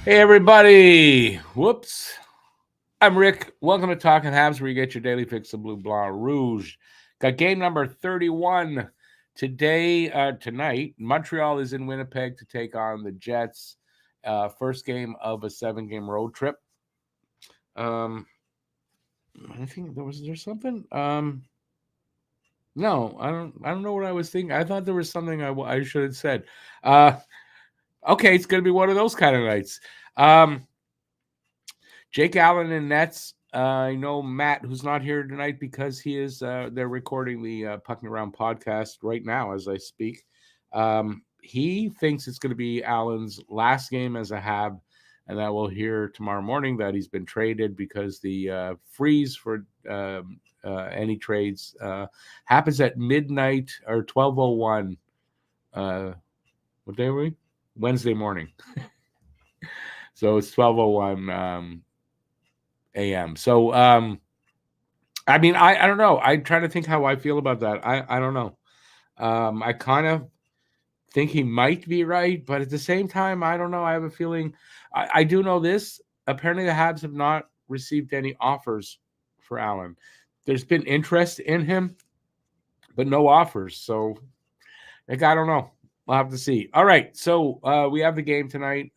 Hey, everybody. Whoops. I'm Rick. Welcome to Talking Habs, where you get your daily fix of Blue Blanc Rouge. Got game number 31 tonight. Montreal is in Winnipeg to take on the Jets. First game of a 7-game road trip. I think there's something. No, I don't know what I was thinking. I thought there was something I should have said. Okay, it's going to be one of those kind of nights. Jake Allen and Nets. I know Matt, who's not here tonight because he is. They're recording the Pucking Around podcast right now as I speak. He thinks it's going to be Allen's last game as a Hab, and that we'll hear tomorrow morning that he's been traded because the freeze for any trades happens at midnight or 12:01. What day are we? Wednesday morning. So it's 12:01 a.m. So I mean, I don't know. I try to think how I feel about that. I don't know. I kind of think he might be right, but at the same time, I don't know. I have a feeling. I do know this. Apparently, the Habs have not received any offers for Allen. There's been interest in him, but no offers. So, like, I don't know. We'll have to see. All right. So we have the game tonight.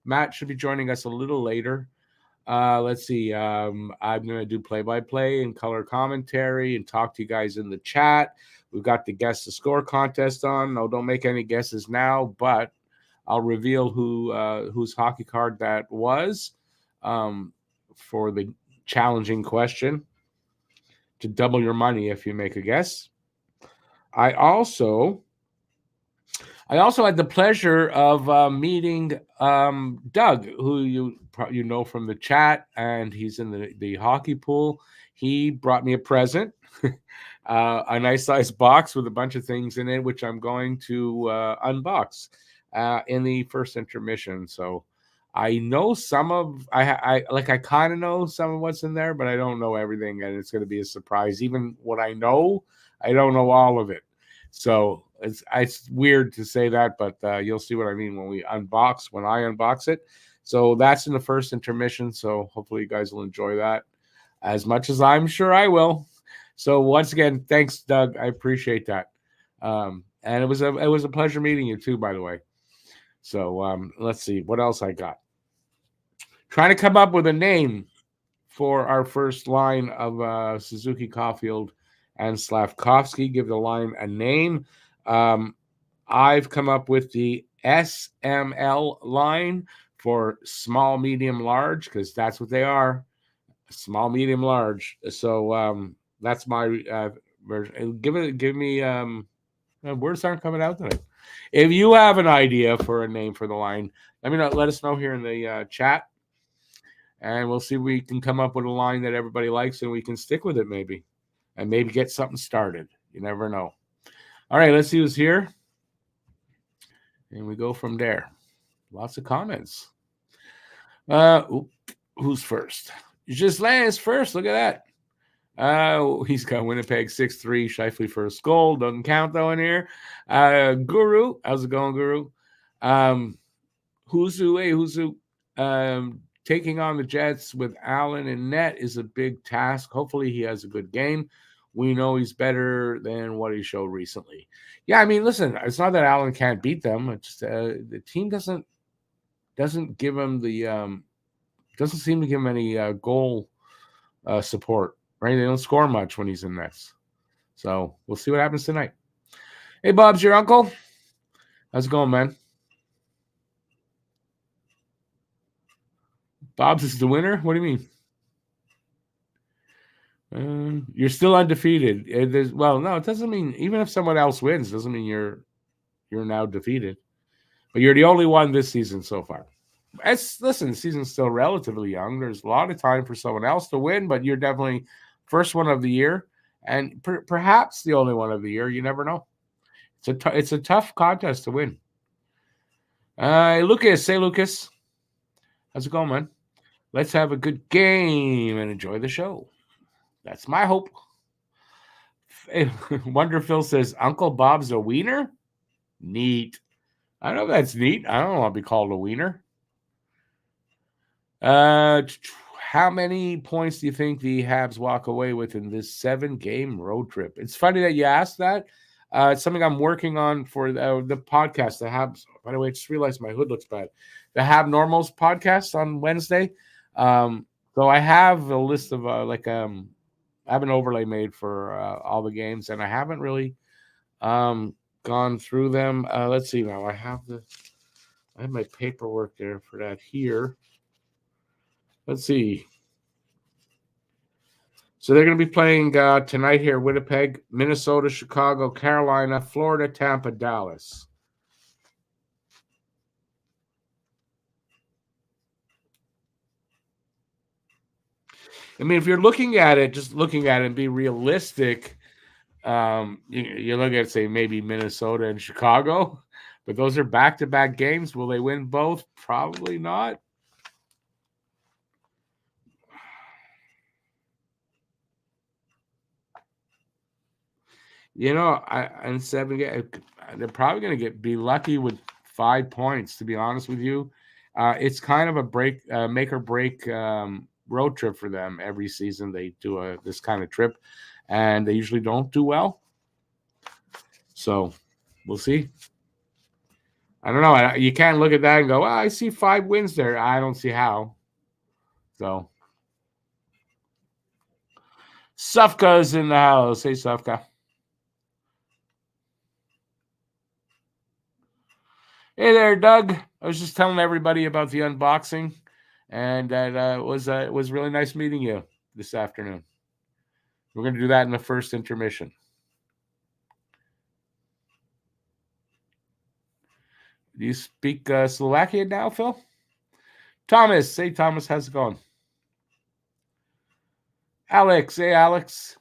Matt should be joining us a little later. Let's see. I'm going to do play-by-play and color commentary and talk to you guys in the chat. We've got the Guess the Score contest on. No, don't make any guesses now, but I'll reveal whose hockey card that was for the challenging question to double your money if you make a guess. I also had the pleasure of meeting Doug, who you know from the chat, and he's in the hockey pool. He brought me a present, a nice sized box with a bunch of things in it, which I'm going to unbox in the first intermission. So I know I kind of know some of what's in there, but I don't know everything, and it's going to be a surprise. Even what I know, I don't know all of it. So it's weird to say that, but you'll see what I mean when I unbox it. So that's in the first intermission. So hopefully you guys will enjoy that as much as I'm sure I will. So once again, thanks, Doug. I appreciate that. And it was a pleasure meeting you too, by the way. So let's see what else I got. Trying to come up with a name for our first line of Suzuki, Caulfield, and Slavkovsky. Give the line a name. I've come up with the SML line for small, medium, large, because that's what they are. Small, medium, large. So that's my version. Give me words aren't coming out tonight. If you have an idea for a name for the line, let us know here in the chat, and we'll see if we can come up with a line that everybody likes and we can stick with it maybe, and maybe get something started. You never know. All right, let's see who's here. And we go from there. Lots of comments. Who's first? Gislain first. Look at that. He's got Winnipeg 6-3. Shifley first goal. Doesn't count though in here. Guru. How's it going, Guru? Huzu. Taking on the Jets with Allen and net is a big task. Hopefully he has a good game. We know he's better than what he showed recently. Yeah, I mean, listen, it's not that Allen can't beat them. It's just, the team doesn't give him doesn't seem to give him any goal support, right? They don't score much when he's in nets. So we'll see what happens tonight. Hey, Bob's your uncle. How's it going, man? Bob's is the winner? What do you mean? You're still undefeated. No, it doesn't mean even if someone else wins, doesn't mean you're now defeated. But you're the only one this season so far. Listen, the season's still relatively young. There's a lot of time for someone else to win, but you're definitely first one of the year, and perhaps the only one of the year. You never know. It's a tough contest to win. Lucas, say Lucas, how's it going, man? Let's have a good game and enjoy the show. That's my hope. Wonder Phil says, Uncle Bob's a wiener? Neat. I know that's neat. I don't want to be called a wiener. How many points do you think the Habs walk away with in this 7-game road trip? It's funny that you asked that. It's something I'm working on for the podcast. The Habs. By the way, I just realized my hood looks bad. The Hab Normals podcast on Wednesday. So I have a list of I have an overlay made for all the games, and I haven't really gone through them. Let's see now. I have my paperwork there for that here. Let's see. So they're going to be playing tonight here: Winnipeg, Minnesota, Chicago, Carolina, Florida, Tampa, Dallas. I mean, if you're looking at it, just looking at it and be realistic, you look at, say, maybe Minnesota and Chicago, but those are back-to-back games. Will they win both? Probably not. And 7 games, they're probably going to be lucky with 5 points, to be honest with you. It's kind of a make or break road trip for them every season. They do this kind of trip, and they usually don't do well. So we'll see. I don't know. You can't look at that and go, I see 5 wins there. I don't see how. So Sufka's in the house. Hey, Sufka. Hey there, Doug. I was just telling everybody about the unboxing, and that it was really nice meeting you this afternoon. We're going to do that in the first intermission. Do you speak Slovakian now, Phil? Thomas. Hey, Thomas. How's it going? Alex. Hey, Alex.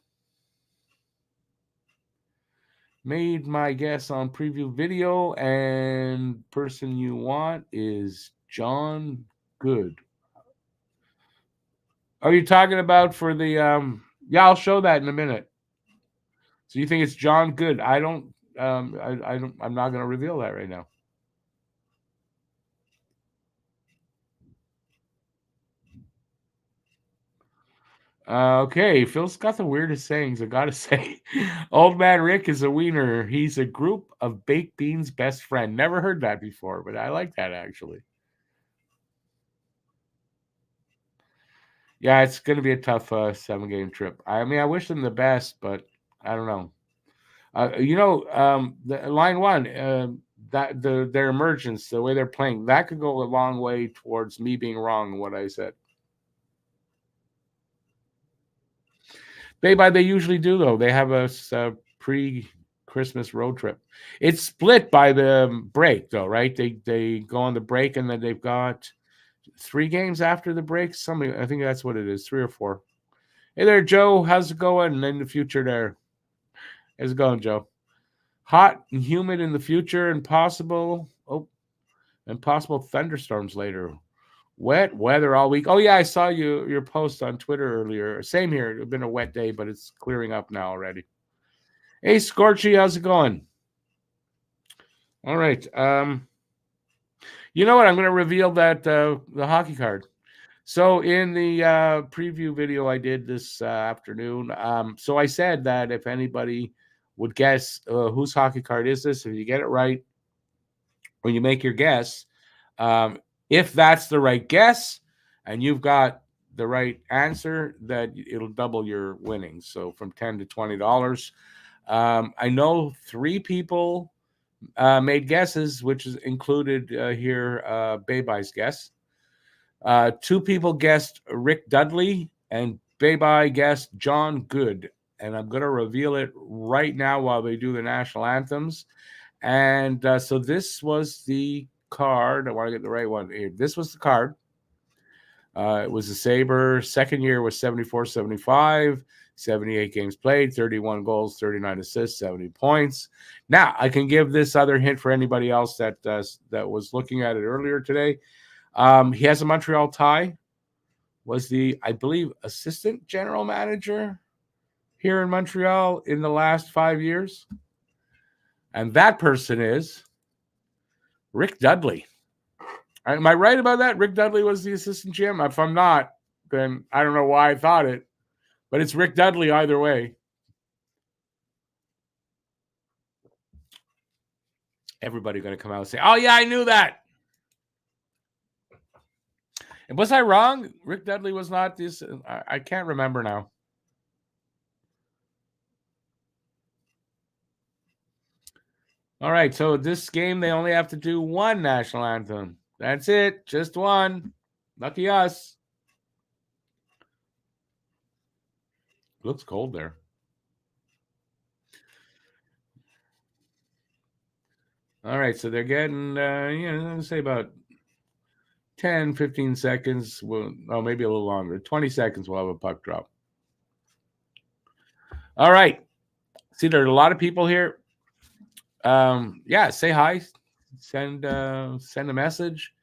Made my guess on preview video, and person you want is John Good. Are you talking about for the yeah, I'll show that in a minute. So you think it's John Good? I don't I'm not going to reveal that right now. Okay, Phil's got the weirdest sayings, I gotta say. Old Man Rick is a wiener. He's a group of baked beans' best friend. Never heard that before, but I like that actually. Yeah, it's going to be a tough 7-game trip. I mean, I wish them the best, but I don't know. The line one, their emergence, the way they're playing, that could go a long way towards me being wrong in what I said. They usually do, though. They have a pre-Christmas road trip. It's split by the break, though, right? They go on the break, and then they've got 3 games after the break. I think that's what it is, 3 or 4. Hey there, Joe. How's it going in the future there? How's it going, Joe? Hot and humid in the future, and possible thunderstorms later. Wet weather all week. Oh yeah, I saw your post on Twitter earlier. Same here. It's been a wet day, but it's clearing up now already. Hey, Scorchy, how's it going? All right. You know what? I'm going to reveal that the hockey card. So in the preview video I did this afternoon, so I said that if anybody would guess whose hockey card is this, if you get it right, when you make your guess, if that's the right guess and you've got the right answer, that it'll double your winnings. So from $10 to $20. I know 3 people made guesses, which is included here, Beibai's guess. 2 people guessed Rick Dudley, and Beibai guessed John Good. And I'm going to reveal it right now while they do the national anthems. And so this was the card. I want to get the right one here. This was the card. It was a Sabre. Second year was 74-75, 78 games played, 31 goals, 39 assists, 70 points. Now, I can give this other hint for anybody else that was looking at it earlier today. He has a Montreal tie. Was the, I believe, assistant general manager here in Montreal in the last 5 years. And that person is Rick Dudley. Am I right about that? Rick Dudley was the assistant GM? If I'm not, then I don't know why I thought it. But it's Rick Dudley either way. Everybody going to come out and say, oh, yeah, I knew that. And was I wrong? Rick Dudley was not this. I can't remember now. All right, so this game, they only have to do one national anthem. That's it, just one. Lucky us. Looks cold there. All right, so they're getting, let's say about 10, 15 seconds. Maybe a little longer. 20 seconds, we'll have a puck drop. All right. See, there are a lot of people here. Yeah, say hi. Send a message.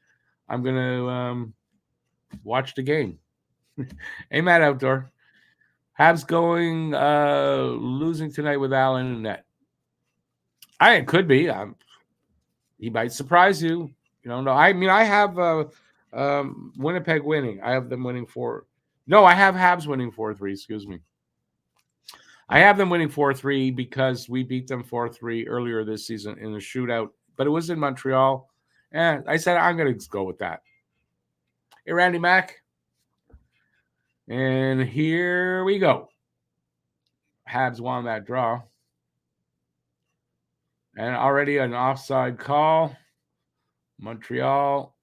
I'm going to watch the game. Hey, Matt Outdoor. Habs going losing tonight with Allen and net. It could be. He might surprise you. You don't know. I mean, I have Winnipeg winning. I have them winning 4. No, I have Habs winning 4-3. Excuse me. I have them winning 4-3 because we beat them 4-3 earlier this season in a shootout, but it was in Montreal. And I said, I'm going to go with that. Hey, Randy Mack. And here we go. Habs won that draw. And already an offside call. Montreal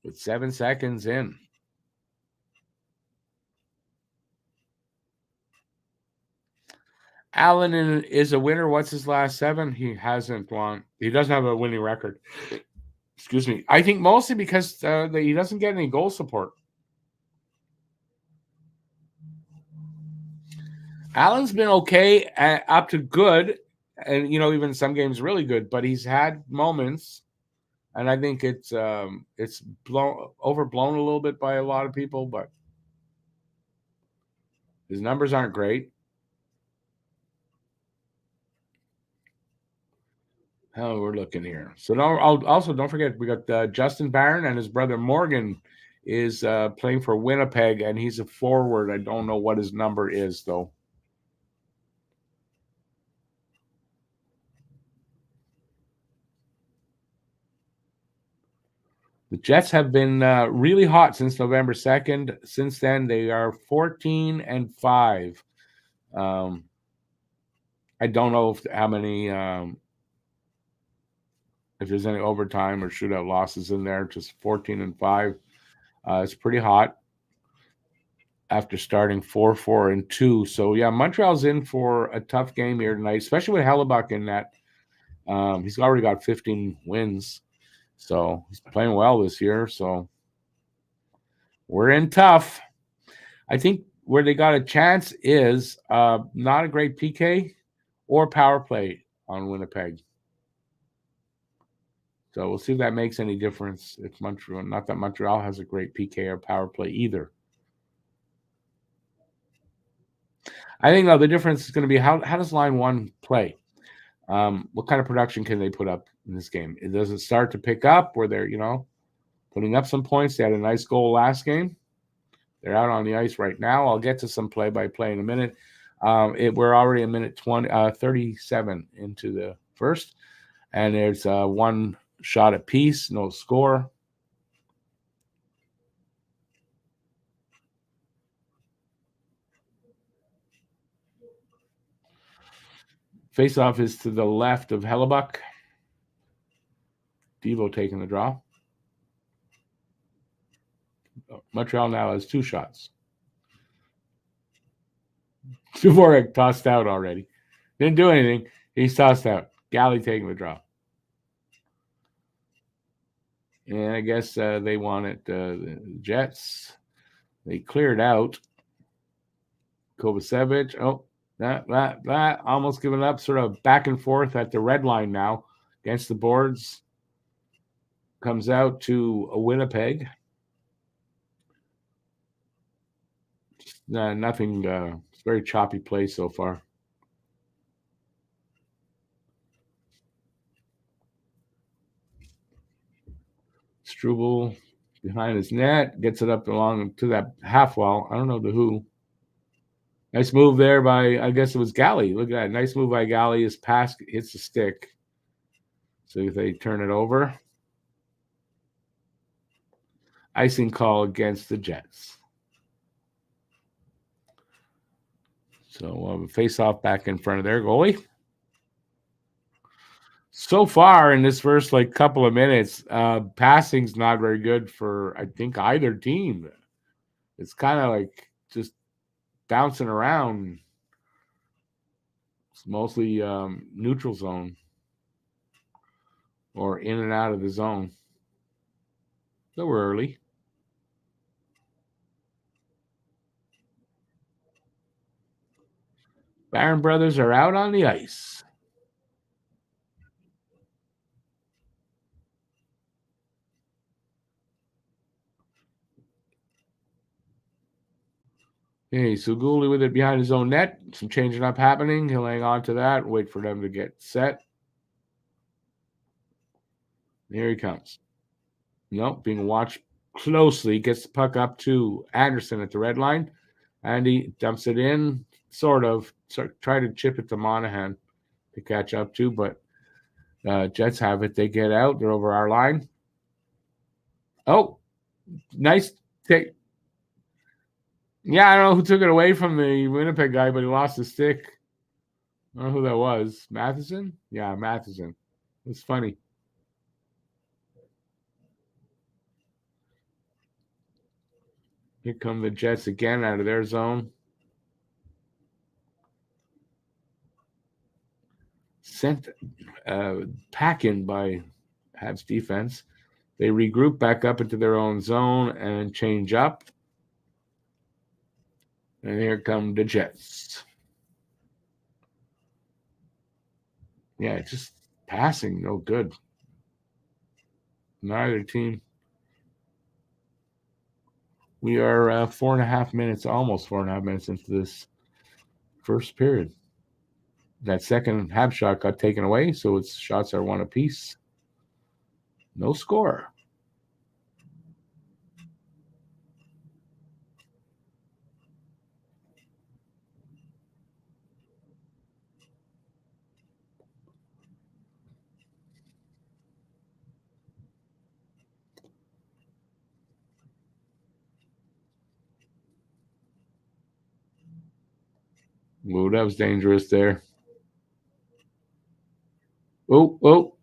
with 7 seconds in. Allen is a winner. What's his last 7? He hasn't won. He doesn't have a winning record. Excuse me. I think mostly because he doesn't get any goal support. Allen's been okay, up to good, and even some games really good. But he's had moments, and I think it's overblown a little bit by a lot of people. But his numbers aren't great. How we're looking here. So don't forget, we got Justin Barron and his brother Morgan is playing for Winnipeg, and he's a forward. I don't know what his number is, though. The Jets have been really hot since November 2nd. Since then, they are 14-5. I don't know how many, if there's any overtime or shootout losses in there. Just 14-5. It's pretty hot after starting 4-4-2. So yeah, Montreal's in for a tough game here tonight, especially with Hellebuck in that. He's already got 15 wins, so he's playing well this year. So we're in tough. I think where they got a chance is not a great PK or power play on Winnipeg. So we'll see if that makes any difference. If Montreal, not that Montreal has a great PK or power play either. I think the difference is going to be how does line 1 play? What kind of production can they put up in this game? Does it start to pick up where they're, putting up some points? They had a nice goal last game. They're out on the ice right now. I'll get to some play-by-play in a minute. We're already a minute 37 into the first, and there's one shot apiece, no score. Face-off is to the left of Hellebuck. Devo taking the draw. Montreal now has 2 shots. Dvorak tossed out already. Didn't do anything. He's tossed out. Galley taking the draw. And I guess they wanted the Jets. They cleared out. Kovacevic. Oh, that almost given up. Sort of back and forth at the red line now against the boards. Comes out to a Winnipeg. Nothing. It's very choppy play so far. Struble behind his net, gets it up along to that half wall. I don't know to who. Nice move there by, I guess it was Galley. Look at that. Nice move by Galley. His pass hits the stick. So if they turn it over, icing call against the Jets. So face off back in front of their goalie. So far in this first couple of minutes, passing's not very good for I think either team. It's kind of just bouncing around. It's mostly neutral zone or in and out of the zone. So we're early. Barron brothers are out on the ice. Okay, Suguli with it behind his own net. Some changing up happening. He'll hang on to that. Wait for them to get set. Here he comes. Nope, being watched closely. Gets the puck up to Anderson at the red line. And he dumps it in, sort of. Try to chip it to Monahan to catch up to, but Jets have it. They get out. They're over our line. Oh, nice take. Yeah, I don't know who took it away from the Winnipeg guy, but he lost his stick. I don't know who that was. Matheson? Yeah, Matheson. It's funny. Here come the Jets again out of their zone. Sent pack in by Habs defense. They regroup back up into their own zone and change up. And here come the Jets. Yeah, just passing, no good. Neither team. We are 4.5 minutes, almost 4.5 minutes into this first period. That second Habs shot got taken away, so its shots are one apiece. No score. Ooh, that was dangerous there. Oh.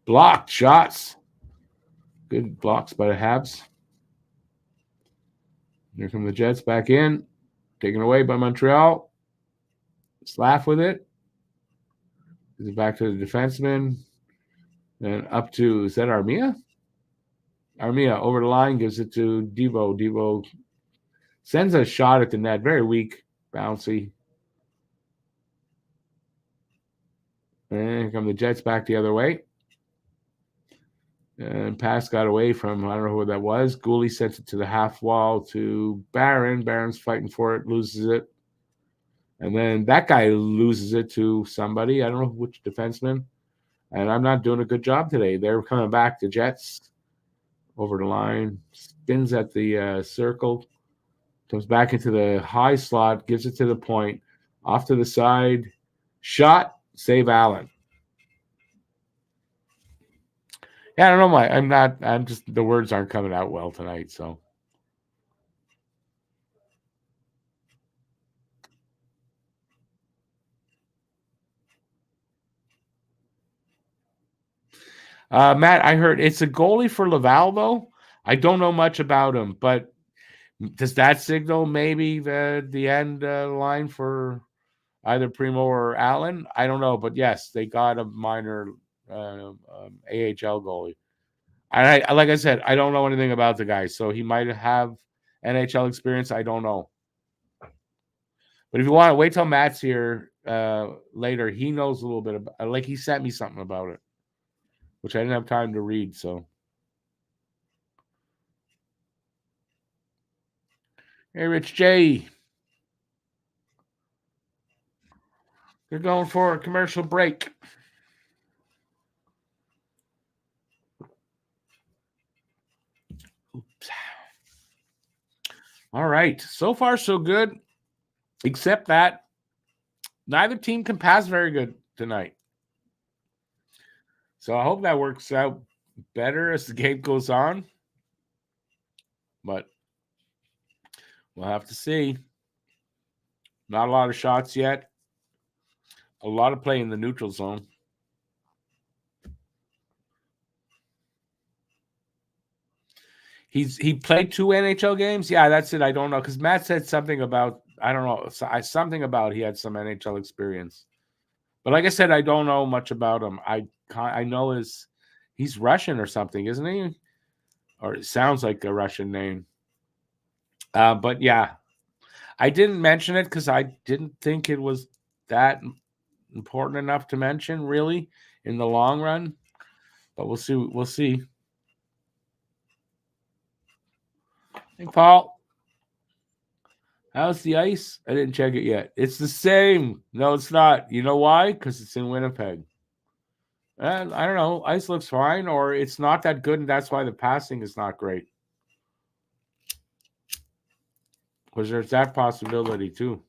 Blocked shots. Good blocks by the Habs. Here come the Jets back in. Taken away by Montreal. Slaff with it. Is it back to the defenseman? And up to, is that Armia? Armia over the line, gives it to Devo. Devo sends a shot at the net. Very weak, bouncy. And here come the Jets back the other way. And pass got away from, I don't know who that was. Gooley sends it to the half wall to Barron. Barron's fighting for it, loses it. And then that guy loses it to somebody. I don't know which defenseman. And I'm not doing a good job today. They're coming back. The Jets over the line. Spins at the circle. Comes back into the high slot. Gives it to the point. Off to the side. Shot. Save Allen. Yeah, I don't know why. I'm just, the words aren't coming out well tonight, so. Matt, I heard it's a goalie for Laval, though. I don't know much about him, but does that signal maybe the end line for either Primo or Allen? I don't know, but yes, they got a minor AHL goalie. And I like I said, I don't know anything about the guy, so he might have NHL experience. I don't know. But if you want to wait till Matt's here later, he knows a little bit about. He sent me something about it, which I didn't have time to read. So, hey, Rich J, they're going for a commercial break. All right. So far, so good, except that neither team can pass very good tonight. So I hope that works out better as the game goes on. But we'll have to see. Not a lot of shots yet. A lot of play in the neutral zone. He played 2 NHL games. Yeah, that's it. I don't know because Matt said something about I don't know something about he had some NHL experience. But like I said, I don't know much about him. I know he's Russian or something, isn't he? Or it sounds like a Russian name. But yeah, I didn't mention it because I didn't think it was that important enough to mention, really, in the long run. But we'll see. We'll see. Hey, Paul, how's the ice? I didn't check it yet. It's the same. No, it's not. You know why? Because it's in Winnipeg. And I don't know. Ice looks fine, or it's not that good, and that's why the passing is not great. Because there's that possibility too.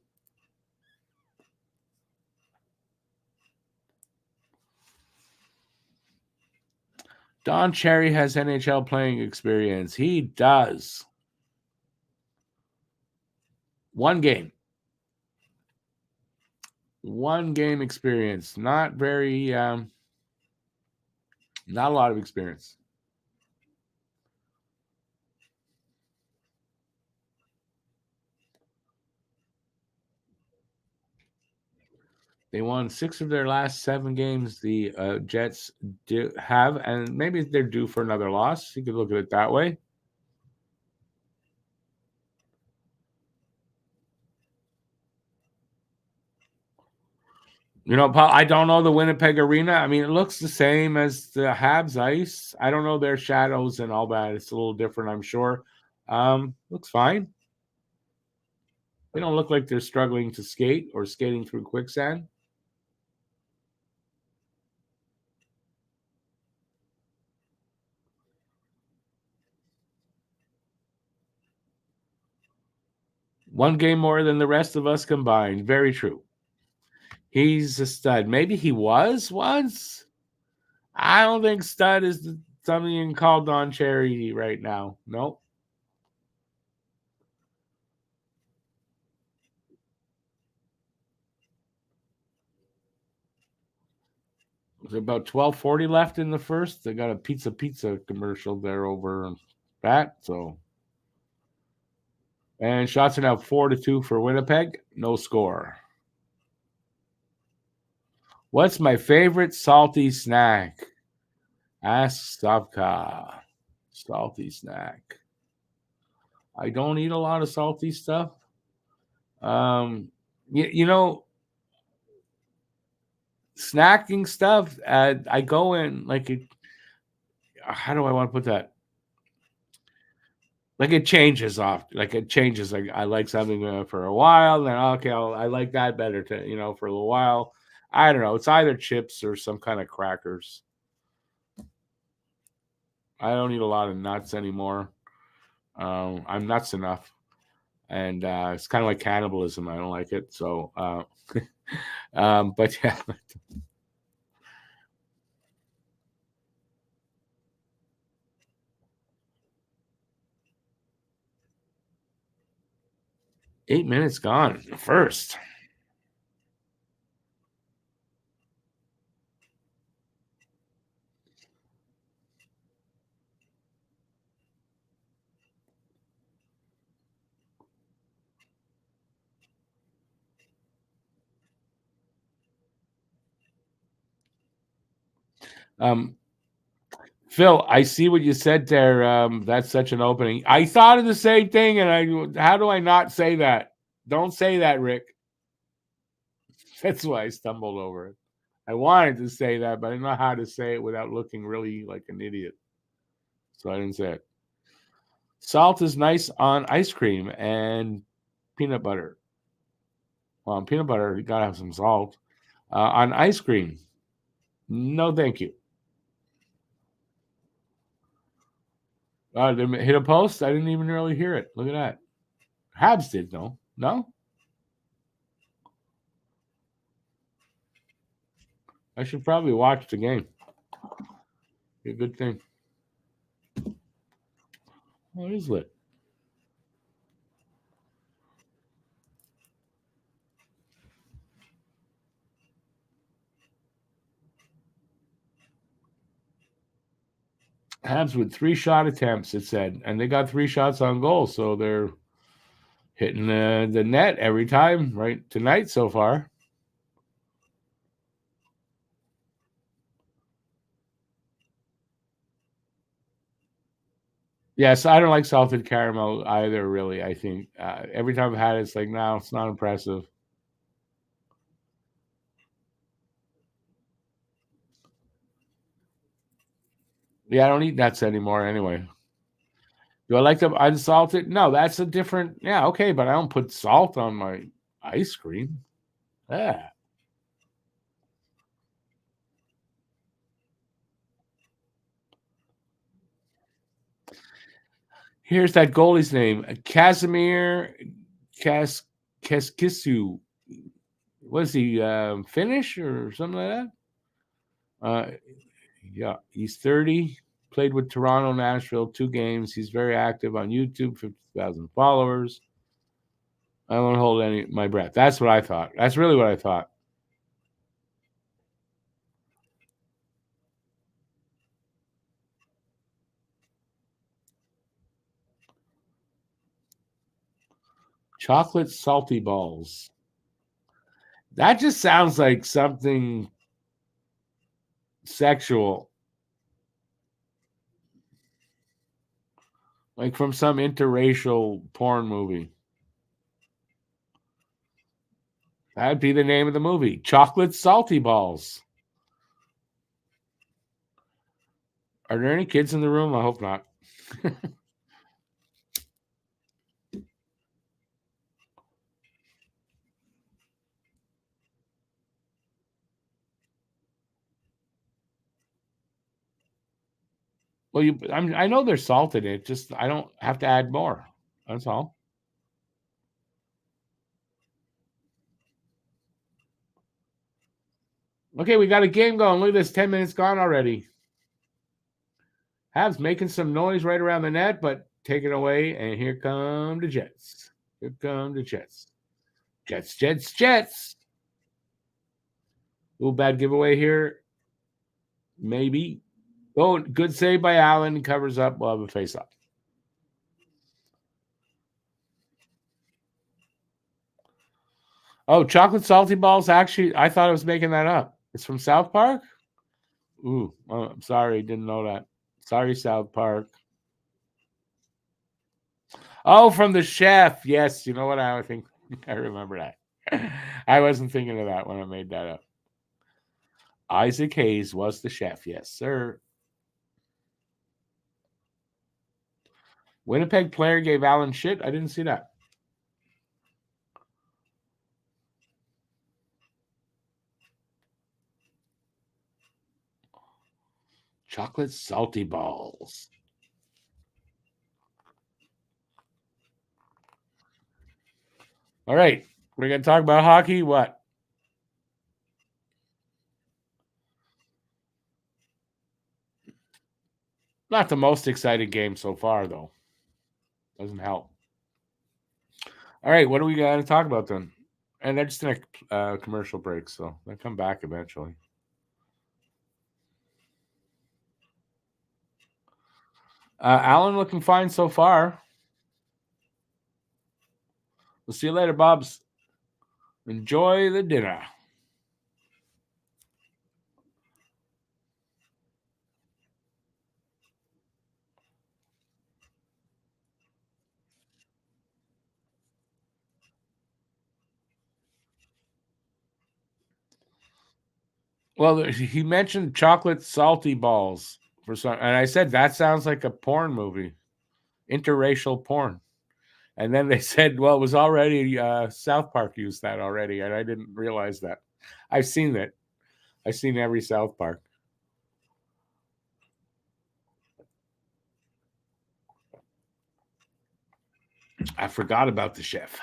Don Cherry has NHL playing experience. He does. One game. One game experience. Not very not a lot of experience. They won 6 of their last 7 games. The Jets have, and maybe they're due for another loss. You could look at it that way. You know, Paul, I don't know the Winnipeg Arena. I mean, it looks the same as the Habs ice. I don't know their shadows and all that. It's a little different, I'm sure. Looks fine. They don't look like they're struggling to skate or skating through quicksand. One game more than the rest of us combined. Very true. He's a stud. Maybe he was once. I don't think stud is something you can call Don Cherry right now. Nope. There's about 12:40 left in the first. They got a pizza commercial there over that. So, and shots are now 4-2 for Winnipeg. No score. What's my favorite salty snack? Ask Savka. Salty snack. I don't eat a lot of salty stuff. You know, snacking stuff. I go in like how do I want to put that? Like it changes off. Like it changes. Like I like something for a while, then okay, I like that better to for a little while. I don't know. It's either chips or some kind of crackers. I don't eat a lot of nuts anymore. I'm nuts enough, and it's kind of like cannibalism. I don't like it. So, but yeah, 8 minutes gone. First. Um, Phil, I see what you said there. That's such an opening. I thought of the same thing, and how do I not say that? Don't say that, Rick. That's why I stumbled over it. I wanted to say that, but I didn't know how to say it without looking really like an idiot. So I didn't say it. Salt is nice on ice cream and peanut butter. Well, on peanut butter, you gotta have some salt. On ice cream, no, thank you. Did it hit a post? I didn't even really hear it. Look at that. Habs did, no? No? I should probably watch the game. Be a good thing. What is lit? Habs with 3 shot attempts, it said, and they got 3 shots on goal, so they're hitting the net every time right tonight so far. Yes, I don't like salted caramel either, really. I think every time I've had it, it's like, no, it's not impressive. Yeah, I don't eat nuts anymore anyway. Do I like them unsalted? No, that's a different. Yeah, okay, but I don't put salt on my ice cream. Yeah. Here's that goalie's name, Casimir Kas Keskisu. Was he Finnish or something like that? Yeah, he's 30. Played with Toronto, Nashville, 2 games. He's very active on YouTube, 50,000 followers. I won't hold any my breath. That's what I thought. That's really what I thought. Chocolate salty balls. That just sounds like something sexual, like from some interracial porn movie. That'd be the name of the movie. Chocolate salty balls. Are there any kids in the room? I hope not. Well, I know there's salt in it. Just I don't have to add more. That's all. Okay, we got a game going. Look at this. 10 minutes gone already. Habs making some noise right around the net, but taken away. And here come the Jets. Here come the Jets. Jets, Jets, Jets. Little bad giveaway here. Maybe. Oh, good save by Allen. Covers up. We'll have a face off. Oh, chocolate salty balls. Actually, I thought I was making that up. It's from South Park? Ooh, oh, I'm sorry. Didn't know that. Sorry, South Park. Oh, from the chef. Yes. You know what? I think I remember that. I wasn't thinking of that when I made that up. Isaac Hayes was the chef. Yes, sir. Winnipeg player gave Allen shit. I didn't see that. Chocolate salty balls. All right. We're going to talk about hockey. What? Not the most exciting game so far, though. Doesn't help. All right. What do we got to talk about then? And they're just in a commercial break, so they'll come back eventually. Allen looking fine so far. We'll see you later, Bobs. Enjoy the dinner. Well, he mentioned chocolate salty balls for some, and I said that sounds like a porn movie, interracial porn. And then they said, well, it was already South Park used that already, and I didn't realize that. I've seen that. I've seen every South Park. I forgot about the chef.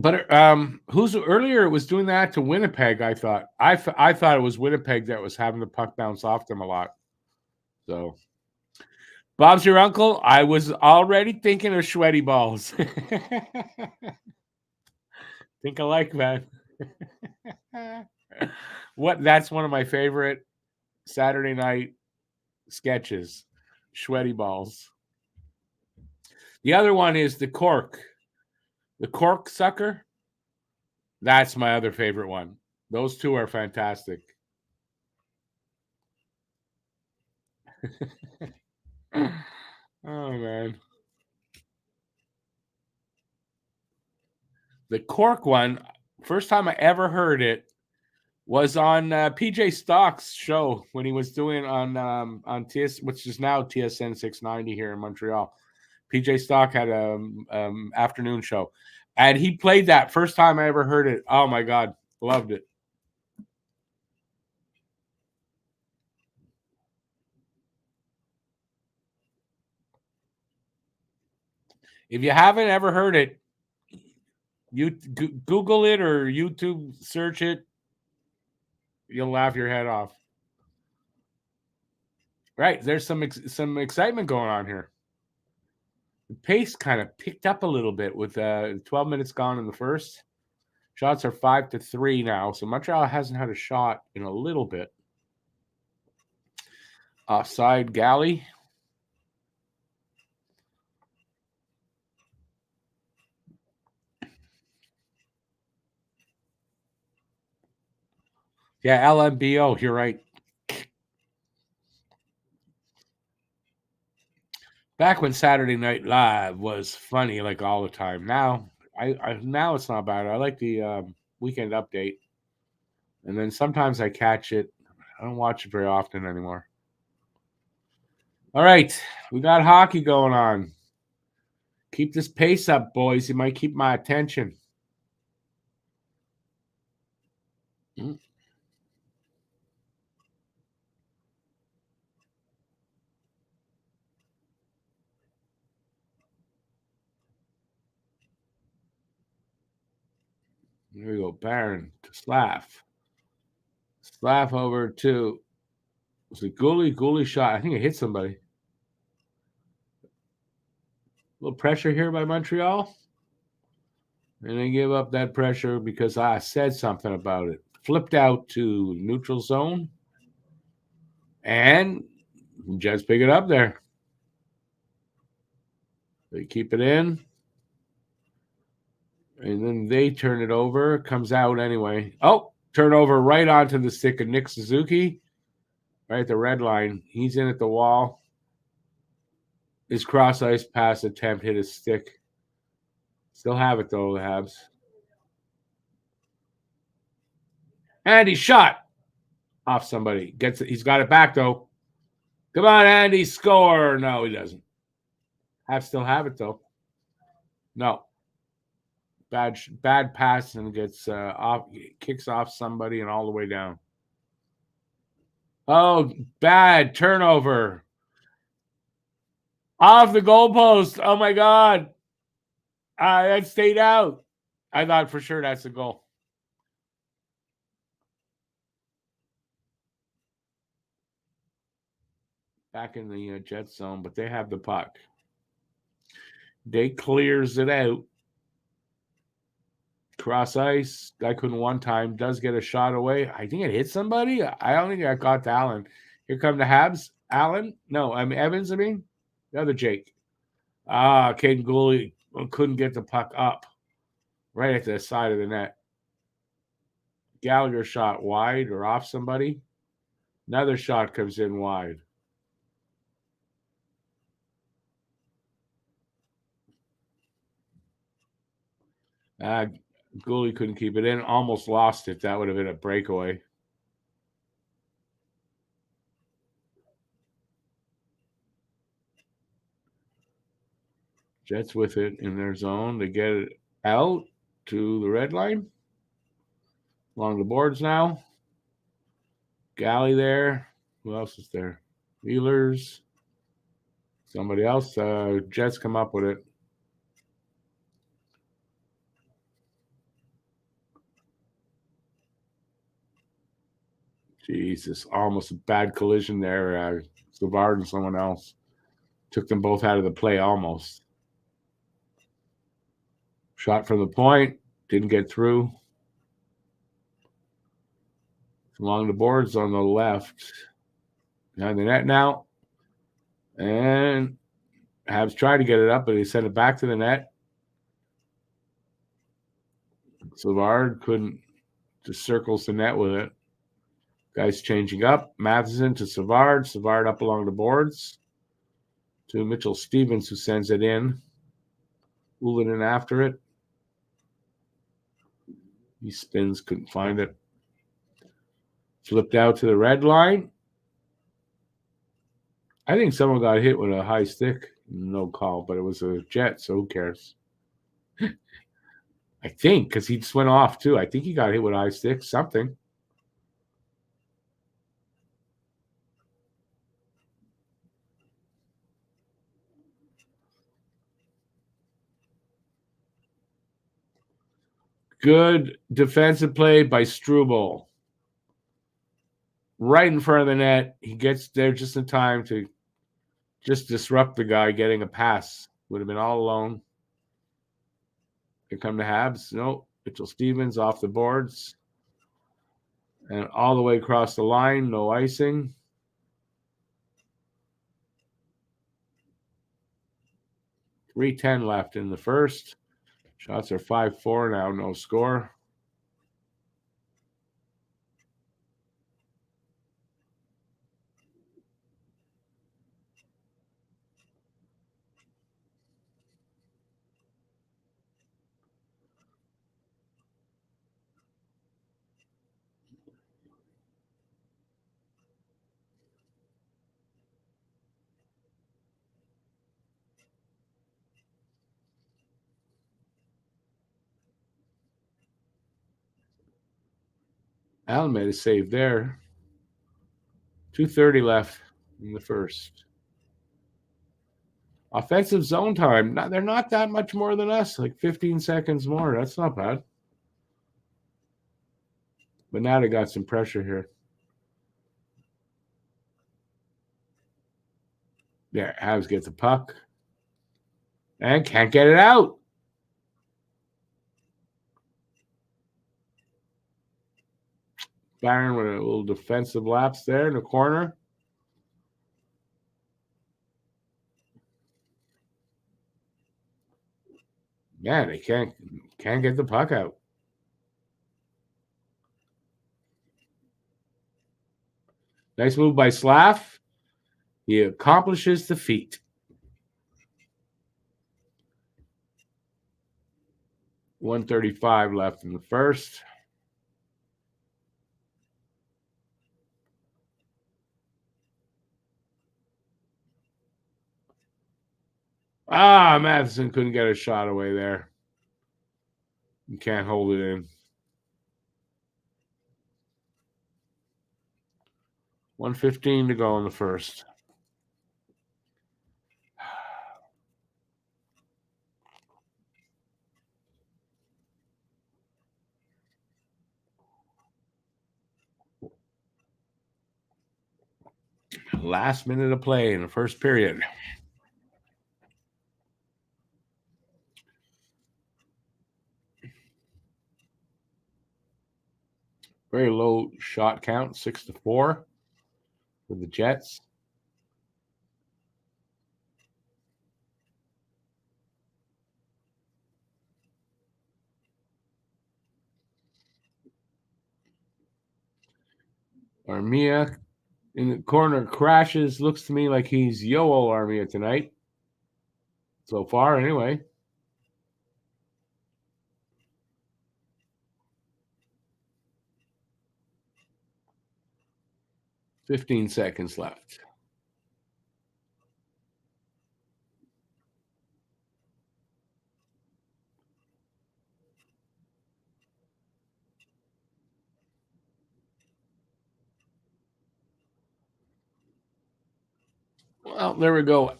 But who's earlier was doing that to Winnipeg? I thought I thought it was Winnipeg that was having the puck bounce off them a lot. So Bob's your uncle. I was already thinking of sweaty balls. Think alike, man. What? That's one of my favorite Saturday night sketches. Sweaty balls. The other one is the cork. The cork sucker. That's my other favorite one. Those two are fantastic. Oh man. The cork one, first time I ever heard it was on PJ Stock's show when he was doing on TS, which is now TSN 690 here in Montreal. PJ Stock had a afternoon show, and he played that first time I ever heard it. Oh my god, loved it. If you haven't ever heard it, you Google it or YouTube search it. You'll laugh your head off. Right, there's some excitement going on here. The pace kind of picked up a little bit with 12 minutes gone in the first. Shots are 5-3 now, so Montreal hasn't had a shot in a little bit. Offside Galley. Yeah, LMBO, you're right. Back when Saturday Night Live was funny like all the time. Now, now it's not bad. I like the weekend update, and then sometimes I catch it. I don't watch it very often anymore. All right, we got hockey going on. Keep this pace up, boys. You might keep my attention. Mm. Here we go. Barron to Slav. Slav over to, was it Gooley? Gooley shot. I think it hit somebody. A little pressure here by Montreal. And they give up that pressure because I said something about it. Flipped out to neutral zone. And Jets pick it up there. They keep it in. And then they turn it over. Comes out anyway. Oh, turnover right onto the stick of Nick Suzuki. Right at the red line. He's in at the wall. His cross ice pass attempt hit his stick. Still have it though, the Habs. And he shot off somebody. Gets it. He's got it back though. Come on, Andy, score. No, he doesn't. Habs still have it though. No. Bad pass and gets off, kicks off somebody and all the way down. Oh, bad turnover. Off the goalpost. Oh my God. That stayed out. I thought for sure that's a goal. Back in the Jet zone, but they have the puck. They clears it out. Cross ice. Guy couldn't one time. Does get a shot away. I think it hit somebody. I don't think I got to Allen. Here come the Habs. Allen? No, Evans, the other Jake. Caden Gooley couldn't get the puck up. Right at the side of the net. Gallagher shot wide or off somebody. Another shot comes in wide. Gooley couldn't keep it in. Almost lost it. That would have been a breakaway. Jets with it in their zone. They get it out to the red line. Along the boards now. Galley there. Who else is there? Wheelers. Somebody else. Jets come up with it. Jesus, almost a bad collision there. Savard and someone else. Took them both out of the play almost. Shot from the point. Didn't get through. Along the boards on the left. Behind the net now. And Habs tried to get it up, but he sent it back to the net. Savard couldn't, just circles the net with it. Guys changing up. Matheson to Savard. Savard up along the boards. To Mitchell Stevens, who sends it in. Ulinen after it. He spins, couldn't find it. Flipped out to the red line. I think someone got hit with a high stick. No call, but it was a Jet, so who cares? I think, because he just went off too. I think he got hit with a high stick, something. Good defensive play by Struble. Right in front of the net. He gets there just in time to just disrupt the guy getting a pass. Would have been all alone. Here come the Habs. No, Mitchell Stevens off the boards. And all the way across the line. No icing. .310 left in the first. Shots are 5-4 now, no score. Allen made a save there. 2:30 left in the first. Offensive zone time. They're not that much more than us, like 15 seconds more. That's not bad. But now they got some pressure here. Yeah, Habs get the puck. And can't get it out. Barron with a little defensive lapse there in the corner. Man, they can't get the puck out. Nice move by Slav. He accomplishes the feat. 1:35 left in the first. Matheson couldn't get a shot away there. You can't hold it in. 1:15 to go in the first. Last minute of play in the first period. Very low shot count, 6-4 for the Jets. Armia in the corner crashes. Looks to me like he's Yoel Armia tonight. So far, anyway. $15 seconds left. Well, there we go.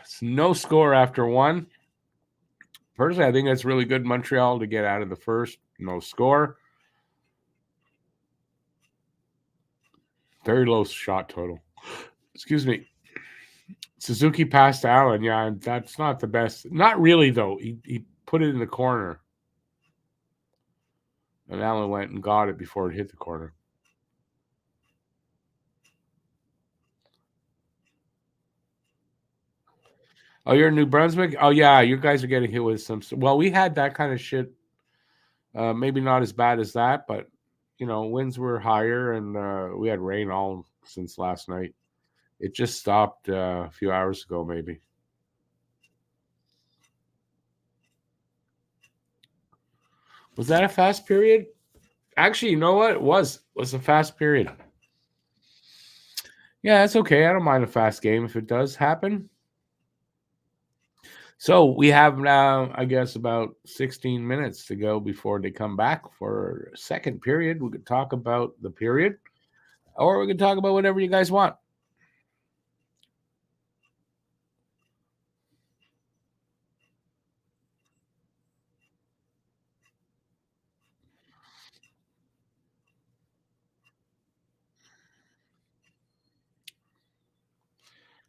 It's no score after one. Personally, I think that's really good, Montreal, to get out of the first. No score. Very low shot total. Excuse me. Suzuki passed to Allen. Yeah, that's not the best. Not really, though. He put it in the corner. And Allen went and got it before it hit the corner. Oh, you're in New Brunswick? Oh, yeah. You guys are getting hit with some. Well, we had that kind of shit. Maybe not as bad as that, but, winds were higher and we had rain all since last night. It just stopped a few hours ago, maybe. Was that a fast period? Actually, you know what? It was a fast period. Yeah, that's okay. I don't mind a fast game if it does happen. So we have now, I guess, about 16 minutes to go before they come back for a second period. We could talk about the period, or we could talk about whatever you guys want.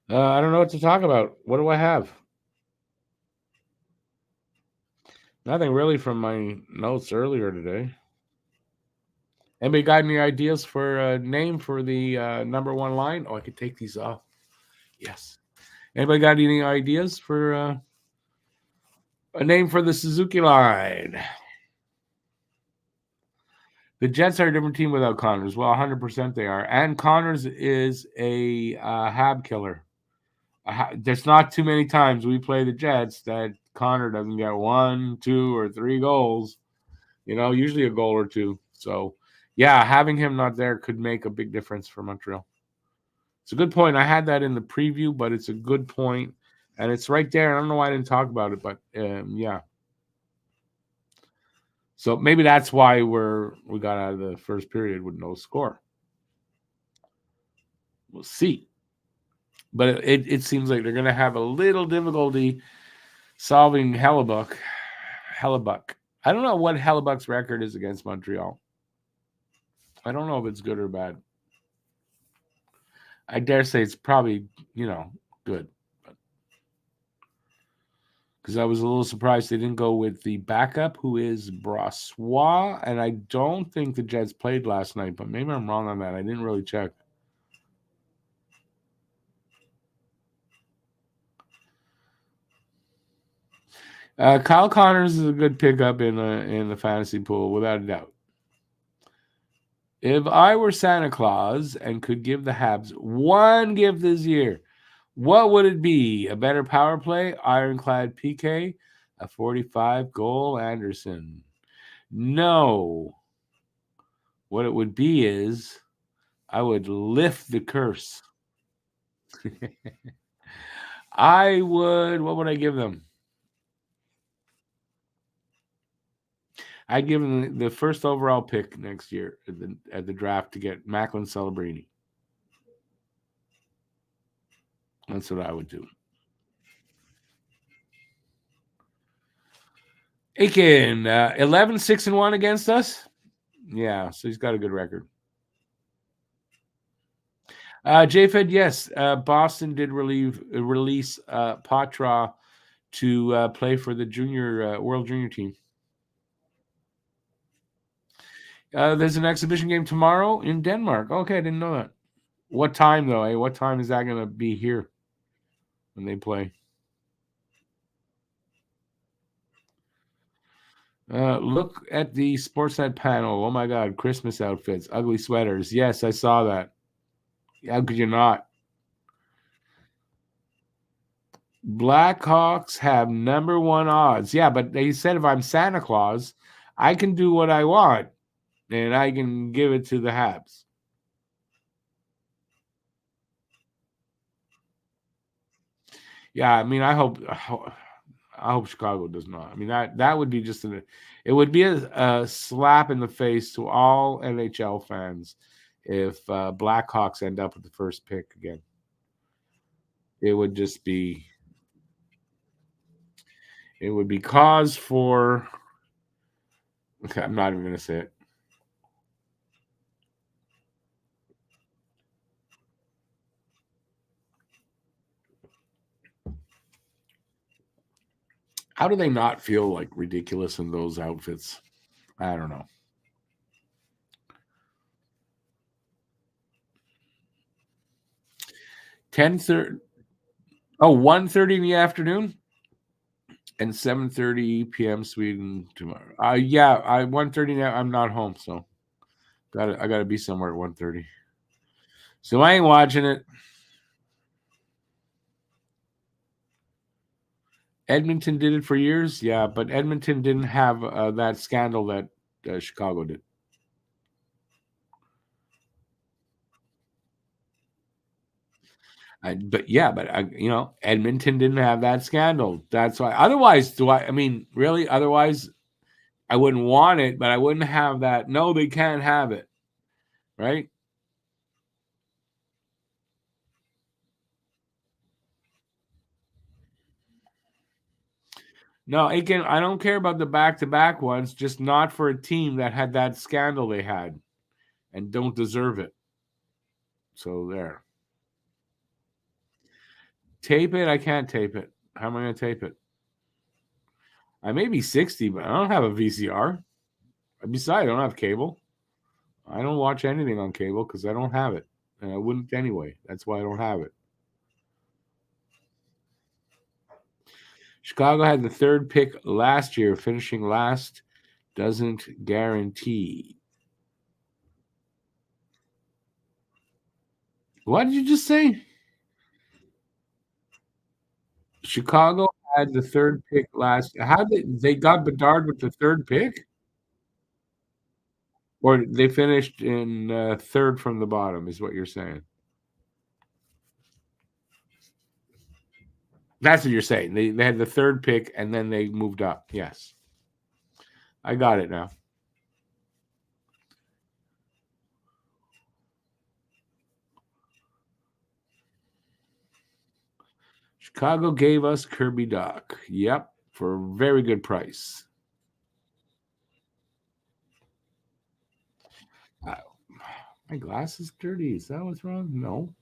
I don't know what to talk about. What do I have? Nothing really from my notes earlier today. Anybody got any ideas for a name for the number one line? Oh, I could take these off. Yes. Anybody got any ideas for a name for the Suzuki line? The Jets are a different team without Connors. Well, 100% they are. And Connors is a Hab killer. There's not too many times we play the Jets that Connor doesn't get 1, 2, or 3 goals. Usually a goal or two. So, yeah, having him not there could make a big difference for Montreal. It's a good point. I had that in the preview, but it's a good point, and it's right there. I don't know why I didn't talk about it, but yeah. So maybe that's why we got out of the first period with no score. We'll see. But it seems like they're going to have a little difficulty solving Hellebuck. I don't know what Hellebuck's record is against Montreal. I don't know if it's good or bad. I dare say it's probably, good. Because I was a little surprised they didn't go with the backup, who is Brossois. And I don't think the Jets played last night, but maybe I'm wrong on that. I didn't really check. Kyle Connors is a good pickup in the fantasy pool, without a doubt. If I were Santa Claus and could give the Habs one gift this year, what would it be? A better power play, ironclad PK, a 45-goal Anderson? No. What it would be is I would lift the curse. I would. What would I give them? I'd give them the first overall pick next year at the draft to get Macklin Celebrini. That's what I would do. Aiken, 11-6-1 against us. Yeah, so he's got a good record. JFed, yes. Boston did release Patra to play for the junior World Junior team. There's an exhibition game tomorrow in Denmark. Okay, I didn't know that. What time, though? Eh? What time is that going to be here when they play? Look at the Sportsnet panel. Oh, my God. Christmas outfits, ugly sweaters. Yes, I saw that. How could you not? Blackhawks have number one odds. Yeah, but they said if I'm Santa Claus, I can do what I want, and I can give it to the Habs. Yeah, I mean, I hope Chicago does not. I mean, that would be just it would be a slap in the face to all NHL fans if Blackhawks end up with the first pick again. it would just be it would be cause for. Okay, I'm not even going to say it. How do they not feel like ridiculous in those outfits? I don't know. 10:30. Oh, 1:30 in the afternoon and 7:30 p.m. Sweden tomorrow. Yeah, 1:30 now. I'm not home, so I gotta be somewhere at 1:30. So I ain't watching it. Edmonton did it for years, yeah, but Edmonton didn't have that scandal that Chicago did. But Edmonton didn't have that scandal. That's why. Otherwise, I mean, really? Otherwise, I wouldn't want it, but I wouldn't have that. No, they can't have it, right? No, again, I don't care about the back-to-back ones, just not for a team that had that scandal they had and don't deserve it. So there. Tape it? I can't tape it. How am I going to tape it? I may be 60, but I don't have a VCR. Besides, I don't have cable. I don't watch anything on cable because I don't have it. And I wouldn't anyway. That's why I don't have it. Chicago had the third pick last year. Finishing last doesn't guarantee. What did you just say? Chicago had the third pick last. How did they got Bedard with the third pick? Or they finished in third from the bottom, is what you're saying. That's what you're saying. They had the third pick and then they moved up. Yes. I got it now. Chicago gave us Kirby Doc. Yep. For a very good price. My glass is dirty. Is that what's wrong? No.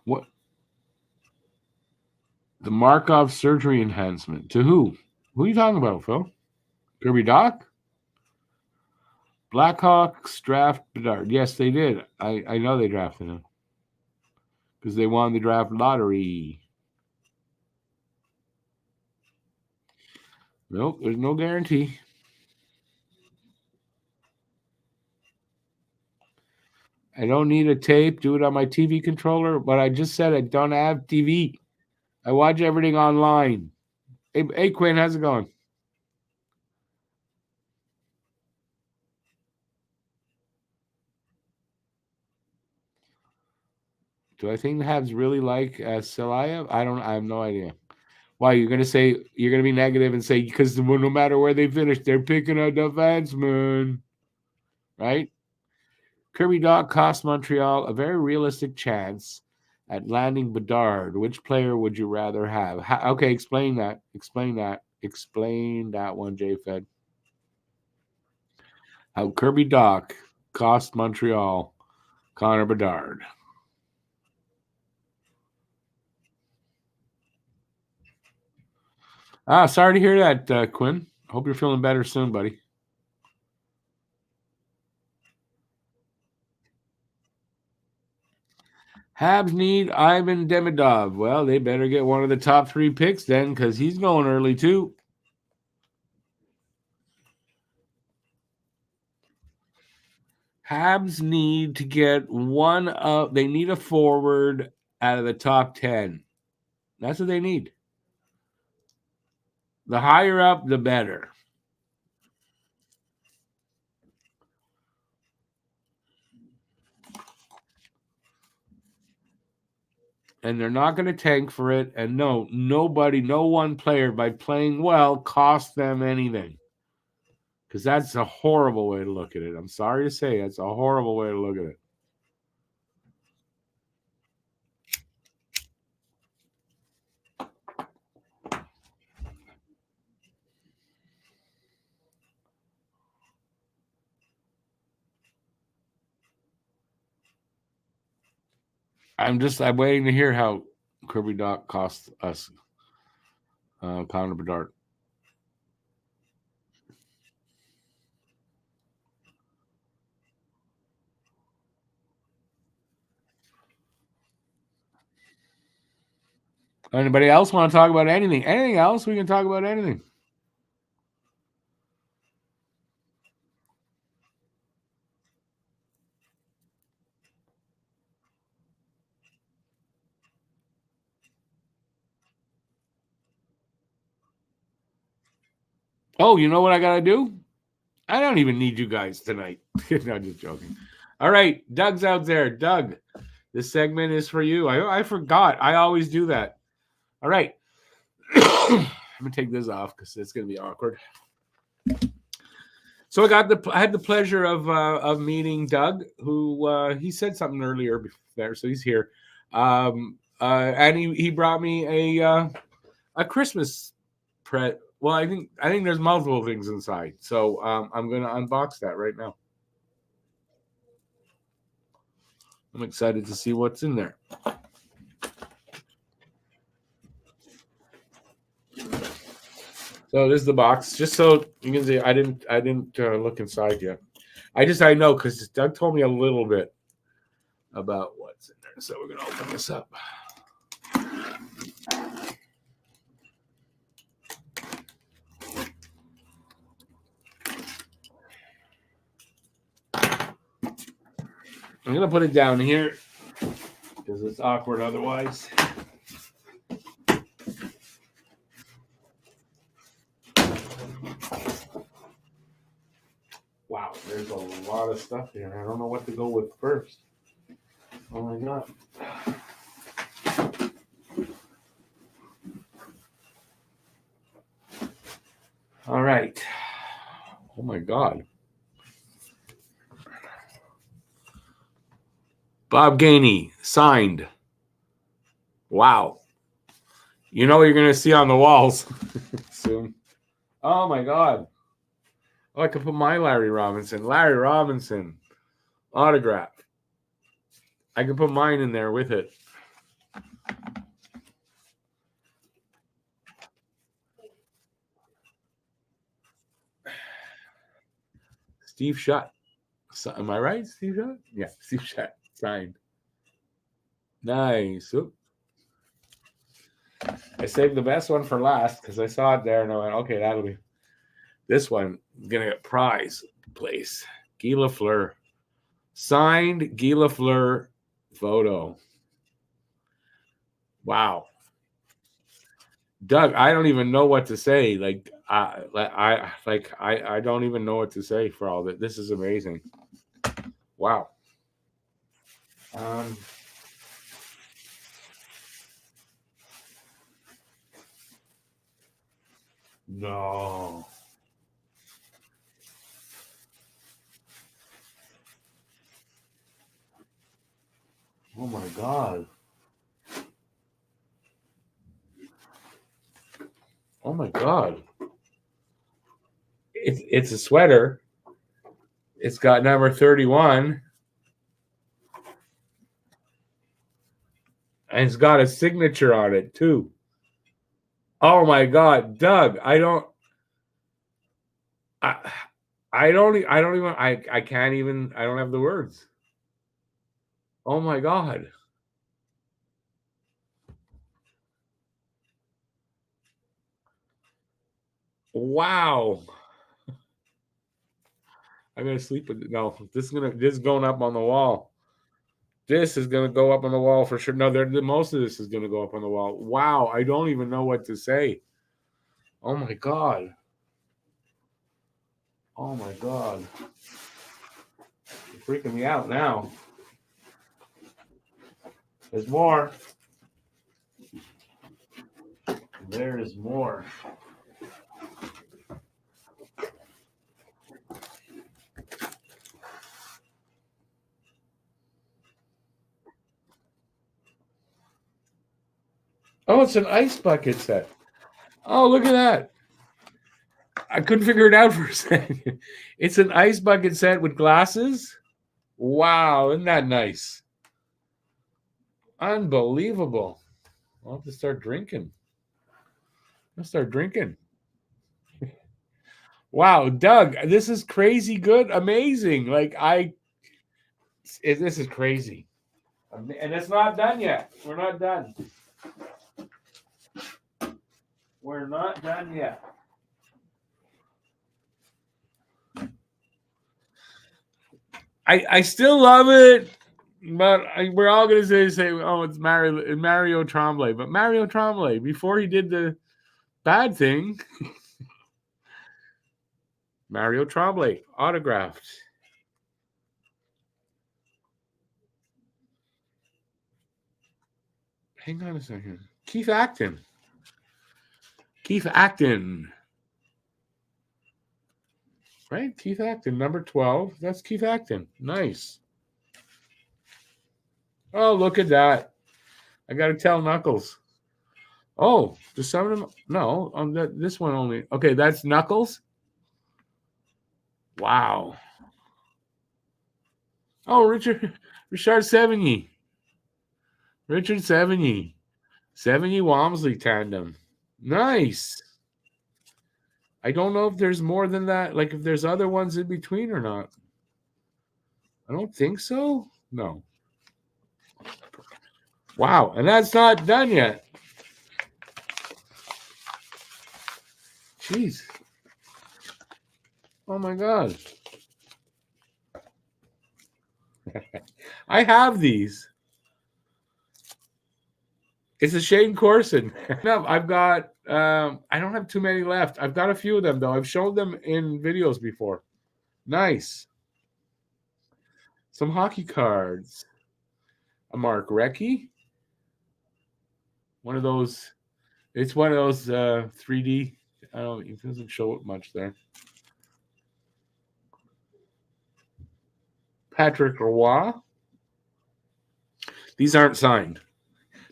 What? The Markov surgery enhancement. To who? Who are you talking about, Phil? Kirby Doc? Blackhawks draft Bedard. Yes, they did. I know they drafted him because they won the draft lottery. Nope, there's no guarantee. I don't need a tape. Do it on my TV controller. But I just said I don't have TV. I watch everything online. Hey Quinn, how's it going? Do I think the Habs really like Selayev? I have no idea. Why you're gonna say you're gonna be negative and say because no matter where they finish, they're picking a defenseman, right? Kirby Doc cost Montreal a very realistic chance at landing Bedard. Which player would you rather have? Okay, explain that. Explain that. Explain that one, J Fed. How Kirby Doc cost Montreal Connor Bedard. Sorry to hear that, Quinn. Hope you're feeling better soon, buddy. Habs need Ivan Demidov. Well, they better get one of the top 3 picks then, because he's going early too. Habs need to get one of. They need a forward out of the top 10. That's what they need. The higher up, the better. And they're not going to tank for it. And no one player by playing well costs them anything. Because that's a horrible way to look at it. I'm sorry to say, that's a horrible way to look at it. I'm waiting to hear how Kirby Doc cost us Connor Bedard. Anybody else want to talk about anything? Anything else? We can talk about anything. Oh, you know what I got to do? I don't even need you guys tonight. No, just joking. All right, Doug's out there. Doug, this segment is for you. I forgot. I always do that. All right. I'm going to take this off because it's going to be awkward. So I had the pleasure of meeting Doug, who he said something earlier there, so he's here, and he brought me a Christmas present. Well, I think there's multiple things inside, so I'm gonna unbox that right now. I'm excited to see what's in there. So this is the box. Just so you can see, I didn't look inside yet. I know because Doug told me a little bit about what's in there. So we're gonna open this up. I'm gonna put it down here because it's awkward otherwise. Wow, there's a lot of stuff here. I don't know what to go with first. Oh my god. All right. Oh my god. Bob Gainey, signed. Wow. You know what you're going to see on the walls soon. Oh my god. Oh, I could put my Larry Robinson autograph. I could put mine in there with it. Steve Shutt. Am I right, Steve Shutt? Yeah, Steve Shutt signed. Nice. Oop. I saved the best one for last because I saw it there and I went, okay, that'll be this one. I'm gonna get prize place. Guy Lafleur. Signed Guy Lafleur photo. Wow. Doug, I don't even know what to say. I don't even know what to say for all that. This is amazing. Wow. No. Oh my god. Oh my god. It's a sweater. It's got number 31. And it's got a signature on it too. Oh my god, Doug, I can't even, I don't have the words. Oh my god. Wow. I'm gonna sleep with it. No, this is going up on the wall. This is gonna go up on the wall for sure. No, most of this is gonna go up on the wall. Wow, I don't even know what to say. Oh my god. Oh my god. You're freaking me out now. There's more. There is more. Oh, it's an ice bucket set. Oh, look at that. I couldn't figure it out for a second. It's an ice bucket set with glasses. Wow, isn't that nice? Unbelievable. I'll have to start drinking. I'll start drinking. Wow, Doug, this is crazy good, amazing. This is crazy. And it's not done yet. We're not done. We're not done yet. I still love it, but we're all going to say, oh, it's Mario Tremblay. But Mario Tremblay, before he did the bad thing, Mario Tremblay, autographed. Hang on a second. Keith Acton. Right? Keith Acton, number 12. That's Keith Acton. Nice. Oh, look at that. I got to tell Knuckles. Oh, does some of them? No, this one only. Okay, that's Knuckles. Wow. Oh, Richard Sevigny. Richard Sevigny. Sevigny-Walmsley tandem. Nice. I don't know if there's more than that. Like if there's other ones in between or not. I don't think so. No. Wow. And that's not done yet. Jeez. Oh my God. I have these. It's a Shane Corson. No, I've got I don't have too many left. I've got a few of them though. I've shown them in videos before. Nice. Some hockey cards. A Mark Recchi. One of those. It's one of those 3D. I don't. It doesn't show it much there. Patrick Roy. These aren't signed,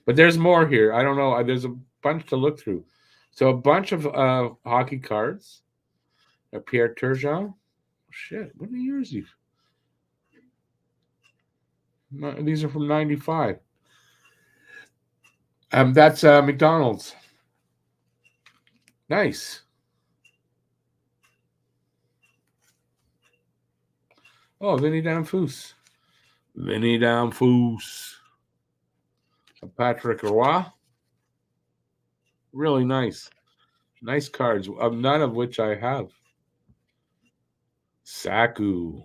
but there's more here. I don't know. There's a bunch to look through. So a bunch of hockey cards. Pierre Turgeon. Oh, shit, what year is he? These are from '95. That's McDonald's. Nice. Oh, Vinny Danfus. Patrick Roy. Really nice. Nice cards, none of which I have. Saku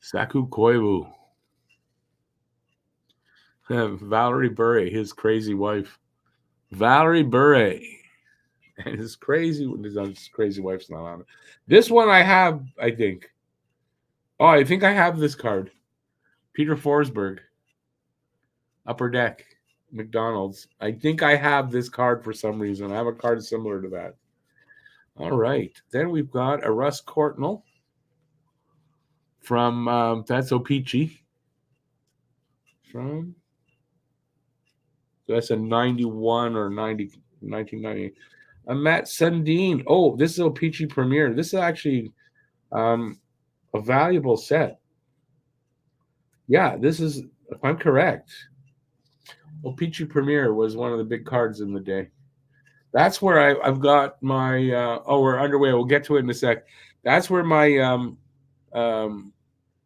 Koivu. Valerie Bure, his crazy wife. Valerie Bure. And his crazy wife's not on it. This one I have, I think. Oh, I think I have this card. Peter Forsberg. Upper Deck. McDonald's. I think I have this card for some reason. I have a card similar to that. All right. Then we've got a Russ Courtnall from That's O-Pee-Chee. That's a 91 or 1990. A Matt Sundin. Oh, this is O-Pee-Chee Premier. This is actually a valuable set. Yeah, this is, if I'm correct, O-Pee-Chee Premier was one of the big cards in the day. That's where I've got my we're underway. We'll get to it in a sec. That's where my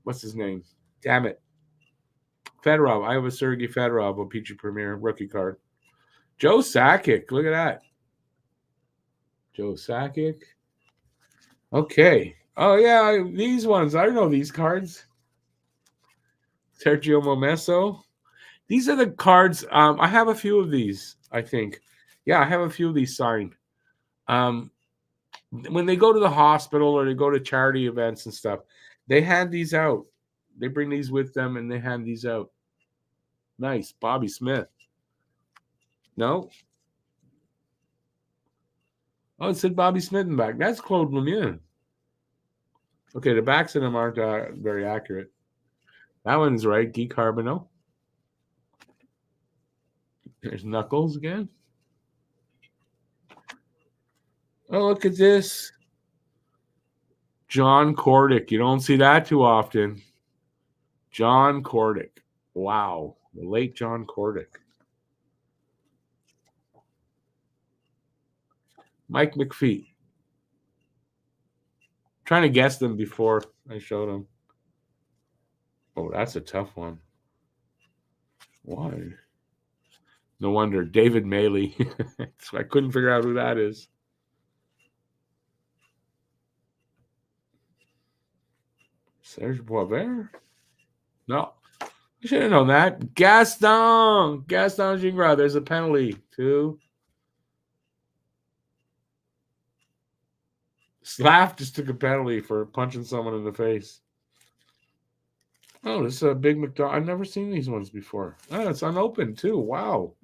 what's his name? Damn it. Fedorov. I have a Sergei Fedorov O-Pee-Chee Premier rookie card. Joe Sakic. Look at that. Joe Sakic. Okay. Oh yeah, these ones. I don't know these cards. Sergio Momesso. These are the cards. I have a few of these, I think. Yeah, I have a few of these signed. When they go to the hospital or they go to charity events and stuff, they hand these out. They bring these with them and they hand these out. Nice. Bobby Smith. No? Oh, it said Bobby Smith in the back. That's Claude Lemieux. Okay, the backs of them aren't very accurate. That one's right. Guy Carbonneau. There's Knuckles again. Oh, look at this. John Cordick. You don't see that too often. John Cordick. Wow. The late John Cordick. Mike McPhee. Trying to guess them before I showed them. Oh, that's a tough one. Why? No wonder. David Maley. So I couldn't figure out who that is. Serge Boisvert? No. I should have known that. Gaston Gingras. There's a penalty. 2. Slav just took a penalty for punching someone in the face. Oh, this is a big McDonald's. I've never seen these ones before. Oh, it's unopened too. Wow.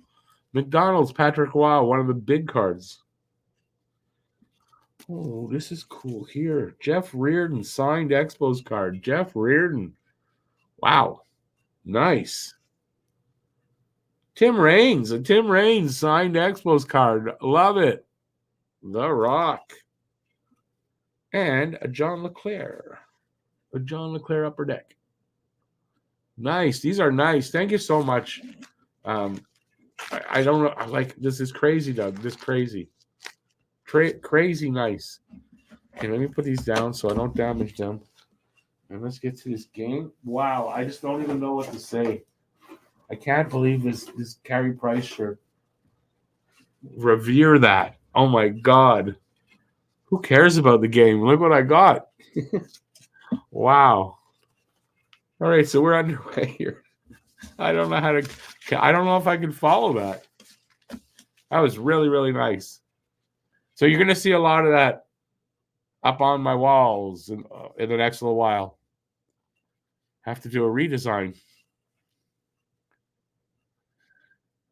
McDonald's Patrick Wow, one of the big cards. Oh, this is cool. Here, Jeff Reardon signed Expos card. Jeff Reardon. Wow. Nice. Tim Raines, a Tim Raines signed Expos card. Love it. The Rock. And a John LeClair. A John LeClair upper deck. Nice. These are nice. Thank you so much. I don't know. Like, this is crazy, Doug. This crazy. Crazy nice. Okay, let me put these down so I don't damage them. And let's get to this game. Wow, I just don't even know what to say. I can't believe this Carey Price shirt. Revere that. Oh my God. Who cares about the game? Look what I got. Wow. All right, so we're underway here. I don't know if I can follow that. That was really, really nice. So you're going to see a lot of that up on my walls in the next little while. Have to do a redesign.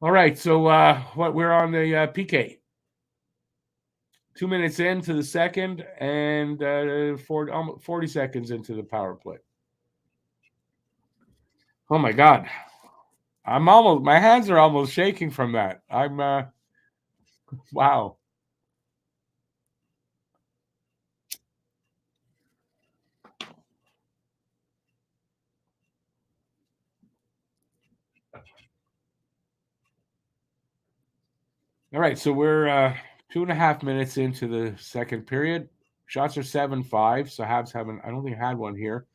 All right, so we're on the PK. 2 minutes into the second and 40 seconds into the power play. Oh my God. My hands are almost shaking from that. Wow. All right, so we're 2.5 minutes into the second period. Shots are 7-5, so Habs I don't think had one here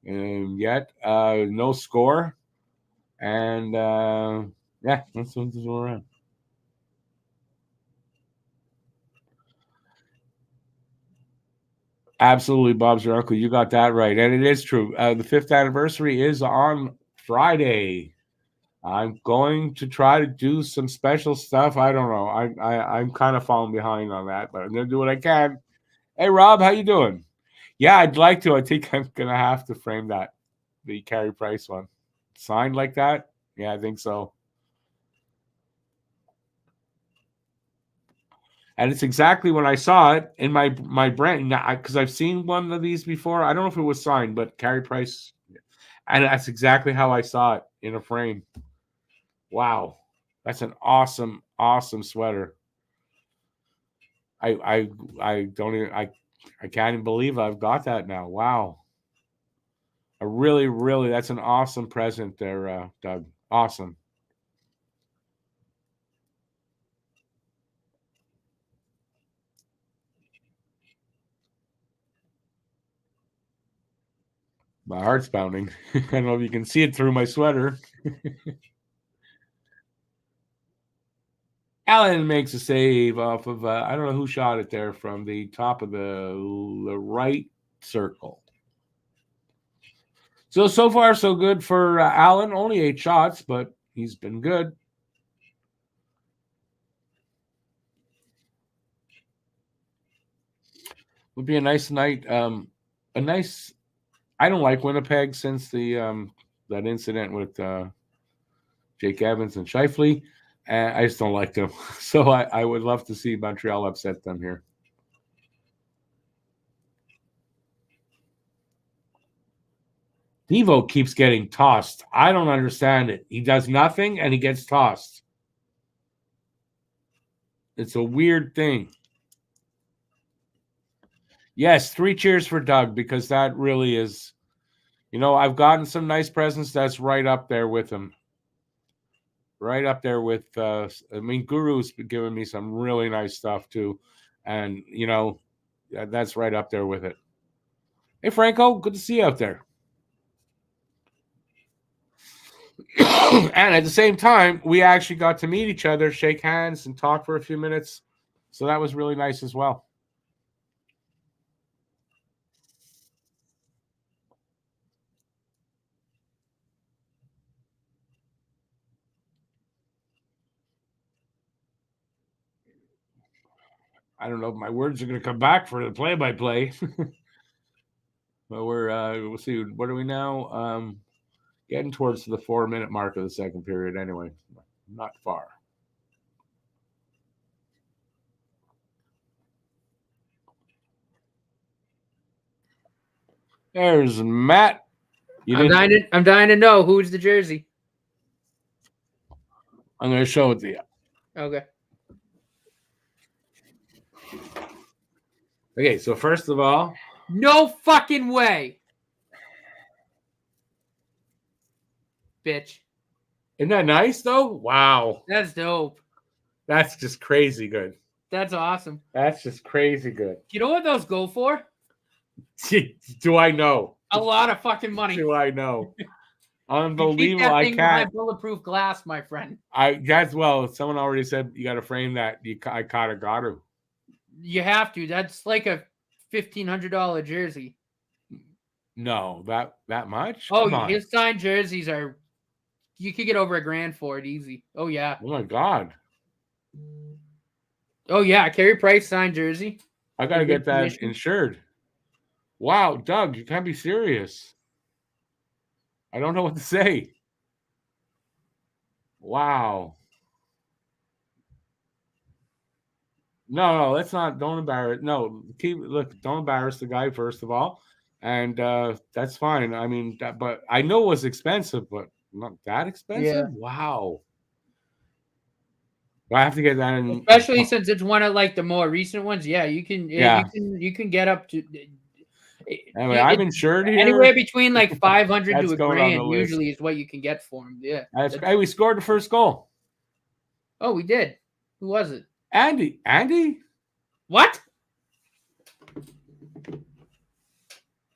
yet. No score. And yeah, that's what we're at. Absolutely, Bob's your uncle. You got that right. And it is true. The 5th anniversary is on Friday. I'm going to try to do some special stuff. I don't know. I'm kind of falling behind on that, but I'm going to do what I can. Hey, Rob, how you doing? Yeah, I'd like to. I think I'm going to have to frame that, the Carey Price one. Signed like that? Yeah, I think so. And it's exactly when I saw it in my brain, because I've seen one of these before. I don't know if it was signed, but Carey Price. And that's exactly how I saw it in a frame. Wow. That's an awesome, awesome sweater. I can't even believe I've got that now. Wow. That's an awesome present there, Doug. Awesome. My heart's pounding. I don't know if you can see it through my sweater. Allen makes a save off of, I don't know who shot it there from the top of the right circle. So far, so good for Allen. Only 8 shots, but he's been good. Would be a nice night. I don't like Winnipeg since the that incident with Jake Evans and Scheifele. I just don't like them. So I would love to see Montreal upset them here. Devo keeps getting tossed. I don't understand it. He does nothing and he gets tossed. It's a weird thing. Yes, 3 cheers for Doug, because that really is, I've gotten some nice presents that's right up there with him. Right up there with, Guru's been giving me some really nice stuff too. And, that's right up there with it. Hey, Franco, good to see you out there. And at the same time, we actually got to meet each other, shake hands, and talk for a few minutes. So that was really nice as well. I don't know if my words are going to come back for the play-by-play. But we'll see. What are we now? Getting towards the 4-minute mark of the second period anyway. Not far. There's Matt. I'm dying to know who's the jersey. I'm going to show it to you. Okay. Okay, so first of all, no fucking way, bitch. Isn't that nice though? Wow, that's dope. That's just crazy good. That's awesome. That's just crazy good. You know what those go for? Do I know? A lot of fucking money. Do I know? Unbelievable! You keep that I thing can't. behind bulletproof glass, my friend. Someone already said you got to frame that. I kind of got to. You have to. That's like a $1,500 jersey. No, that much? Oh, his signed jerseys are. You could get over $1,000 for it easy. Oh yeah. Oh my god. Oh yeah, Carey Price signed jersey. I gotta get that insured. Wow, Doug, you can't be serious. I don't know what to say. Wow. No, let's not. Don't embarrass. No, don't embarrass the guy first of all, and that's fine. I mean, but I know it was expensive, but not that expensive. Yeah. Wow. I have to get that in, especially since it's one of like the more recent ones. Yeah, you can. Yeah. You can get up to. Anyway, I'm insured here. Anywhere between like 500 to $1,000 usually is what you can get for him. Yeah. Hey, we scored the first goal. Oh, we did. Who was it? Andy? What?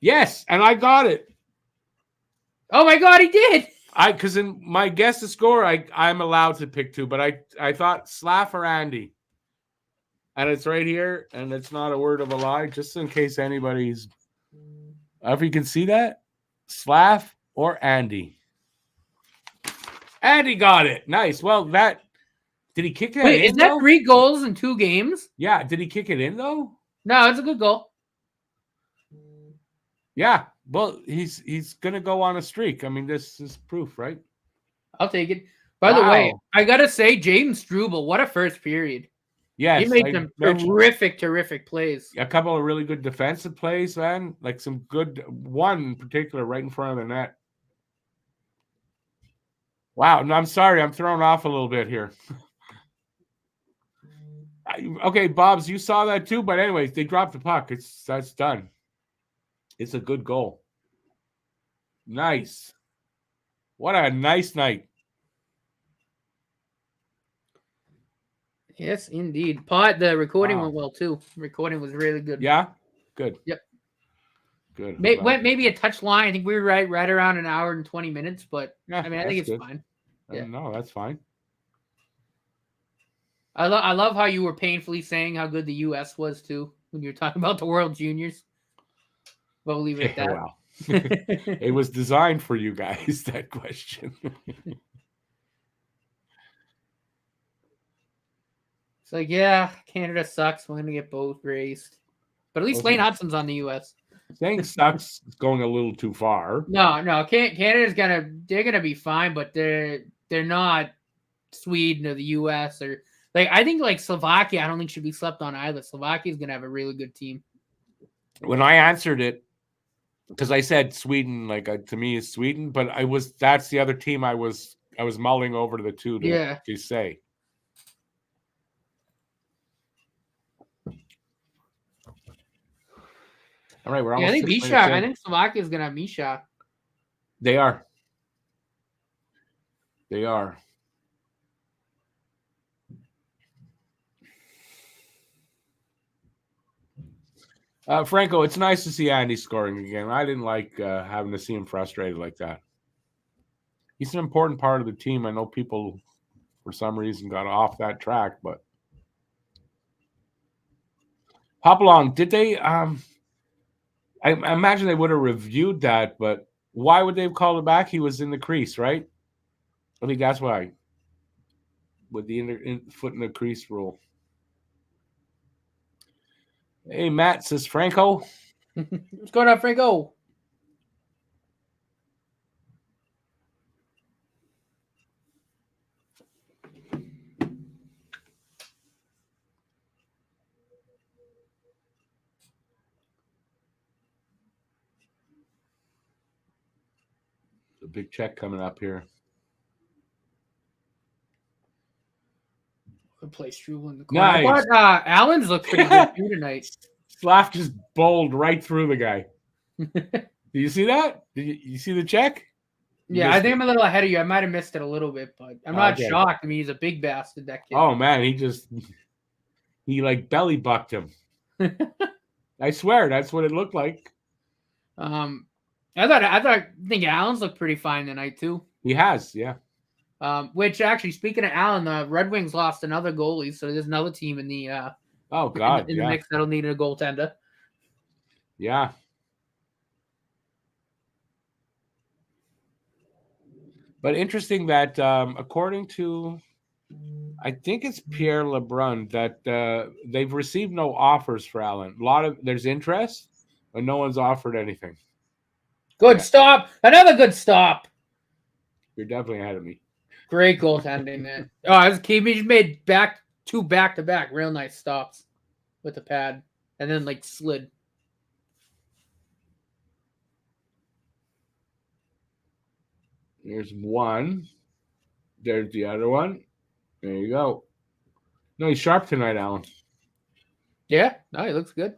Yes, and I got it. Oh my god, he did. Because in my guess to score, I'm allowed to pick two, but I thought Slav or Andy. And it's right here, and it's not a word of a lie, just in case anybody's. If you can see that, Slav or Andy. Andy got it. Nice. Well, did he kick that in? Wait, is that 3 goals in 2 games? Yeah. Did he kick it in though? No, it's a good goal. Yeah. Well, he's gonna go on a streak. I mean, this is proof, right? I'll take it. By the way, I gotta say, Jaden Struble, what a first period. Yes, he made some terrific plays. A couple of really good defensive plays, man. Like some good one in particular right in front of the net. Wow. No, I'm sorry. I'm thrown off a little bit here. Okay, Bobs, you saw that too. But anyways, they dropped the puck. That's done. It's a good goal. Nice. What a nice night. Yes, indeed. The recording went well too. The recording was really good. Yeah? Good. Yep. Good. Went maybe a touch line. I think we were right around an hour and 20 minutes, but yeah, I mean, I think it's fine. Yeah. No, that's fine. I love how you were painfully saying how good the U.S. was too when you were talking about the World Juniors. But we'll leave it at that. Wow. It was designed for you guys, that question. It's like, yeah, Canada sucks. We're going to get both raised. But at least Lane Hudson's on the U.S. Saying sucks is going a little too far. No. Canada's they're gonna be fine, but they're not Sweden or the U.S. or like I think like Slovakia. I don't think should be slept on either. Slovakia's gonna have a really good team. When I answered it, because I said Sweden, like to me is Sweden, but that's the other team I was mulling over the two to say. All right, we're Yeah, I almost think 6 Misha. minutes I in. think Slovakia is gonna have Misha. They are. They are. Franco, it's nice to see Andy scoring again. I didn't like having to see him frustrated like that. He's an important part of the team. I know people, for some reason, got off that track, but Hopalong, did they? I imagine they would have reviewed that, but why would they have called it back? He was in the crease, right? I think that's why, with the foot in the crease rule. Hey, Matt says Franco. What's going on, Franco? A big check coming up here. Play Struble in the corner. Nice. I thought Allen's looked pretty good too tonight. Slav just bowled right through the guy. Did you see that? Did you see the check? Yeah, I think I'm a little ahead of you. I might have missed it a little bit, but I'm not shocked. I mean, he's a big bastard, that kid. Oh man, he like belly bucked him. I swear, that's what it looked like. I think Allen's looked pretty fine tonight too. He has, yeah. Which actually, speaking of Allen, the Red Wings lost another goalie, so there's another team in the the mix that'll need a goaltender. Yeah. But interesting that according to, I think it's Pierre Lebrun, that they've received no offers for Allen. There's interest, but no one's offered anything. Good stop. Another good stop. You're definitely ahead of me. Great goaltending, man. Oh, he made two back-to-back real nice stops with the pad, and then like slid. There's one. There's the other one. There you go. No, he's sharp tonight, Allen. Yeah, no, he looks good.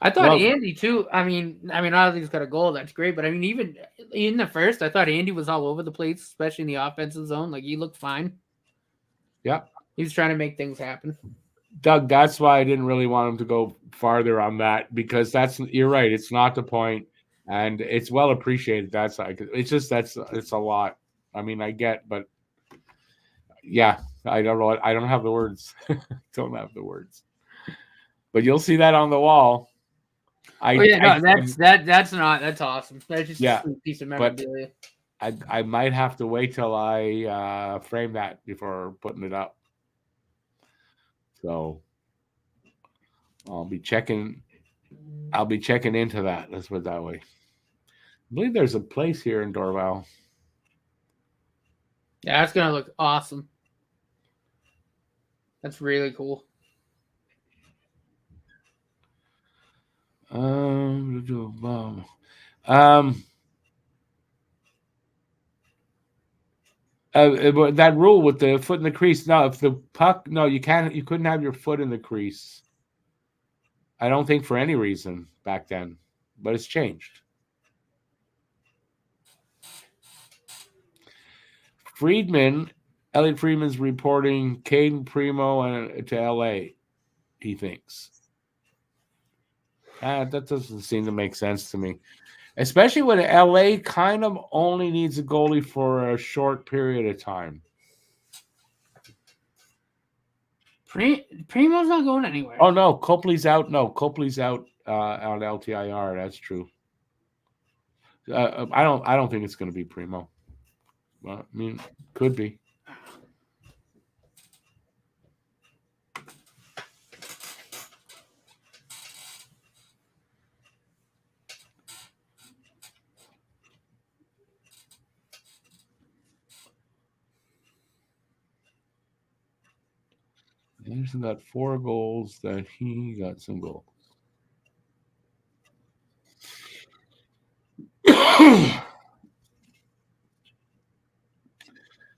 I thought Andy too. I mean, obviously he's got a goal. That's great, but I mean, even in the first, I thought Andy was all over the place, especially in the offensive zone. Like he looked fine. Yeah, he's trying to make things happen. Doug, that's why I didn't really want him to go farther on that, because you're right. It's not the point, and it's well appreciated. That's like it's a lot. I mean, I get, but yeah, I don't know. I don't have the words. Don't have the words. But you'll see that on the wall. That's awesome. That's just a sweet piece of memorabilia. I might have to wait till I frame that before putting it up. So I'll be checking into that. Let's put it that way. I believe there's a place here in Dorval. Yeah, that's gonna look awesome. That's really cool. That rule with the foot in the crease. No, if the puck, no, you couldn't have your foot in the crease. I don't think for any reason back then, but it's changed. Elliot Friedman's reporting Caden Primo to LA, he thinks. That doesn't seem to make sense to me. Especially when LA kind of only needs a goalie for a short period of time. Primo's not going anywhere. Oh no, Copley's out. No, Copley's out on LTIR. That's true. I don't think it's going to be Primo. Well, I mean, could be. Anderson got 4 goals. That he got some goals.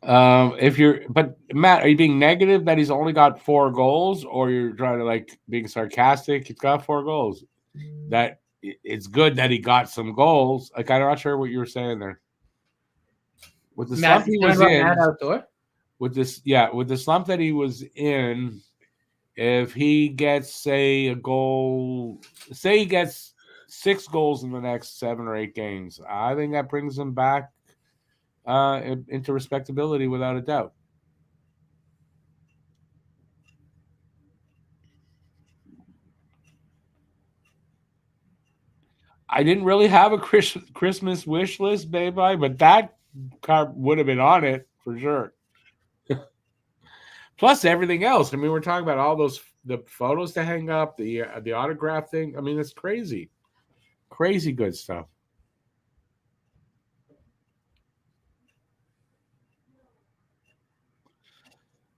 But Matt, are you being negative that he's only got 4 goals, or you're trying to like being sarcastic? He's got 4 goals. That it's good that he got some goals. Like, I'm not sure what you were saying there. With the slump he was in, with the slump that he was in, if he gets say he gets 6 goals in the next 7 or 8 games, I think that brings him back into respectability without a doubt. I didn't really have a Christmas wish list, baby, but that card would have been on it for sure. Plus everything else. I mean, we're talking about all the photos to hang up, the autograph thing. I mean, it's crazy. Crazy good stuff.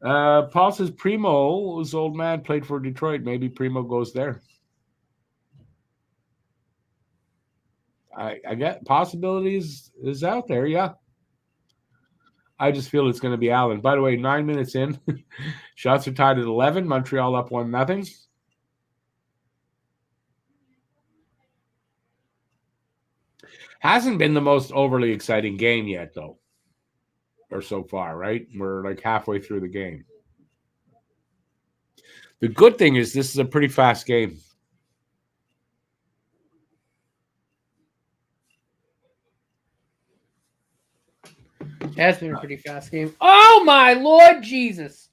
Paul says Primo's old man played for Detroit. Maybe Primo goes there. I get possibilities is out there, yeah. I just feel it's going to be Allen. By the way, 9 minutes in, shots are tied at 11. Montreal up 1-0. Hasn't been the most overly exciting game yet, though, or so far, right? We're like halfway through the game. The good thing is this is a pretty fast game. That's been a pretty fast game. Oh, my Lord Jesus.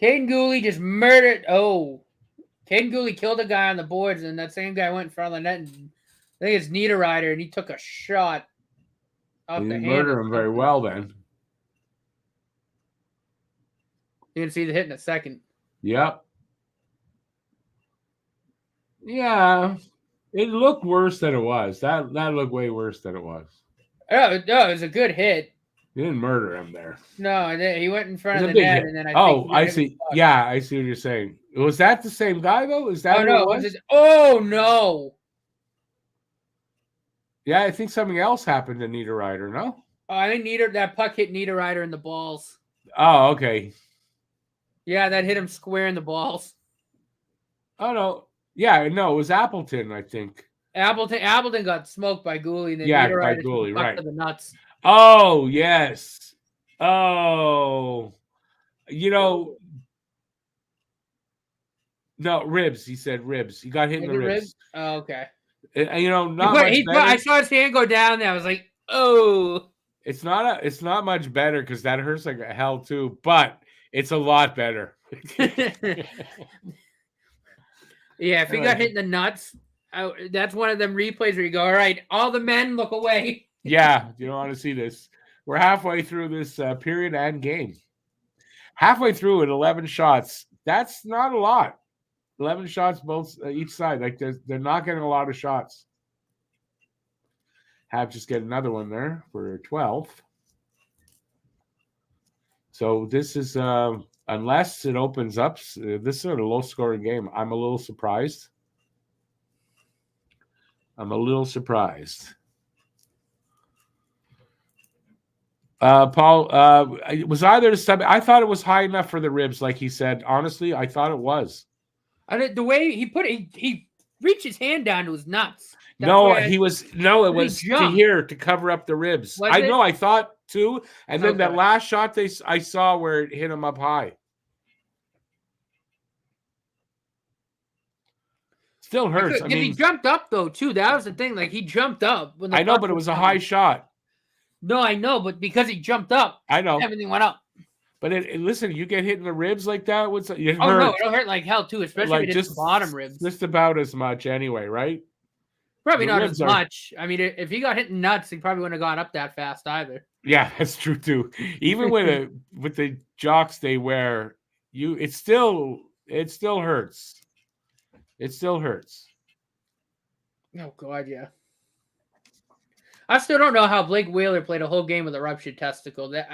Caden Gooley just murdered. Oh. Caden Gooley killed a guy on the boards, and that same guy went in front of the net. And I think it's Niederreiter, and he took a shot off the hand. Murder him very well, then. You can see the hit in a second. Yep. Yeah. It looked worse than it was. That looked way worse than it was. Oh, no, it was a good hit. You didn't murder him there. No, he went in front of the net, and then I see. Yeah, I see what you're saying. Was that the same guy, though? Is that no. Oh, no. Yeah, I think something else happened to Niederreiter, no? Oh, I think that puck hit Niederreiter in the balls. Oh, okay. Yeah, that hit him square in the balls. Oh, no. Yeah, no, it was Appleton, I think. Appleton got smoked by Gooley. And then by Gooley, right. To the nuts. Oh, yes. Oh. No, ribs. He said ribs. He got hit in the ribs. Oh, okay. Not much better. I saw his hand go down there. I was like, oh. It's not much better because that hurts like hell too, but it's a lot better. Yeah, if he got hit in the nuts, that's one of them replays where you go, all right, all the men look away. Yeah, you don't want to see this. We're halfway through this period and game. Halfway through it, 11 shots. That's not a lot. 11 shots both each side. Like they're not getting a lot of shots. Habs just get another one there for 12. So this is unless it opens up, this is a low-scoring game. I'm a little surprised. Paul, it was either I thought it was high enough for the ribs, like he said. Honestly, I thought it was. The way he put it, he reached his hand down to his nuts. It was to here to cover up the ribs. I thought too. And then that last shot I saw where it hit him up high. Still hurts. He jumped up though too. That was the thing. Like he jumped up. I know, but it was a high shot. No, I know, but because he jumped up, I know everything went up. But listen, you get hit in the ribs like that. No, it'll hurt like hell too, especially if it hits the bottom ribs. Just about as much anyway, right? Probably not as much. I mean, if he got hit in nuts, he probably wouldn't have gone up that fast either. Yeah, that's true too. Even with the jocks they wear, it still hurts. It still hurts. Oh God, yeah. I still don't know how Blake Wheeler played a whole game with a ruptured testicle. That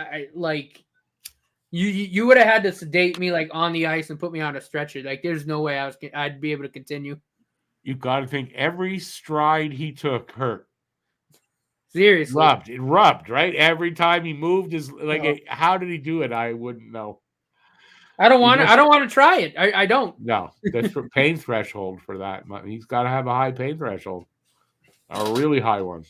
you would have had to sedate me like on the ice and put me on a stretcher. Like there's no way I'd be able to continue. You got to think every stride he took hurt. Seriously. It rubbed, right? Every time he moved his how did he do it? I wouldn't know. I don't want to try it. I don't. No, the pain threshold for that. He's got to have a high pain threshold. A really high one.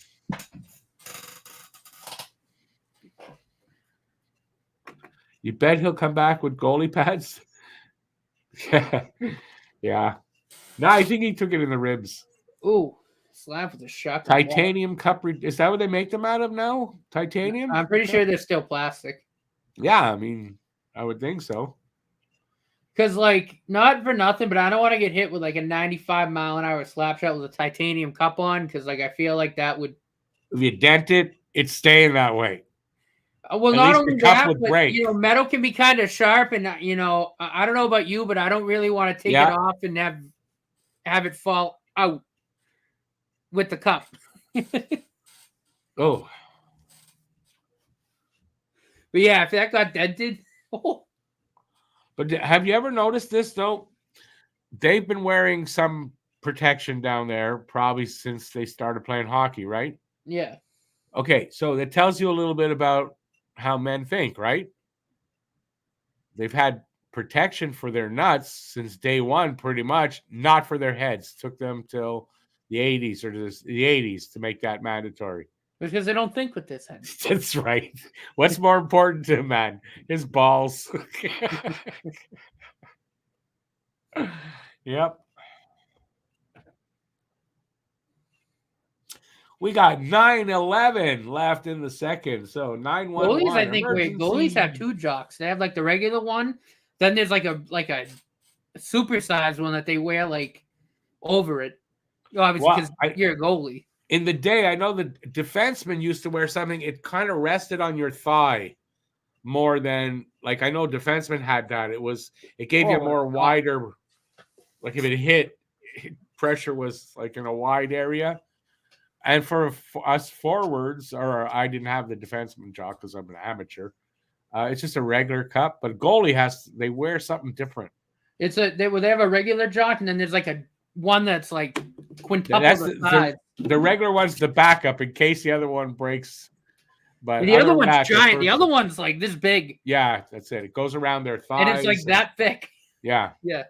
You bet he'll come back with goalie pads? Yeah. No, I think he took it in the ribs. Ooh, slap with a shot. Titanium cup. Is that what they make them out of now? Titanium? I'm pretty sure they're still plastic. Yeah, I mean, I would think so. Because, like, not for nothing, but I don't want to get hit with, like, a 95-mile-an-hour slap shot with a titanium cup on, because, like, I feel like that would... If you dent it, it's staying that way. Well, not only that, but, you know, metal can be kind of sharp, and, you know, I don't know about you, but I don't really want to take it off and have it fall out with the cup. Oh. But, yeah, if that got dented... But have you ever noticed this, though? They've been wearing some protection down there probably since they started playing hockey, right? Yeah. Okay, so that tells you a little bit about how men think, right? They've had protection for their nuts since day one, pretty much, not for their heads. Took them till the 80s or the 80s to make that mandatory. Because they don't think with this head. That's right. What's more important to a man? His balls. Yep. We got 9-11 left in the second. So 9-1. Goalies, I think, goalies have two jocks. They have like the regular one. Then there's like a supersized one that they wear like over it. Obviously, because you're a goalie. In the day, I know the defensemen used to wear something. It kind of rested on your thigh more than, like, I know defensemen had that. It gave you a more wider, like if it hit, pressure was like in a wide area. And for us forwards, or I didn't have the defenseman jock because I'm an amateur. It's just a regular cup, but goalie they wear something different. They have a regular jock, and then there's like a one that's like quintuple the size. The regular one's the backup in case the other one breaks. But the other one's giant. The other one's like this big. Yeah, that's it. It goes around their thighs. And it's like that thick. Yeah. Yeah.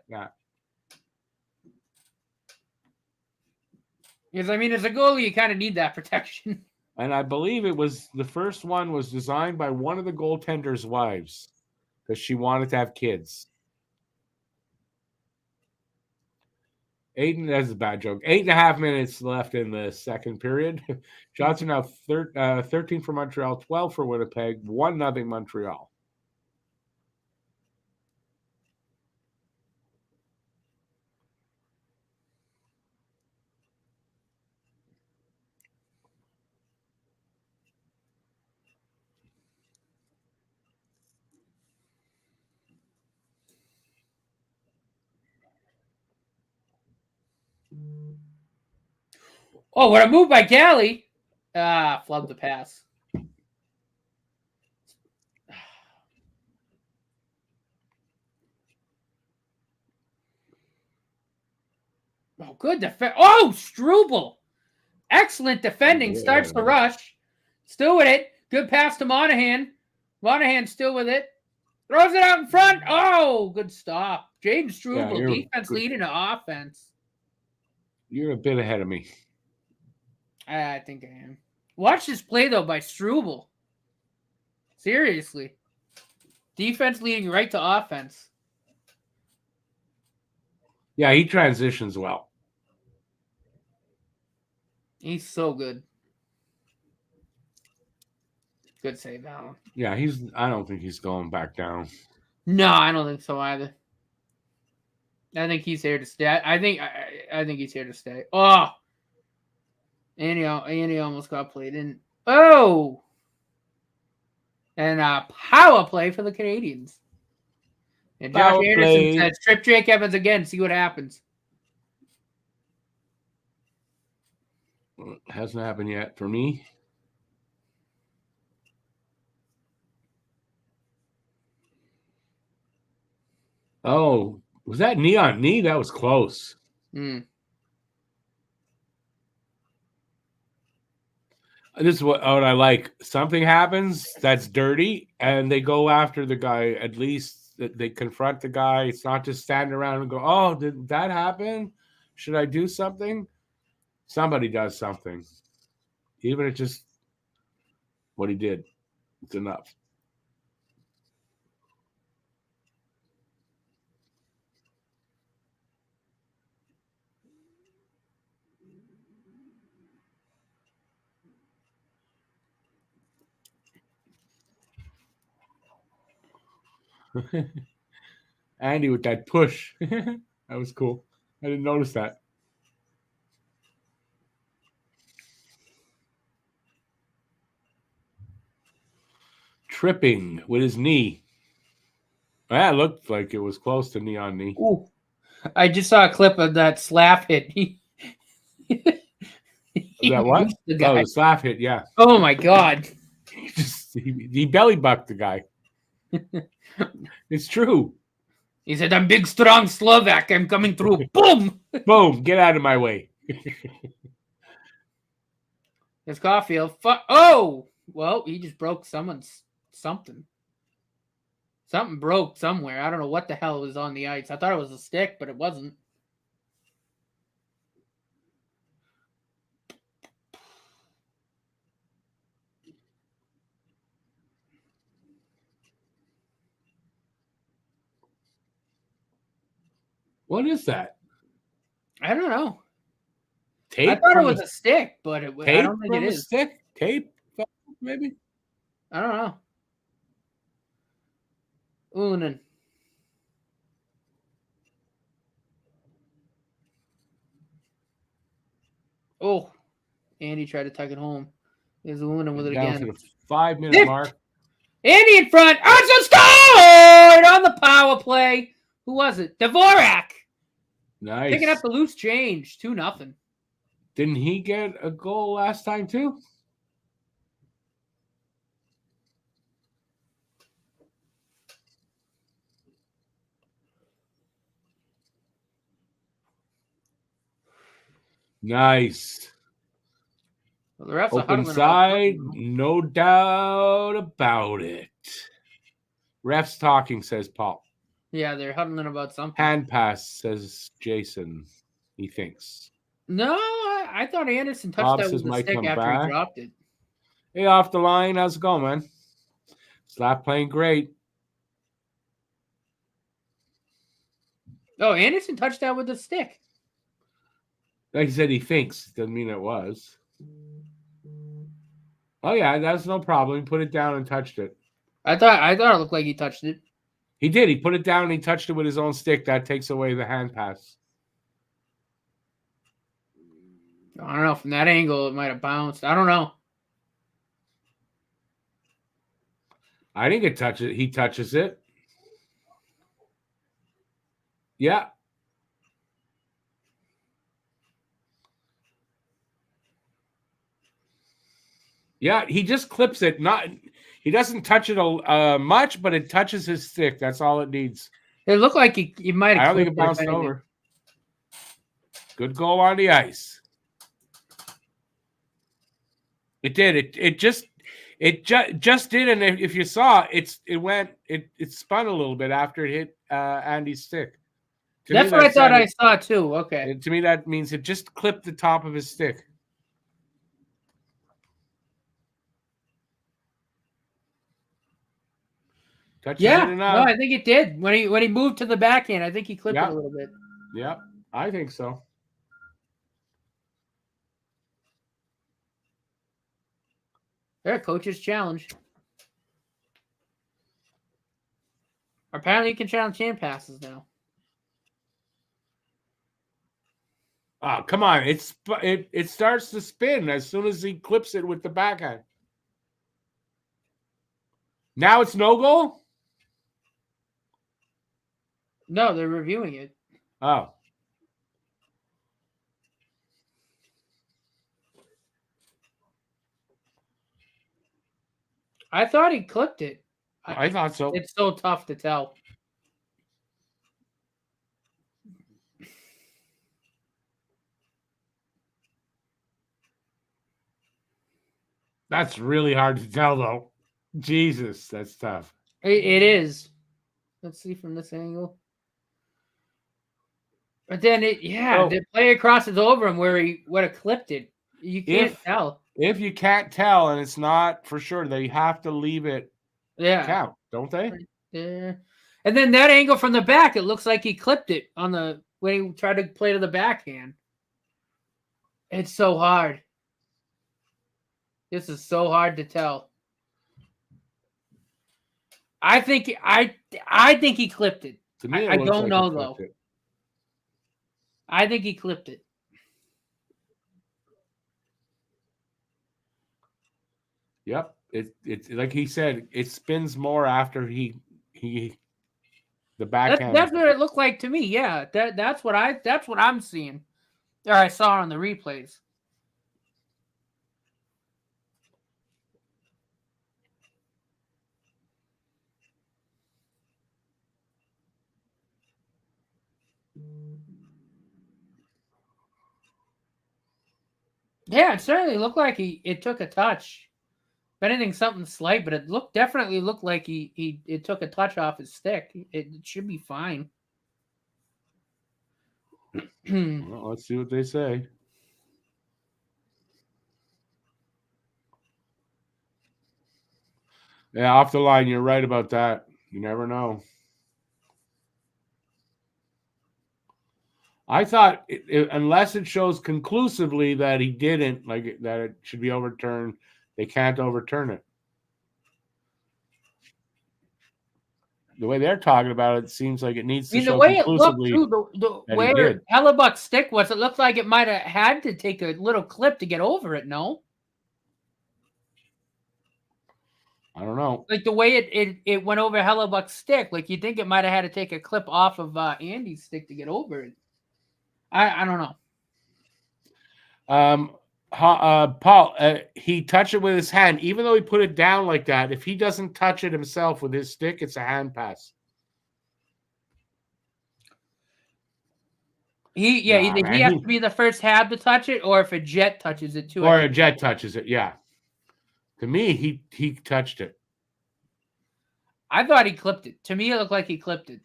Because, I mean, as a goalie, you kind of need that protection. And I believe the first one was designed by one of the goaltender's wives because she wanted to have kids. That's a bad joke. 8.5 minutes left in the second period. Shots are now 13 for Montreal, 12 for Winnipeg, 1-0 Montreal. Oh, what a move by Galley. Flubbed the pass. Oh, good defense. Oh, Struble. Excellent defending. Starts the rush. Still with it. Good pass to Monahan. Monahan still with it. Throws it out in front. Oh, good stop. James Struble, defense leading to offense. You're a bit ahead of me. I think I am. Watch this play, though, by Struble. Seriously. Defense leading right to offense. Yeah, he transitions well. He's so good. Good save, Alan. Yeah, I don't think he's going back down. No, I don't think so either. I think he's here to stay. I think he's here to stay. Oh! Andy almost got played in. Oh! And a power play for the Canadiens. And Josh Anderson said, strip Jake Evans again, see what happens. Well, it hasn't happened yet for me. Oh, was that knee on knee? That was close. This is what I like. Something happens that's dirty, and they go after the guy. At least they confront the guy. It's not just standing around and go, "Oh, did that happen? Should I do something?" Somebody does something, even if it's just what he did. It's enough. Andy with that push. That was cool. I didn't notice that. Tripping with his knee. That looked like it was close to knee on knee. Ooh. I just saw a clip of that slap hit. He That what? the guy. Oh, the slap hit, yeah. Oh my god. He belly bucked the guy. It's true. He said, "I'm big, strong Slovak. I'm coming through." Boom! Boom, get out of my way. It's Caulfield. Oh! Well, he just broke someone's something. Something broke somewhere. I don't know what the hell was on the ice. I thought it was a stick, but it wasn't. What is that? I don't know. Tape? I thought it was a stick, but I don't think it from a is. stick? Tape? Maybe? I don't know. Unen. Oh, Andy tried to tuck it home. There's Unen with it Down again. to the 5-minute mark. Andy in front. Also scored on the power play. Who was it? Dvorak. Nice. Picking up the loose change. 2-0. Didn't he get a goal last time too? Nice. Well, the refs Open side, no doubt about it. Refs talking, says Paul. Yeah, they're huddling about something. Hand pass, says Jason. He thinks. No, I thought Anderson touched Bob that says with the Mike stick come after back. he dropped it. Hey, off the line. How's it going, man? Slap playing great. Oh, Anderson touched that with the stick. Like he said, he thinks. Doesn't mean it was. Oh, yeah, that's no problem. He put it down and touched it. I thought it looked like he touched it. He did. He put it down and he touched it with his own stick. That takes away the hand pass. I don't know. From that angle, it might have bounced. I don't know. I didn't get touch it. He touches it. Yeah. Yeah, he just clips it. He doesn't touch it much, but it touches his stick. That's all it needs. It looked like he might have. I don't think it bounced over. Good goal on the ice. It did. It just did, and if you saw, it spun a little bit after it hit Andy's stick. That's what I thought I saw too. Okay. To me, that means it just clipped the top of his stick. Yeah, no, I think it did. When he moved to the backhand, I think he clipped it a little bit. Yeah, I think so. There, coach's challenge. Apparently, you can challenge hand passes now. Oh, come on. It starts to spin as soon as he clips it with the backhand. Now it's no goal? No, they're reviewing it. Oh. I thought he clipped it. I thought so. It's so tough to tell. That's really hard to tell, though. Jesus, that's tough. It is. Let's see from this angle. But then the play crosses over him where he would have clipped it. You can't tell. If you can't tell and it's not for sure, they have to leave it count, don't they? Right there. And then that angle from the back, it looks like he clipped it on the when he tried to play to the backhand. It's so hard. This is so hard to tell. I think he clipped it. To me, I don't know though. I think he clipped it. Yep. It's like he said, it spins more after he the backhand. That's what it looked like to me. Yeah. That's what I'm seeing. Or I saw on the replays. Yeah, it certainly looked like it took a touch. If anything, something slight, but it definitely looked like it took a touch off his stick. It should be fine. Well, let's see what they say. Yeah, off the line, you're right about that. You never know. I thought, unless it shows conclusively that he didn't, like that it should be overturned, they can't overturn it. The way they're talking about it, seems like it needs to show conclusively. The way Hellebuck's stick was, it looked like it might have had to take a little clip to get over it. No, I don't know. Like the way it went over Hellebuck's stick, like you think it might have had to take a clip off of Andy's stick to get over it. I don't know. Paul, he touched it with his hand. Even though he put it down like that, if he doesn't touch it himself with his stick, it's a hand pass. He has to be the first Hab to touch it, or if a Jet touches it too. Or a Jet touches it, yeah. To me, he touched it. I thought he clipped it. To me, it looked like he clipped it.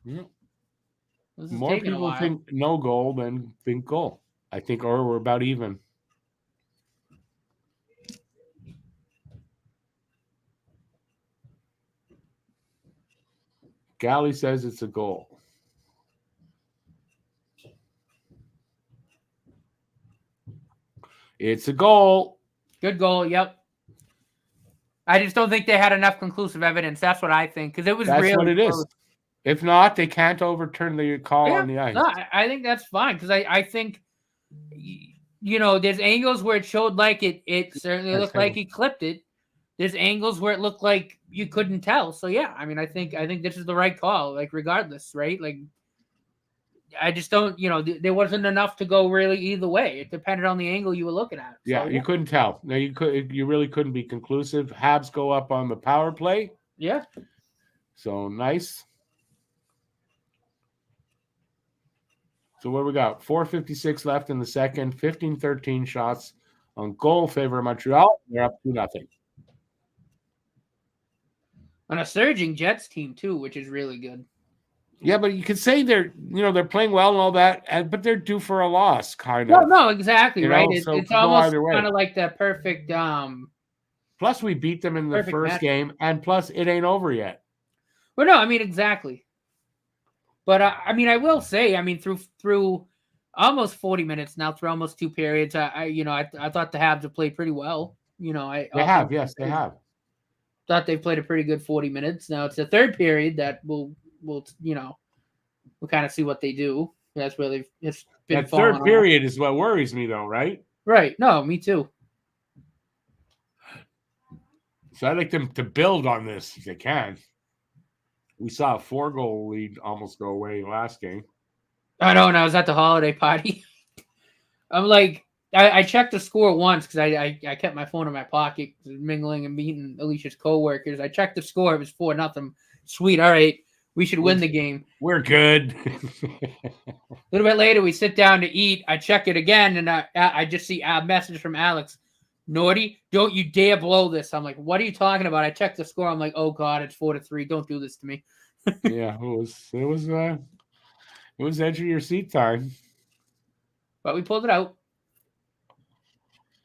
Yeah. More people think no goal than think goal. I think, or we're about even. Galley says it's a goal. It's a goal. Good goal. Yep. I just don't think they had enough conclusive evidence. That's what I think, because it was That's really what it close. Is. If not, they can't overturn the call on the ice. No, I think that's fine, because I think, there's angles where it showed like it certainly looked like he clipped it. There's angles where it looked like you couldn't tell. So yeah, I mean, I think this is the right call, like regardless, right? Like, I just don't, there wasn't enough to go really either way. It depended on the angle you were looking at. Yeah, you couldn't tell. No, you really couldn't be conclusive. Habs go up on the power play. Yeah. So nice. So what we got? 4:56 left in the second. 15-13 shots on goal favor Montreal. They're up 2-0. On a surging Jets team too, which is really good. Yeah, but you could say they're playing well and all that, but they're due for a loss, kind of. No, exactly, right. So it's almost kind of like that perfect. Plus, we beat them in the first game, and plus, it ain't over yet. Well, no, I mean exactly. But I mean, I will say, I mean, through almost 40 minutes now, through almost two periods, I thought the Habs have played pretty well. They have. Thought they played a pretty good 40 minutes. Now it's the third period that we'll kind of see what they do. That's where it's been. That third period is what worries me, though, right? Right. No, me too. So I'd like them to build on this if they can. We saw a 4-goal lead almost go away last game. I know, and I was at the holiday party. I'm like, I checked the score once because I kept my phone in my pocket, mingling and meeting Alicia's coworkers. I checked the score; it was 4-0. Sweet, all right. We should win the game. We're good. A little bit later, we sit down to eat. I check it again, and I just see a message from Alex. Naughty, don't you dare blow this. I'm like, what are you talking about? I checked the score. I'm like, oh God, it's 4-3. Don't do this to me. Yeah, it was edge of your seat time. But we pulled it out.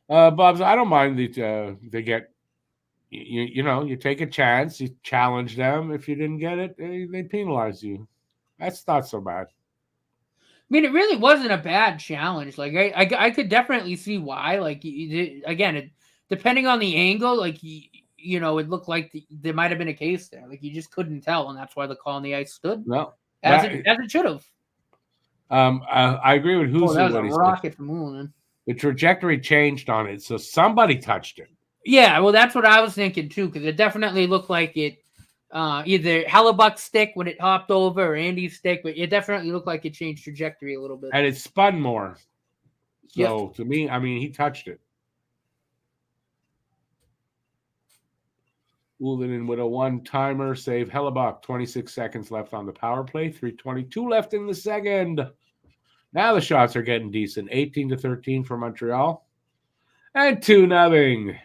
Bubs, I don't mind they get you take a chance, you challenge them. If you didn't get it, they penalize you. That's not so bad. I mean, it really wasn't a bad challenge. Like I could definitely see why. Like again, depending on the angle, like it looked like there might have been a case there. Like you just couldn't tell, and that's why the call on the ice stood. No, as it should have. I agree with Huso. That was a rocket from Moulin. The trajectory changed on it, so somebody touched it. Yeah, well, that's what I was thinking too, because it definitely looked like it. Either Hellebuck's stick when it hopped over or Andy's stick, but it definitely looked like it changed trajectory a little bit. And it spun more. So to me, I mean, he touched it. Ullinen with a one-timer save. Hellebuck, 26 seconds left on the power play. 3:22 left in the second. Now the shots are getting decent. 18-13 for Montreal. And 2-0.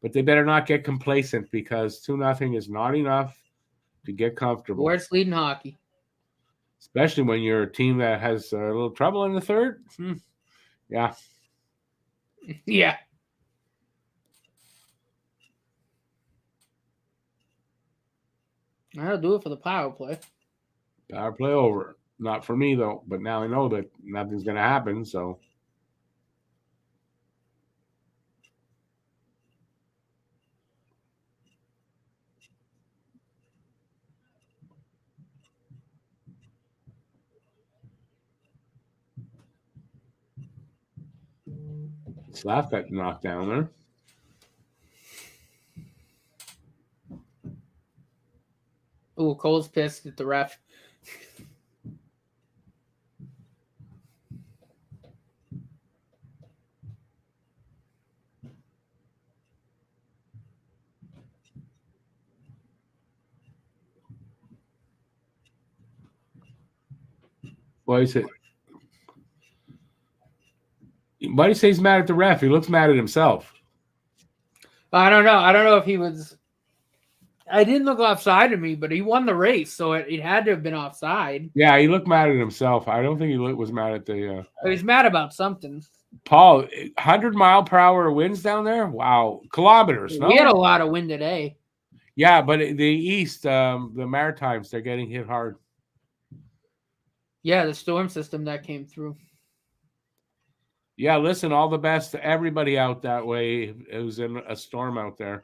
But they better not get complacent because 2-0 is not enough to get comfortable. Worst lead in hockey. Especially when you're a team that has a little trouble in the third. Yeah. Yeah. That'll do it for the power play. Power play over. Not for me, though. But now I know that nothing's going to happen, so. Slav got knocked down there. Oh, Cole's pissed at the ref. Why do you say he's mad at the ref? He looks mad at himself. I don't know. I don't know if he was. I didn't look offside to me, but he won the race, so it had to have been offside. Yeah, he looked mad at himself. I don't think he was mad at the. He's mad about something. Paul, 100-mile-per-hour winds down there? Wow. Kilometers, no? We had a lot of wind today. Yeah, but the east, the Maritimes, they're getting hit hard. Yeah, the storm system that came through. Yeah, listen, all the best to everybody out that way who's in a storm out there.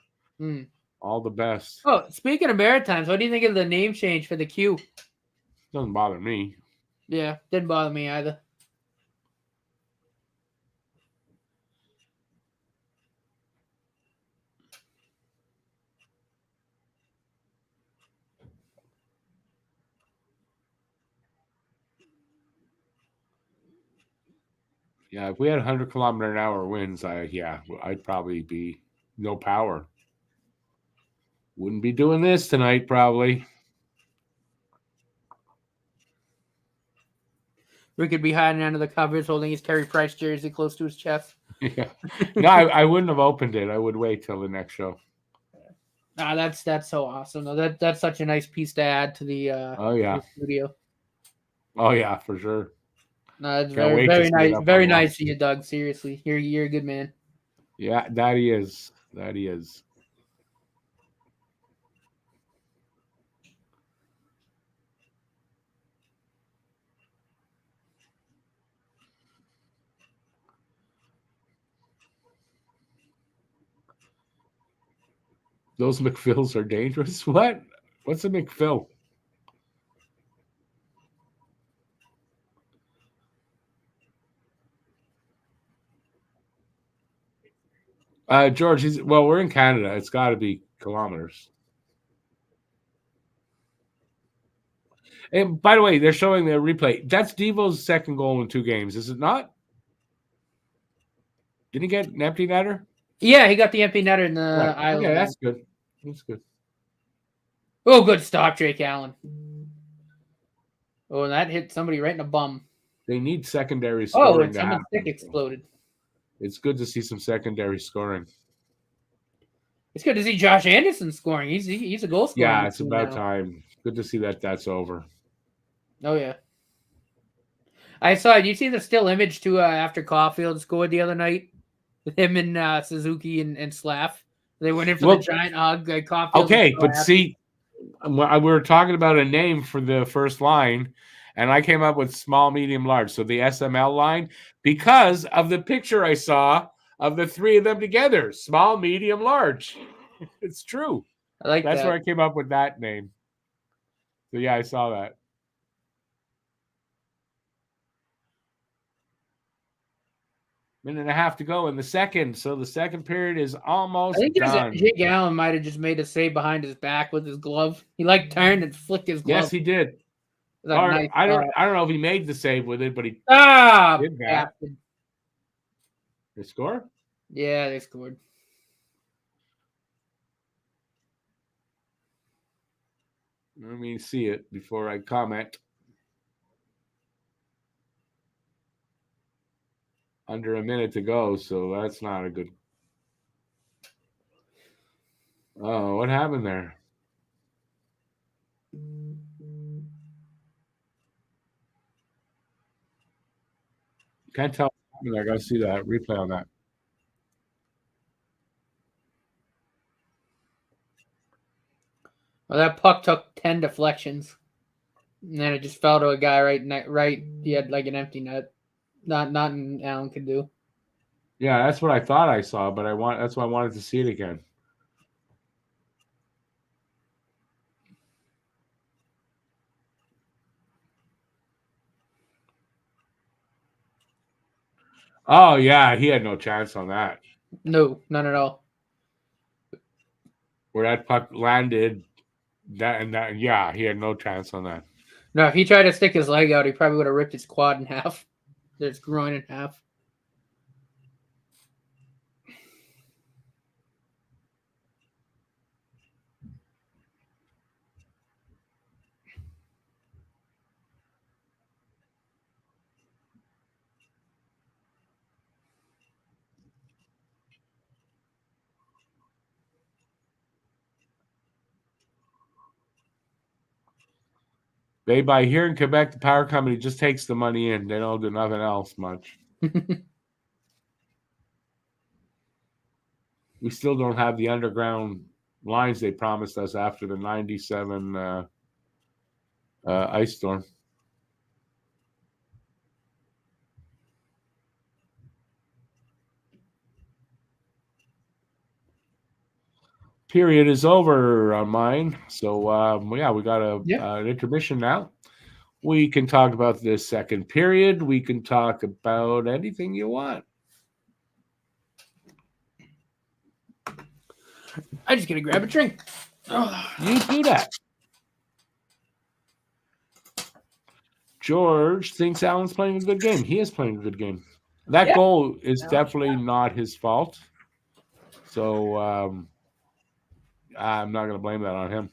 All the best. Oh, speaking of Maritimes, what do you think of the name change for the Q? Doesn't bother me. Yeah, didn't bother me either. Yeah, if we had 100-kilometer-an-hour winds, I'd probably be no power. Wouldn't be doing this tonight, probably. We could be hiding under the covers, holding his Carey Price jersey close to his chest. Yeah, no, I wouldn't have opened it. I would wait till the next show. That's so awesome. No, that's such a nice piece to add to the the studio. Oh yeah, for sure. No, it's very nice. Very nice of you, Doug. Seriously, you're a good man. Yeah, that he is. That he is. Those McPhils are dangerous. What? What's a McPhil? George, we're in Canada. It's got to be kilometers. And by the way, they're showing the replay. That's Devo's second goal in 2 games, is it not? Didn't he get an empty netter? Yeah, he got the empty netter in the island. Yeah, that's good. That's good. Oh, good stop, Jake Allen. Oh, and that hit somebody right in the bum. They need secondary Oh, scoring and to someone's stick happen. exploded. It's good to see some secondary scoring. It's good to see Josh Anderson scoring. He's a goal scorer. Yeah, it's about time. Good to see that that's over. Oh yeah. I saw. Do you see the still image to after Caulfield scored the other night with him and Suzuki and Slav? They went in for the giant hug. Caulfield. Okay, but see, we were talking about a name for the first line, and I came up with small, medium, large. So the SML line, because of the picture I saw of the three of them together, small, medium, large. It's true. I like That's that. where I came up with that name. So yeah, I saw that. Minute and a half to go in the second. So the second period is almost done. Jake Allen might have just made a save behind his back with his glove. He turned and flicked his glove. Yes, he did. Nice I don't know if he made the save with it, but he did that. They score? Yeah, they scored. Let me see it before I comment. Under a minute to go, so that's not a good. Oh, what happened there? Can't tell. I gotta see that replay on that. Well, that puck took 10 deflections, and then it just fell to a guy right. He had like an empty net. Nothing Allen could do. Yeah, that's what I thought I saw, but that's why I wanted to see it again. Oh yeah, he had no chance on that. No, none at all. Where that puck landed, yeah, he had no chance on that. No, if he tried to stick his leg out, he probably would have ripped his quad in half, his groin in half. By here in Quebec, the power company just takes the money in. They don't do nothing else much. We still don't have the underground lines they promised us after the 97 ice storm. Period is over on mine. So, yeah, we got an intermission now. We can talk about this second period. We can talk about anything you want. I'm just going to grab a drink. You do that. George thinks Allen's playing a good game. He is playing a good game. That goal is definitely not his fault. So I'm not going to blame that on him.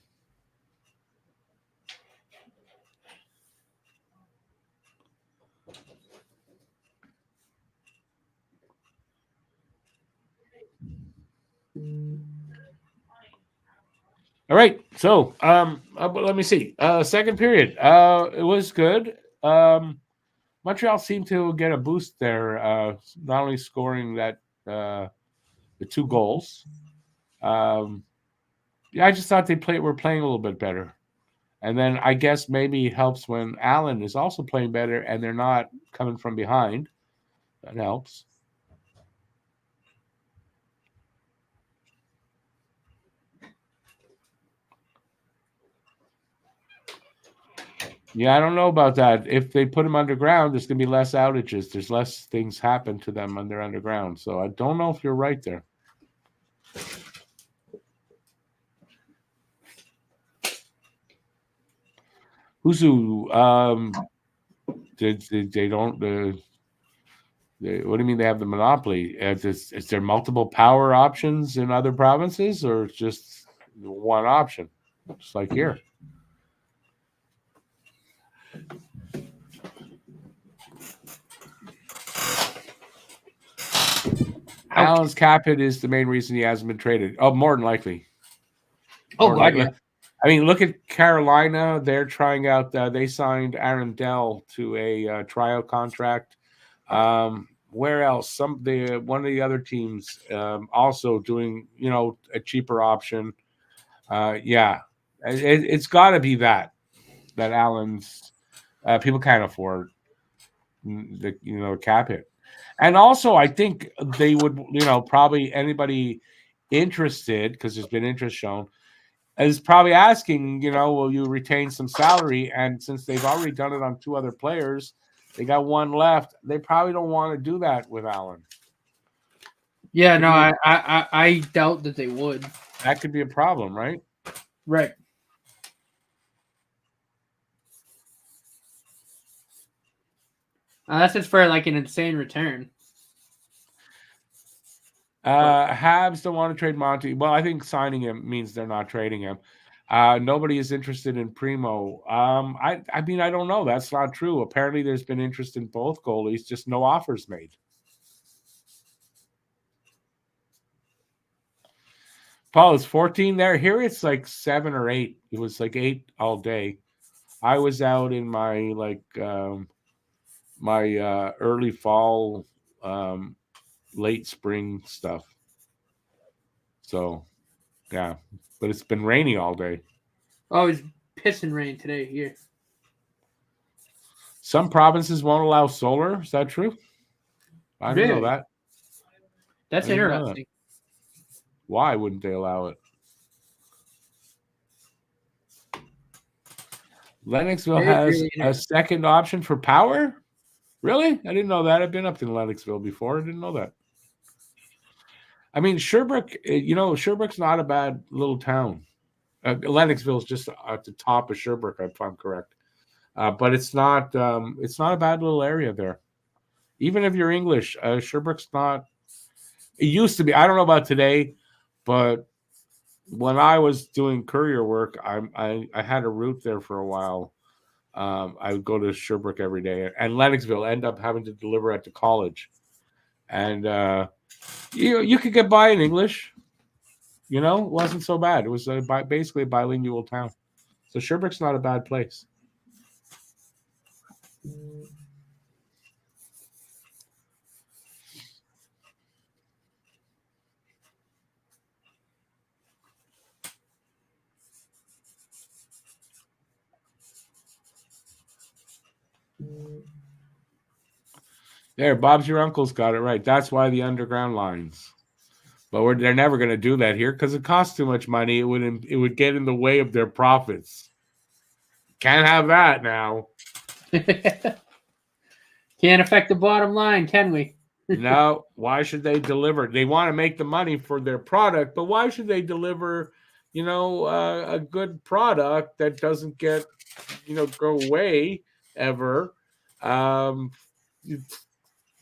All right. So let me see. Second period. It was good. Montreal seemed to get a boost there, not only scoring the 2 goals. I just thought were playing a little bit better. And then I guess maybe it helps when Allen is also playing better and they're not coming from behind. That helps. Yeah, I don't know about that. If they put them underground, there's going to be less outages. There's less things happen to them when they're underground. So I don't know if you're right there. Huzu, they don't. What do you mean they have the monopoly? Is there multiple power options in other provinces, or just one option? Just like here. Allen's cap hit is the main reason he hasn't been traded. Oh, more than likely. Yeah. I mean, look at Carolina. They're trying out. They signed Aaron Dell to a tryout contract. Where else? One of the other teams also doing a cheaper option. Yeah, it's got to be that Allen's people can't afford the cap hit. And also, I think they would, probably anybody interested, because there's been interest shown, is probably asking, will you retain some salary? And since they've already done it on 2 other players, they got 1 left. They probably don't want to do that with Allen. Yeah, no, I doubt that they would. That could be a problem, right? Right. That's just for like an insane return. Habs don't want to trade Monty. Well, I think signing him means they're not trading him. Nobody is interested in Primo. I mean, I don't know. That's not true. Apparently, there's been interest in both goalies, just no offers made. Paul, is 14 there? Here it's like 7 or 8. It was like 8 all day. I was out in my early fall, late spring stuff. So, yeah, but it's been rainy all day. Oh, it's pissing rain today here. Some provinces won't allow solar. Is that true? I didn't know that. That's interesting. Why wouldn't they allow it? Lennoxville has a second option for power? Really? I didn't know that. I've been up in Lennoxville before. I didn't know that. I mean, Sherbrooke, Sherbrooke's not a bad little town. Lennoxville is just at the top of Sherbrooke, if I'm correct. But it's not a bad little area there. Even if you're English, Sherbrooke's not. It used to be. I don't know about today, but when I was doing courier work, I had a route there for a while. I would go to Sherbrooke every day, and Lennoxville end up having to deliver at the college, and you could get by in English. It wasn't so bad. It was basically a bilingual town, so Sherbrooke's not a bad place. There, Bob's your uncle's got it right. That's why the underground lines. But they're never going to do that here because it costs too much money. It would get in the way of their profits. Can't have that now. Can't affect the bottom line, can we? No. Why should they deliver? They want to make the money for their product, but why should they deliver, a good product that doesn't get, go away ever?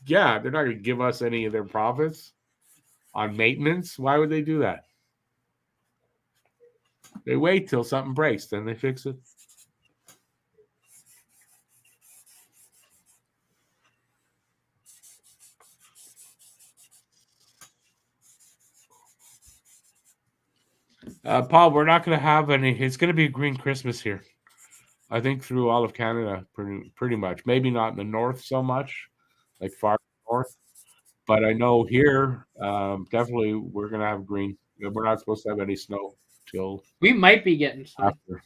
Yeah, they're not going to give us any of their profits on maintenance. Why would they do that? They wait till something breaks, then they fix it. Paul, we're not going to have any. It's going to be a green Christmas here. I think through all of Canada, pretty much. Maybe not in the north so much, like far north. But I know here, definitely we're going to have green. We're not supposed to have any snow till. We might be getting snow. After.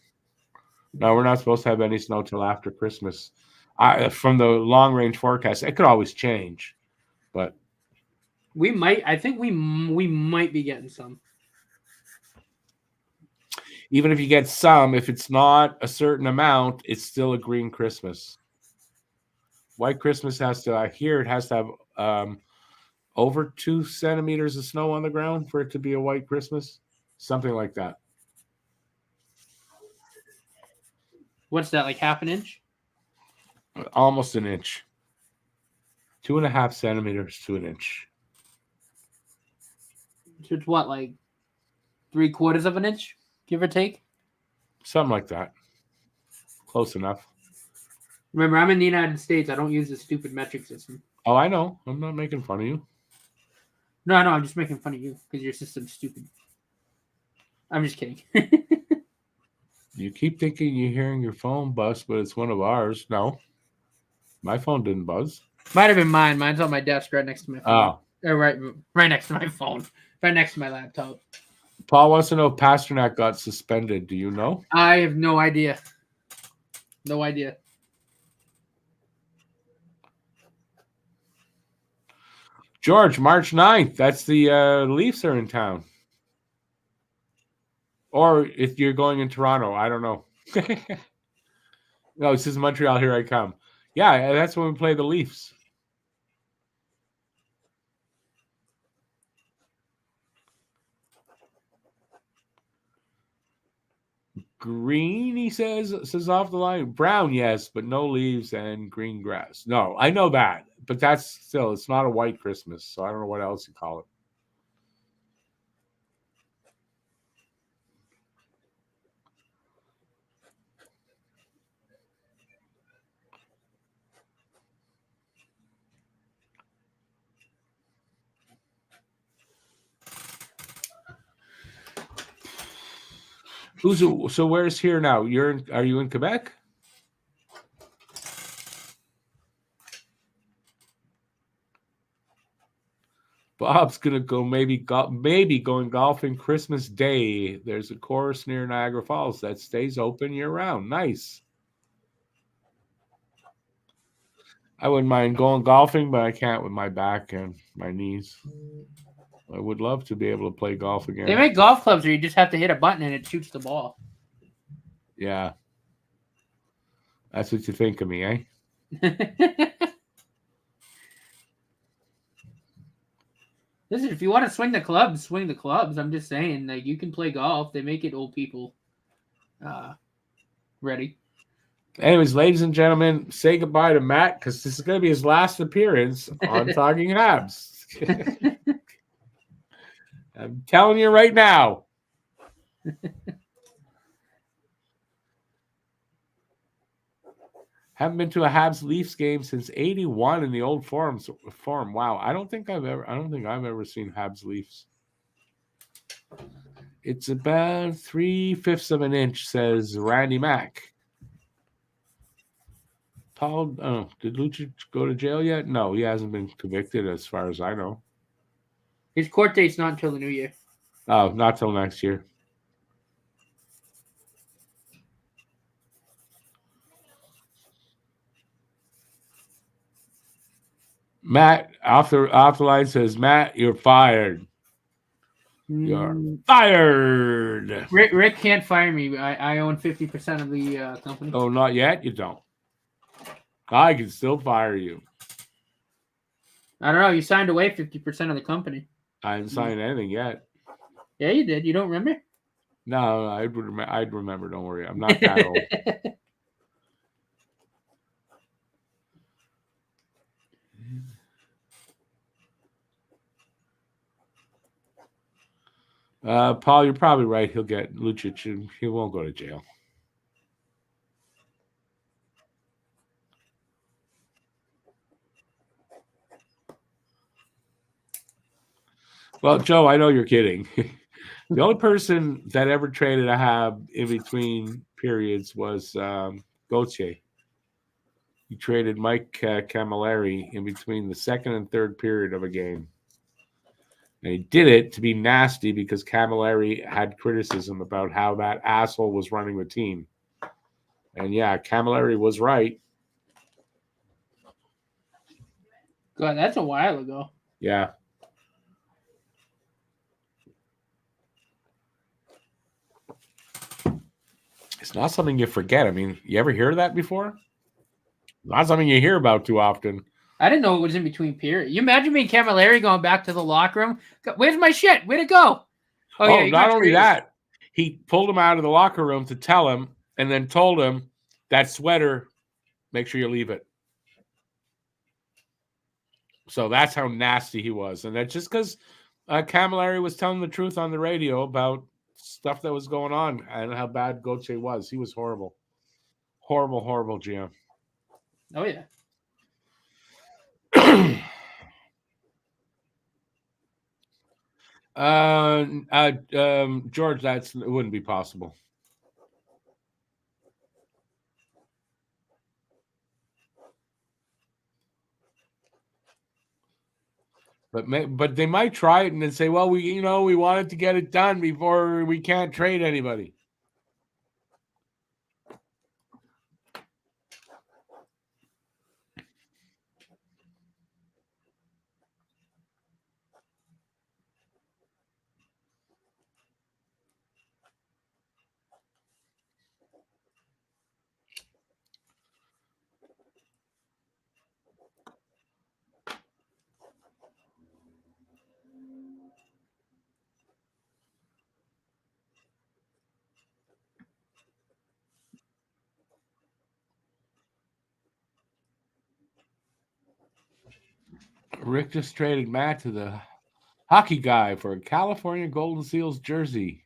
No, we're not supposed to have any snow till after Christmas. From the long range forecast, it could always change, but we might. I think we might be getting some. Even if you get some, if it's not a certain amount, it's still a green Christmas. White Christmas has to. I hear it has to have over 2 centimeters of snow on the ground for it to be a white Christmas, something like that. What's that, like half an inch? Almost an inch. 2.5 centimeters to an inch. So it's what, like 3/4 of an inch, give or take? Something like that. Close enough. Remember, I'm in the United States. I don't use this stupid metric system. Oh, I know. I'm not making fun of you. No, I'm just making fun of you because your system's stupid. I'm just kidding. You keep thinking you're hearing your phone buzz, but it's one of ours. No. My phone didn't buzz. Might have been mine. Mine's on my desk right next to my phone. Oh. Right next to my phone. Right next to my laptop. Paul wants to know if Pasternak got suspended. Do you know? I have no idea. No idea. George, March 9th. That's the Leafs are in town. Or if you're going in Toronto, I don't know. No, it says Montreal, here I come. Yeah, that's when we play the Leafs. Green, he says off the line. Brown, yes, but no leaves and green grass. No, I know that. But that's still, it's not a white Christmas, so I don't know what else you call it. So where's here now? Are you in Quebec? Bob's gonna go maybe going golfing Christmas Day. There's a course near Niagara Falls that stays open year round. Nice. I wouldn't mind going golfing, but I can't with my back and my knees. I would love to be able to play golf again. They make golf clubs where you just have to hit a button and it shoots the ball. Yeah. That's what you think of me, eh? Listen, if you want to swing the clubs, swing the clubs. I'm just saying, like, you can play golf. They make it old people ready. Anyways, ladies and gentlemen, say goodbye to Matt because this is going to be his last appearance on Talking Habs. I'm telling you right now. Haven't been to a Habs Leafs game since '81 in the old forum. Wow, I don't think I've ever seen Habs Leafs. It's about 3/5 of an inch, says Randy Mack. Paul, did Lucic go to jail yet? No, he hasn't been convicted as far as I know. His court date's not until the new year. Oh, not till next year. Matt off the line says, Matt, you're fired. You're fired. Rick can't fire me. I own 50% of the company. Oh, not yet? You don't. I can still fire you. I don't know. You signed away 50% of the company. I haven't signed anything yet. Yeah, you did. You don't remember? No, I'd remember. Don't worry. I'm not that old. Paul, you're probably right. He'll get Lucic and he won't go to jail. Well, Joe, I know you're kidding. The only person that ever traded a Hab in between periods was Gauthier. He traded Mike Camilleri in between the second and third period of a game. And he did it to be nasty because Camilleri had criticism about how that asshole was running the team. And yeah, Camilleri was right. God, that's a while ago. Yeah. It's not something you forget. I mean, you ever hear that before? Not something you hear about too often. I didn't know it was in between periods. You imagine me and Camilleri going back to the locker room? Where's my shit? Where'd it go? Oh, yeah, not only that, he pulled him out of the locker room to tell him and then told him, that sweater, make sure you leave it. So that's how nasty he was. And that's just because Camilleri was telling the truth on the radio about stuff that was going on and how bad Gauthier was. He was horrible. Horrible GM. Oh, yeah. George, it wouldn't be possible. But they might try it and then say, well, we wanted to get it done before we can't trade anybody. Rick just traded Matt to the hockey guy for a California Golden Seals jersey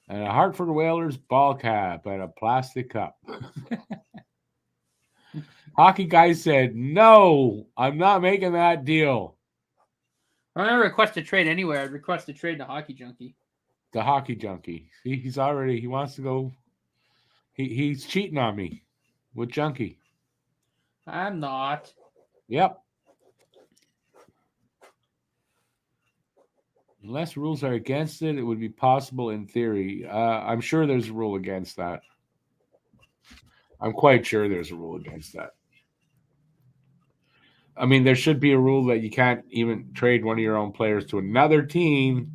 and a Hartford Whalers ball cap and a plastic cup. Hockey guy said, no, I'm not making that deal. I don't request a trade anywhere. I'd request a trade to Hockey Junkie. The Hockey Junkie. He wants to go. He's cheating on me with Junkie. I'm not. Yep. Unless rules are against it, it would be possible in theory. I'm sure there's a rule against that. I'm quite sure there's a rule against that. I mean, there should be a rule that you can't even trade one of your own players to another team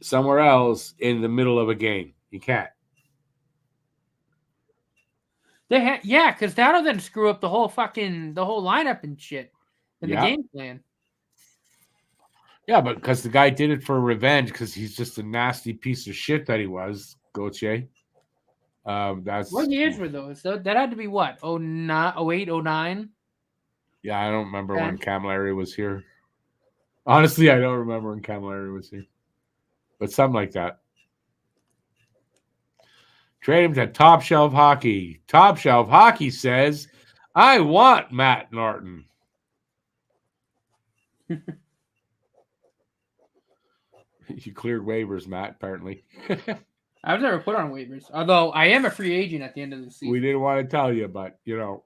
somewhere else in the middle of a game. You can't. Yeah, because that'll then screw up the whole lineup and shit in the game plan. Yeah, but because the guy did it for revenge, because he's just a nasty piece of shit that he was, Gauthier. What years were those? That had to be what? 08, 09? Yeah, I don't remember when Camilleri was here. Honestly, I don't remember when Camilleri was here. But something like that. Trade him to Top Shelf Hockey. Top Shelf Hockey says, I want Matt Norton. You cleared waivers, Matt, apparently. I was never put on waivers. Although I am a free agent at the end of the season. We didn't want to tell you, but, you know.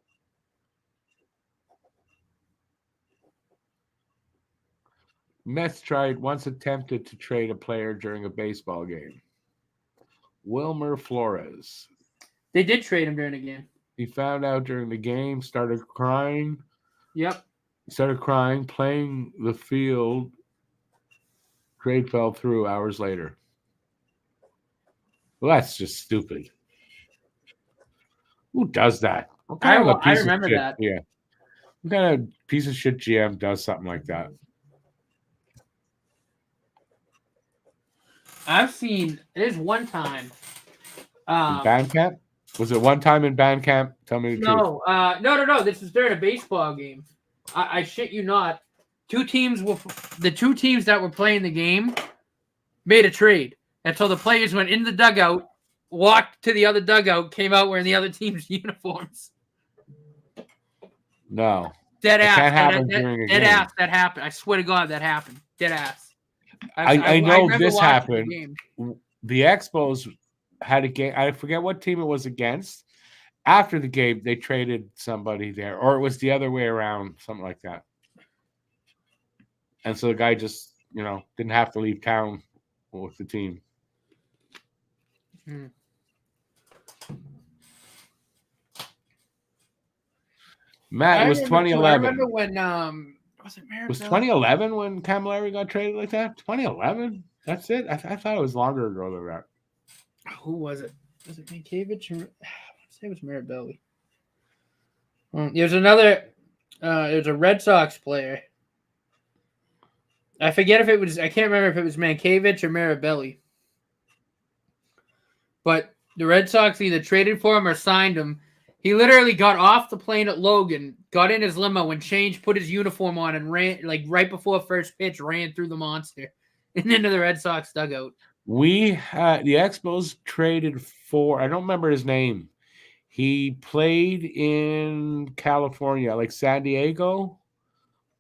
Mets once attempted to trade a player during a baseball game. Wilmer Flores. They did trade him during the game. He found out during the game, started crying. Yep. Started crying, playing the field. Trade fell through hours later. Well, that's just stupid. Who does that? I remember that. Yeah. What kind of piece of shit GM does something like that? There's one time. In band camp? Was it one time in band camp? Tell me the truth. No. This was during a baseball game. I shit you not. The two teams that were playing the game made a trade. And so the players went in the dugout, walked to the other dugout, came out wearing the other team's uniforms. No. Dead ass. Can't happen during a game. Dead ass. That happened. I swear to God, that happened. Dead ass. I know this happened. The Expos had a game. I forget what team it was against. After the game, they traded somebody there, or it was the other way around, something like that. And so the guy just, didn't have to leave town with the team. Matt, it was 2011. I remember when was it Maribel? Was 2011 when Camilleri got traded like that? 2011? That's it? I thought it was longer ago than that. Who was it? Was it Mankiewicz? I want to say it was Maribelli. There's another. There's a Red Sox player. I forget if it was. I can't remember if it was Mankiewicz or Maribelli. But the Red Sox either traded for him or signed him. He literally got off the plane at Logan, got in his limo, and changed, put his uniform on, and ran right before first pitch, ran through the monster and into the Red Sox dugout. We had the Expos traded for, I don't remember his name. He played in California, like San Diego.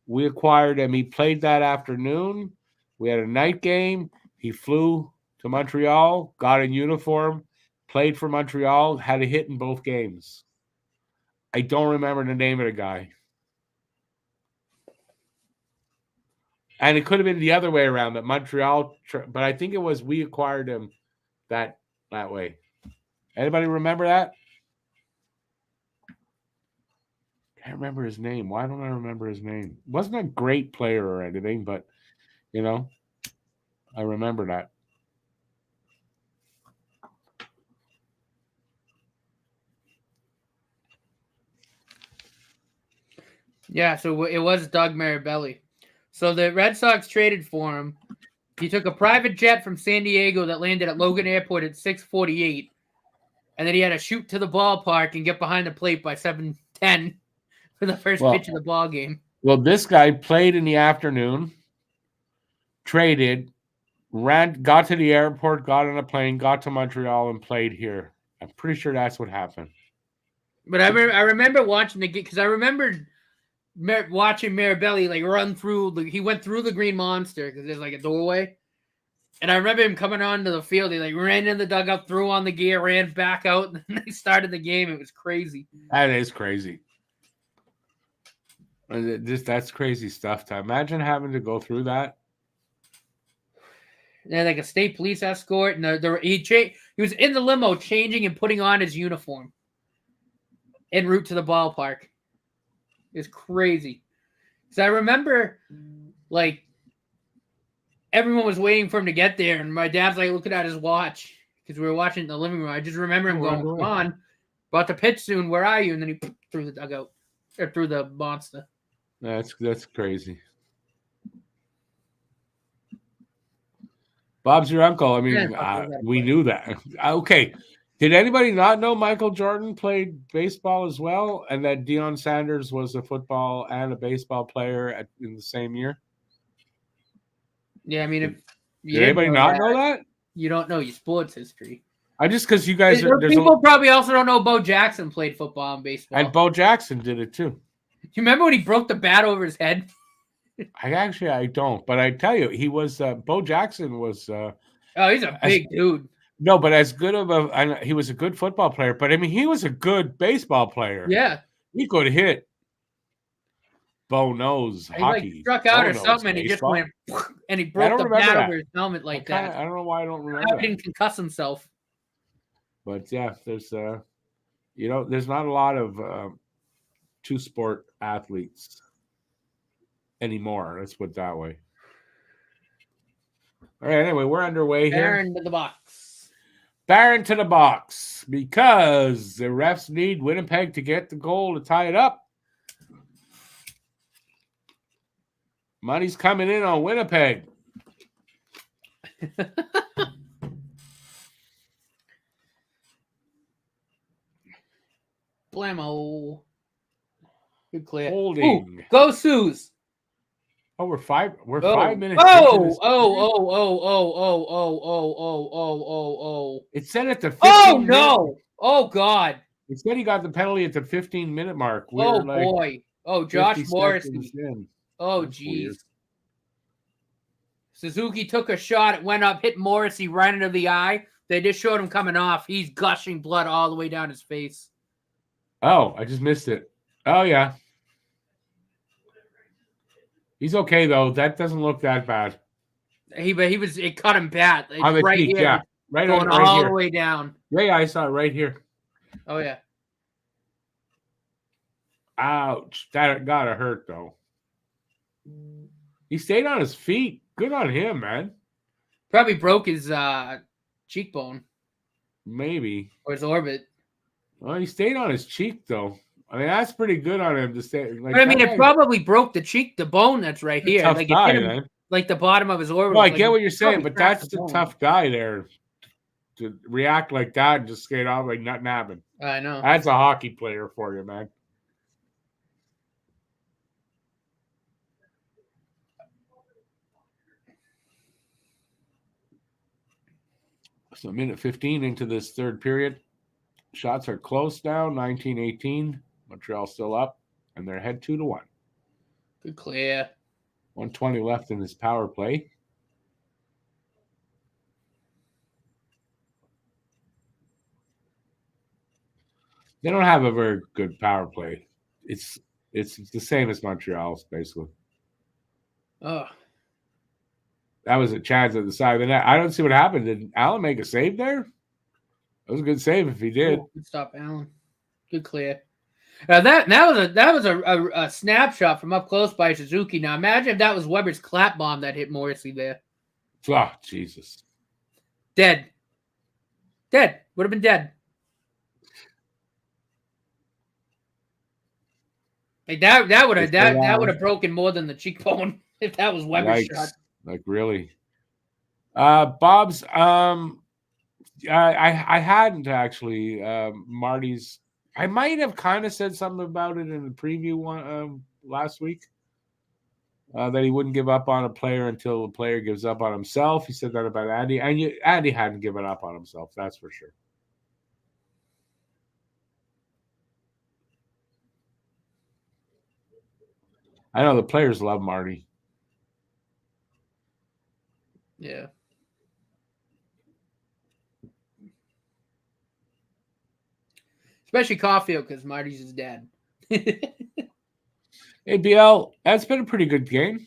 We acquired him. He played that afternoon. We had a night game. He flew to Montreal, got in uniform, played for Montreal, had a hit in both games. I don't remember the name of the guy. And it could have been the other way around, that Montreal, but I think it was we acquired him that way. Anybody remember that? Can't remember his name. Why don't I remember his name? Wasn't a great player or anything, but I remember that. Yeah, so it was Doug Marabelli. So the Red Sox traded for him. He took a private jet from San Diego that landed at Logan Airport at 6:48, and then he had to shoot to the ballpark and get behind the plate by 7:10 for the first pitch of the ball game. Well, this guy played in the afternoon, traded, got to the airport, got on a plane, got to Montreal, and played here. I'm pretty sure that's what happened. But I remember watching the game because I remembered watching Marabelli like run through. He went through the Green Monster because there's like a doorway, and I remember him coming onto the field. He like ran in the dugout, threw on the gear, ran back out, and then they started the game. It was crazy. That is crazy. That's crazy stuff. To imagine having to go through that. Yeah, like a state police escort, and he was in the limo changing and putting on his uniform en route to the ballpark. It's crazy. So I remember, like, everyone was waiting for him to get there, and my dad's like looking at his watch because we were watching in the living room. I just remember him going, "Come on, about to pitch soon. Where are you?" And then he threw the dugout or through the monster. That's crazy. Bob's your uncle. I mean, we knew that. Okay. Did anybody not know Michael Jordan played baseball as well, and that Deion Sanders was a football and a baseball player in the same year? Yeah, I mean, did anybody not know that? You don't know your sports history. I just because you guys people probably also don't know Bo Jackson played football and baseball, and Bo Jackson did it too. You remember when he broke the bat over his head? I don't, but I tell you, he was Bo Jackson was. He's a big dude. No, but as good of he was a good football player. But I mean, he was a good baseball player. Yeah, he could hit. Bo knows hockey. He struck out or something, and he just went and he broke the bat over his helmet like that. I don't know why I don't remember. He didn't concuss himself. But yeah, there's there's not a lot of two-sport athletes anymore. Let's put it that way. All right. Anyway, we're underway here. Barron to the box. Barron to the box because the refs need Winnipeg to get the goal to tie it up. Money's coming in on Winnipeg. Blammo. Good clear. Holding. Ooh, go Sues. Oh, we're 5 minutes. It said at the 15 no. Oh God. It said he got the penalty at the 15-minute mark. Boy. Oh, Josh Morrissey. Oh, jeez. Suzuki took a shot. It went up, hit Morrissey right into the eye. They just showed him coming off. He's gushing blood all the way down his face. Oh, I just missed it. Oh, yeah. He's okay, though. That doesn't look that bad. It cut him bad. On the right cheek, here. Yeah. Right going on, right all here. the way down. Yeah, I saw it right here. Oh, yeah. Ouch. That gotta hurt, though. He stayed on his feet. Good on him, man. Probably broke his cheekbone. Maybe. Or his orbit. Well, he stayed on his cheek, though. I mean, that's pretty good on him to stay. Like, but I mean, it probably broke the cheek, the bone that's right here. Tough like guy, it hit him, man. Like the bottom of his orbit. Well, I get what you're saying, but that's the tough guy there to react like that and just skate off like nothing happened. I know. That's a hockey player for you, man. So a minute 15 into this third period. Shots are close now, 19-18. Montreal still up, and they're ahead 2-1. Good clear. 120 left in this power play. They don't have a very good power play. It's the same as Montreal's, basically. Oh, That was a chance at the side of the net. I don't see what happened. Did Allen make a save there? That was a good save if he did. Good stop, Allen. Good clear. That was a snapshot from up close by Suzuki. Now imagine if that was Weber's clap bomb that hit Morrissey there. Oh, Jesus. Dead. Would have been dead. Like that would have broken more than the cheekbone if that was Weber's shot. Like really. Bob's I hadn't actually Marty's. I might have kind of said something about it in the preview one last week. That he wouldn't give up on a player until the player gives up on himself. He said that about Andy, and Andy hadn't given up on himself. That's for sure. I know the players love Marty. Yeah. Especially Caulfield, because Marty's his dad. Hey, BL, that's been a pretty good game.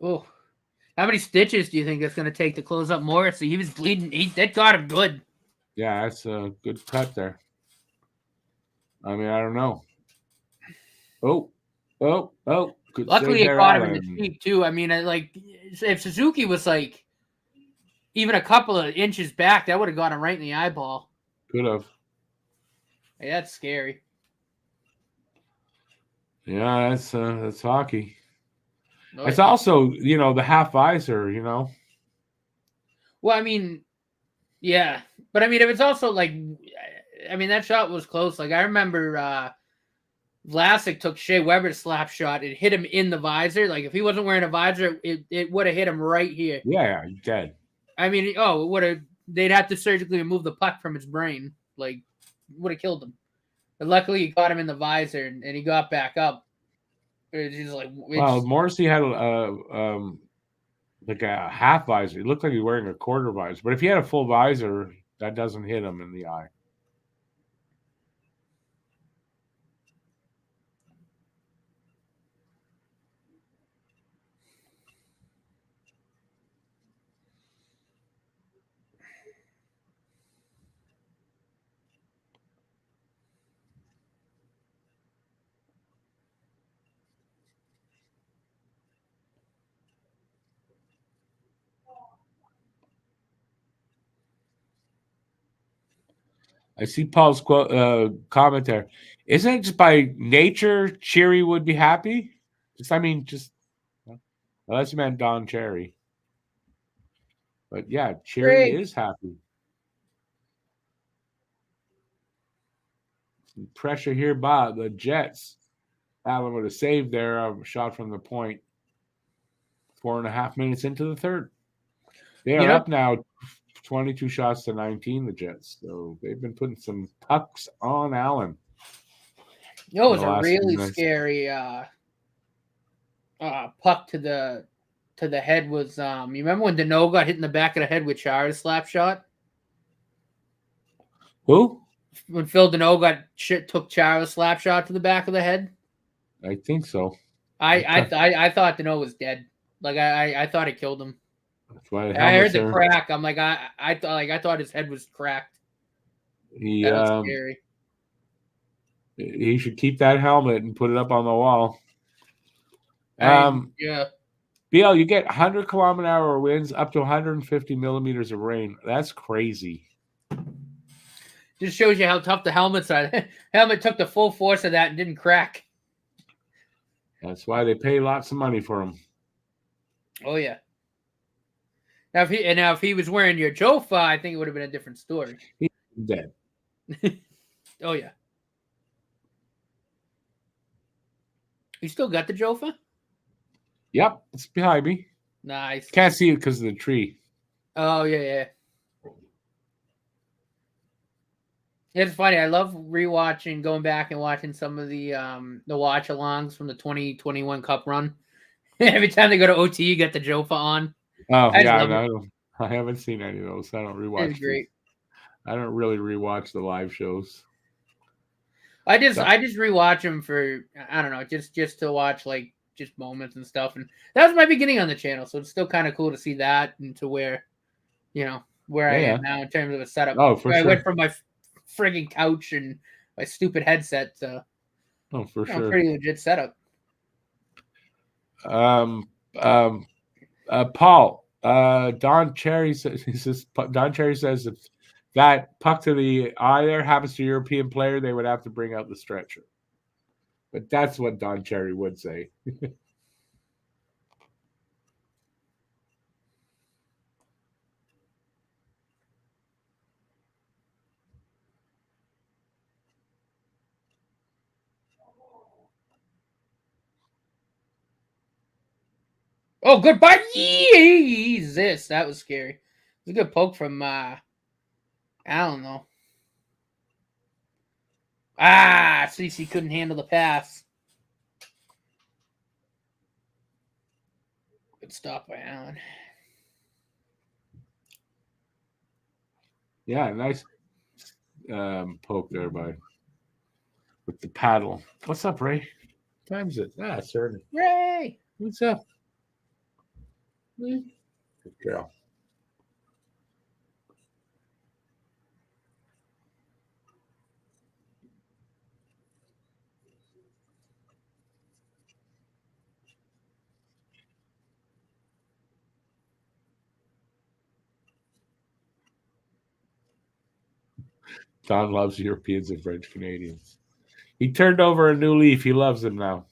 Oh, how many stitches do you think it's going to take to close up Morrissey? He was bleeding. That got him good. Yeah, that's a good cut there. I mean, I don't know. Oh. Good. Luckily, it caught him in the cheek, too. I mean, if Suzuki was like even a couple of inches back, that would have got him right in the eyeball. Could have. Hey, that's scary. Yeah, that's hockey. Oh, it's also, the half visor, Well, I mean, yeah. But, I mean, if it's also like, I mean, that shot was close. Like, I remember Vlasic took Shea Weber's slap shot. It hit him in the visor. Like, if he wasn't wearing a visor, it would have hit him right here. Yeah, he's dead. I mean, it would have. They'd have to surgically remove the puck from his brain. Like, would have killed him. But luckily, he caught him in the visor, and he got back up. It's like, well, Morrissey had like a half visor. He looked like he was wearing a quarter visor. But if he had a full visor, that doesn't hit him in the eye. I see Paul's comment there. Isn't it just by nature Cherry would be happy? Unless you meant Don Cherry. But yeah, Cherry is happy. Some pressure here by the Jets. Allen with a save there, a shot from the point. 4.5 minutes into the third. They are up now 22 shots to 19, the Jets. So they've been putting some pucks on Allen. It was a really scary puck to the head was you remember when Deneau got hit in the back of the head with Chara's slap shot? Who? When Phil Deneau took Chara's slap shot to the back of the head? I think so. I thought Deneau was dead. Like I thought it killed him. That's why I heard the crack. I'm like I thought his head was cracked. That was scary. He should keep that helmet and put it up on the wall. Yeah. BL, you get 100-kilometer-hour winds up to 150 millimeters of rain. That's crazy. Just shows you how tough the helmets are. Helmet took the full force of that and didn't crack. That's why they pay lots of money for them. Oh yeah. Now if he was wearing your Jofa, I think it would have been a different story. He's dead. Oh yeah. You still got the Jofa? Yep, it's behind me. Nice. Can't see it because of the tree. Oh yeah. It's funny. I love rewatching, going back and watching some of the watch-alongs from the 2021 Cup run. Every time they go to OT, you get the Jofa on. Oh I just yeah, love it. I haven't seen any of those. I don't rewatch. It's great. I don't really rewatch the live shows. I just rewatch them for, I don't know, just to watch like just moments and stuff. And that was my beginning on the channel, so it's still kind of cool to see that and to where I am now in terms of a setup. Oh, for I sure. went from my frigging couch and my stupid headset to sure. Pretty legit setup. Paul, Don Cherry says if that puck to the eye there happens to a European player, they would have to bring out the stretcher. But that's what Don Cherry would say. Oh, goodbye. Jesus, that was scary. It was a good poke from I don't know. Cece couldn't handle the pass. Good stop by Allen. Yeah, nice poke there with the paddle. What's up, Ray? What time is it? Certainly. Ray! What's up? Good girl. Don loves Europeans and French Canadians. He turned over a new leaf. He loves them now.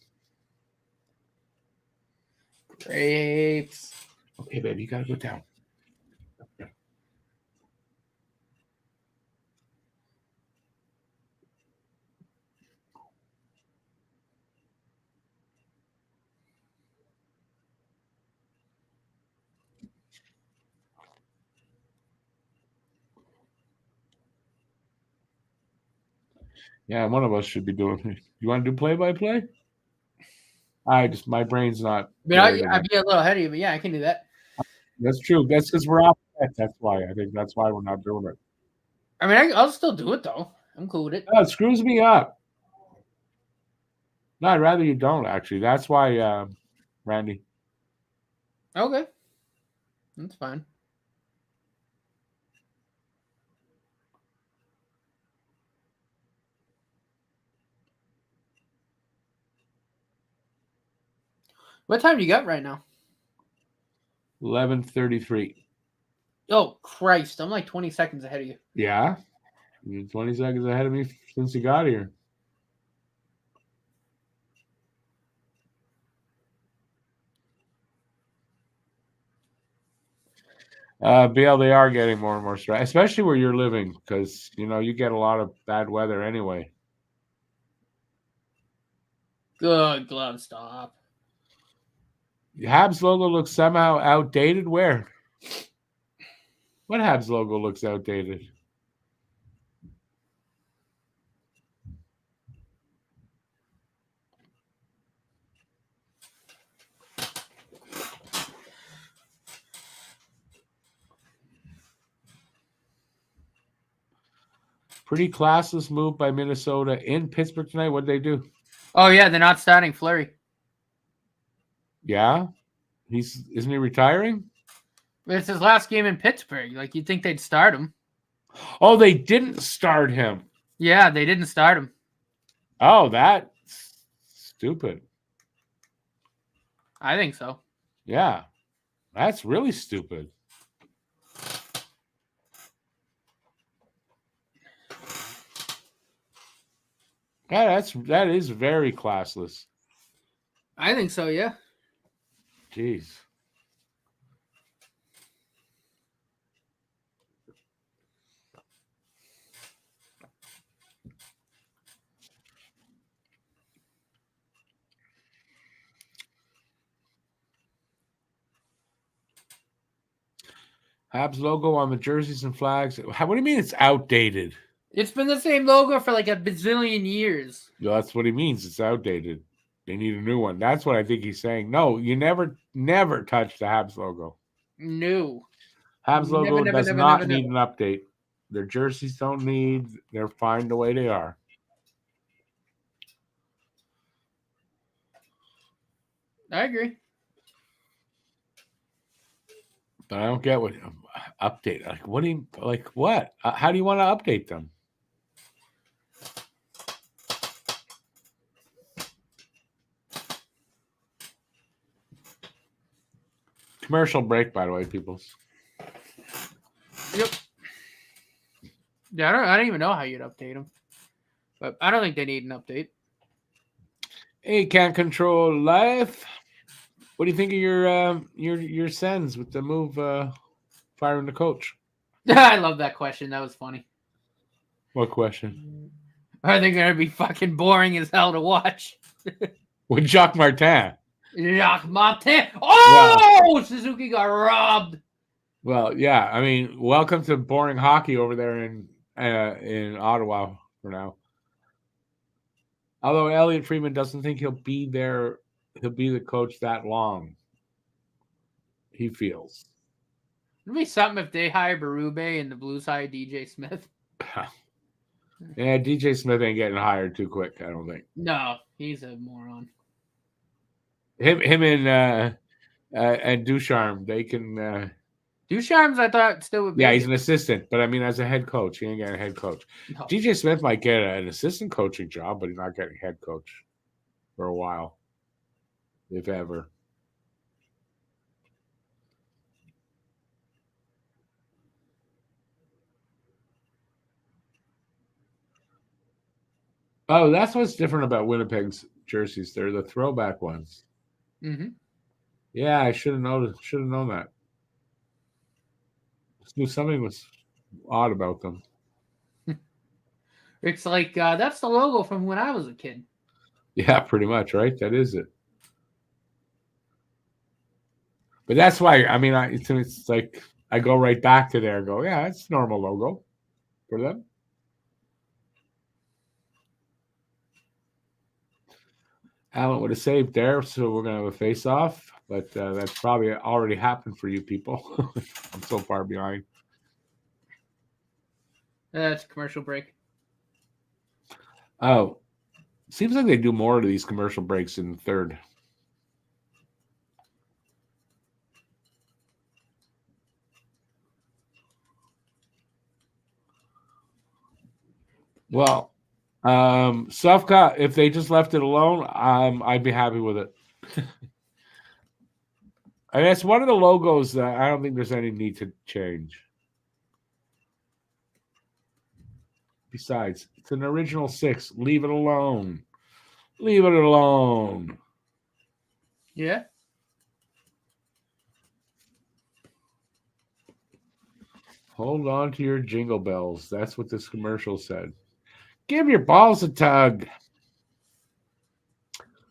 Grapes. Okay, baby, you gotta go down. Yeah, one of us should be doing it. You want to do play-by-play? My brain's not. I'd be a little ahead of you, but yeah, I can do that. That's true. That's because we're off. That's why. I think that's why we're not doing it. I mean, I'll still do it, though. I'm cool with it. No, it screws me up. No, I'd rather you don't, actually. That's why, Randy. Okay. That's fine. What time do you got right now? 11:33. Oh, Christ. I'm like 20 seconds ahead of you. Yeah? You're 20 seconds ahead of me since you got here. BL, they are getting more and more stress, especially where you're living, because, you get a lot of bad weather anyway. Good glove stop. The Habs logo looks somehow outdated. Where? What Habs logo looks outdated? Pretty classless move by Minnesota in Pittsburgh tonight. What did they do? Oh, yeah, they're not starting Fleury. Yeah? Isn't he retiring? It's his last game in Pittsburgh. Like, you'd think they'd start him. Oh, they didn't start him. Yeah, they didn't start him. Oh, that's stupid. I think so. Yeah. That's really stupid. Yeah, that is very classless. I think so, yeah. Jeez. Habs logo on the jerseys and flags. What do you mean it's outdated? It's been the same logo for like a bazillion years. No, that's what he means. It's outdated. They need a new one. That's what I think he's saying. No, you never touch the Habs logo. No. Habs logo Never, does never, not never, need never. an update. Their jerseys don't need. They're fine the way they are. I agree. But I don't get what update. Like, what do you like? What? How do you want to update them? Commercial break, by the way, people. Yep. Yeah, I don't even know how you'd update them, but I don't think they need an update. Hey, can't control life. What do you think of your Sens with the move firing the coach? I love that question. That was funny. What question? Are they going to be fucking boring as hell to watch? With Jacques Martin. Jacques Martin. Oh, yeah. Suzuki got robbed. Well, yeah. I mean, welcome to boring hockey over there in Ottawa for now. Although Elliot Friedman doesn't think he'll be there, he'll be the coach that long. He feels. It'd be something if they hire Berube and the Blues hire DJ Smith. Yeah, DJ Smith ain't getting hired too quick, I don't think. No, he's a moron. Him and Ducharme, they can. Ducharme's, I thought, still would be. Yeah, he's an assistant, but I mean, as a head coach, he ain't getting a head coach. No. DJ Smith might get an assistant coaching job, but he's not getting head coach for a while, if ever. Oh, that's what's different about Winnipeg's jerseys. They're the throwback ones. Mm-hmm. Yeah, I should have known. Should have known that. Just knew something was odd about them. It's like that's the logo from when I was a kid. Yeah, pretty much, right? That is it. But that's why, I mean, it's like I go right back to there and go, yeah, it's normal logo for them. Allen would have saved there, so we're going to have a face-off. But that's probably already happened for you people. I'm so far behind. That's a commercial break. Oh, seems like they do more of these commercial breaks in the third. Well, Sufka, if they just left it alone, I'd be happy with it. I mean, it's one of the logos that I don't think there's any need to change. Besides, it's an original 6. Leave it alone. Leave it alone. Yeah. Hold on to your jingle bells. That's what this commercial said. Give your balls a tug.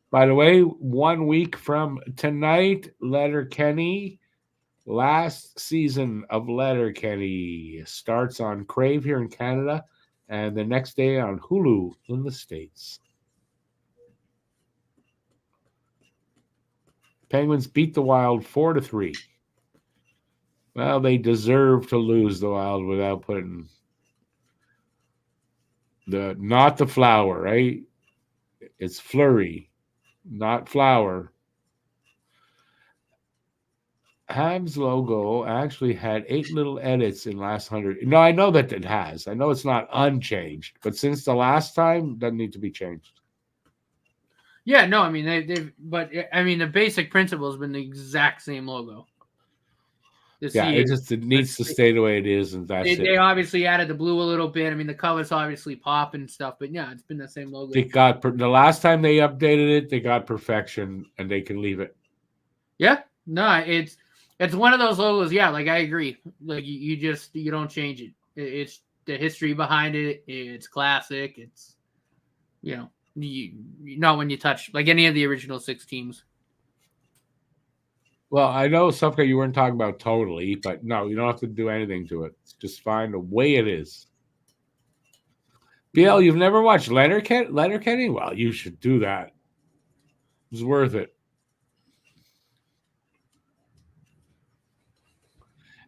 By the way, 1 week from tonight, Letterkenny, last season of Letterkenny, starts on Crave here in Canada, and the next day on Hulu in the States. Penguins beat the Wild 4-3. Well, they deserve to lose the Wild without putting not the flower, right? It's Fleury, not flower. Habs logo actually had 8 little edits in last 100. No, I know that it has. I know it's not unchanged, but since the last time, it doesn't need to be changed. Yeah, no, I mean the basic principle has been the exact same logo. It needs to stay the way it is, and that's it. They obviously added the blue a little bit. I mean, the colors obviously pop and stuff, but yeah, it's been the same logo. They got the last time they updated it, they got perfection, and they can leave it. Yeah, no, it's one of those logos. Yeah, like I agree. Like you don't change it. It's the history behind it. It's classic. It's not when you touch like any of the original 6 teams. Well, I know something you weren't talking about totally, but no, you don't have to do anything to it. Just find the way it is. BL, you've never watched Letterkenny? Well, you should do that. It's worth it.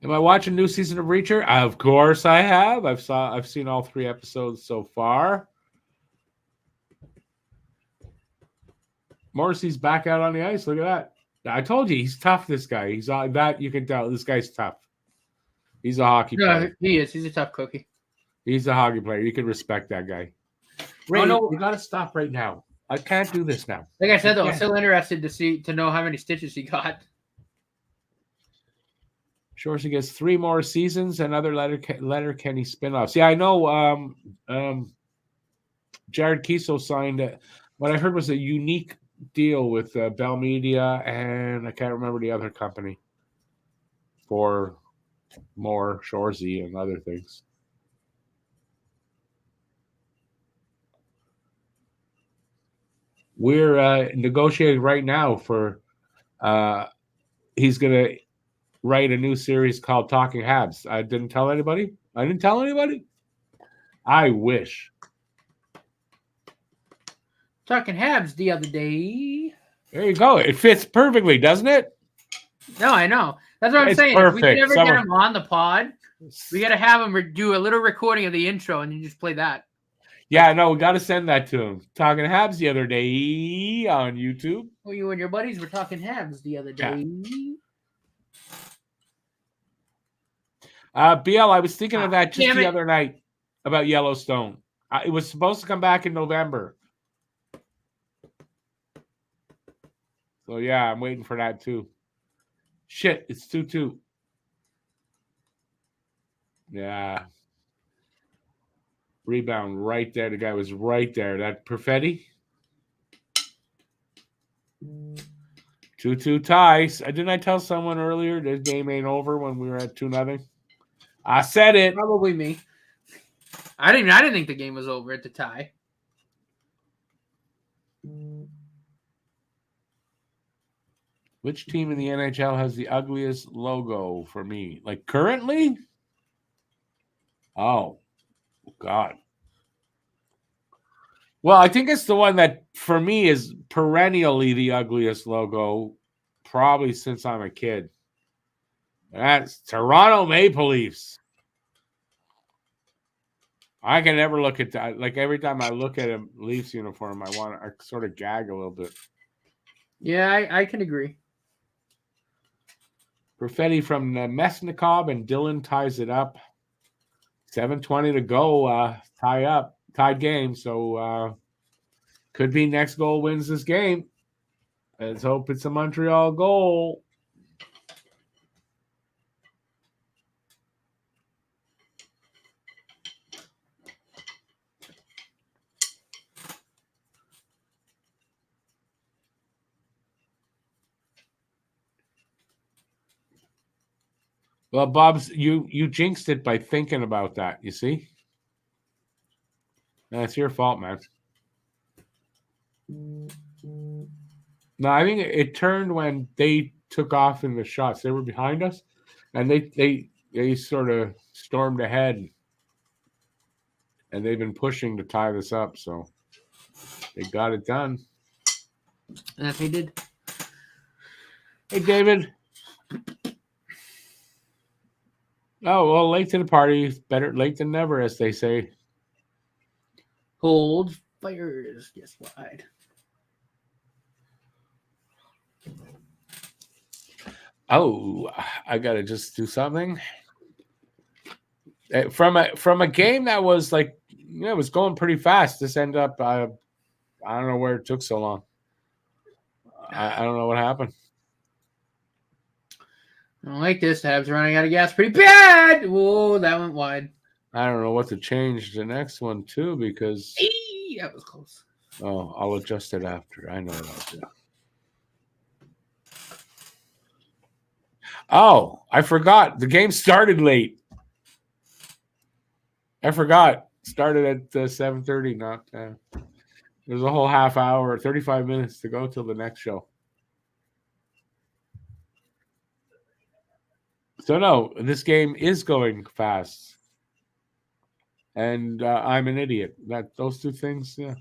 Am I watching new season of Reacher? Of course I have. I've seen all 3 episodes so far. Morrissey's back out on the ice. Look at that. I told you he's tough. This guy. He's that you can tell. This guy's tough. He's a hockey player. He is. He's a tough cookie. He's a hockey player. You can respect that guy. Ray, you got to stop right now. I can't do this now. Like I said, though, I'm still interested to know how many stitches he got. Shorsey gets 3 more seasons and other Letterkenny spinoffs. Yeah, I know. Jared Kiso signed what I heard was a unique deal with Bell Media, and I can't remember the other company for more Shorsey and other things. We're negotiating right now for he's going to write a new series called Talking Habs. I didn't tell anybody. I wish. Talking Habs the other day. There you go. It fits perfectly, doesn't it? No, I know. That's what I'm saying. Perfect. If we can ever get him on the pod, we got to have him do a little recording of the intro, and you just play that. Yeah, no, we got to send that to him. Talking Habs the other day on YouTube. Well, you and your buddies were talking Habs the other day. BL, I was thinking of that just the other night about Yellowstone. It was supposed to come back in November. So, yeah, I'm waiting for that, too. Shit, it's 2-2. Yeah. Rebound right there. The guy was right there. That Perfetti. 2-2 ties. Didn't I tell someone earlier this game ain't over when we were at 2-0? I said it. Probably me. I didn't think the game was over at the tie. Which team in the NHL has the ugliest logo for me? Like currently? Oh, God. Well, I think it's the one that for me is perennially the ugliest logo, probably since I'm a kid. That's Toronto Maple Leafs. I can never look at that. Like every time I look at a Leafs uniform, I sort of gag a little bit. Yeah, I can agree. Perfetti from Mesnikov, and Dylan ties it up. 7:20 to go. Tied game. So could be next goal wins this game. Let's hope it's a Montreal goal. Well, Bob's, you jinxed it by thinking about that, you see? That's your fault, man. No, I think it turned when they took off in the shots. They were behind us, and they sort of stormed ahead, and they've been pushing to tie this up, so they got it done. Yes, they did. Hey, David. Oh, well, late to the party. Better late than never, as they say. Hold fires just wide. Oh, I gotta just do something. From a game that was like, it was going pretty fast. This ended up, I don't know where it took so long. I don't know what happened. I don't like this. Habs running out of gas pretty bad. Whoa, that went wide. I don't know what to change the next one to because that was close. Oh, I'll adjust it after. I know what I'll do. Oh, I forgot. The game started late. I forgot. Started at 7:30. Not. There's a whole half hour, 35 minutes to go till the next show. So no, this game is going fast, and I'm an idiot. Those two things, yeah,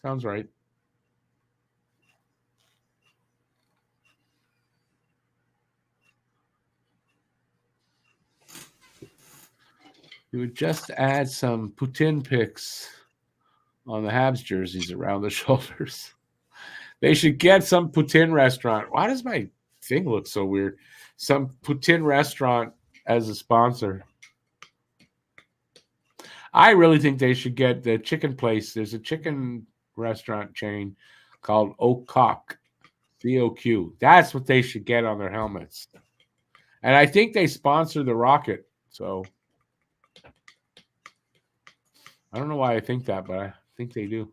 sounds right. You would just add some Putin pics on the Habs jerseys around the shoulders. They should get some Putin restaurant. Why does my thing look so weird? Some Putin restaurant as a sponsor. I really think they should get the chicken place. There's a chicken restaurant chain called O'Cock, COQ. That's what they should get on their helmets. And I think they sponsor the Rocket. So I don't know why I think that, but I think they do.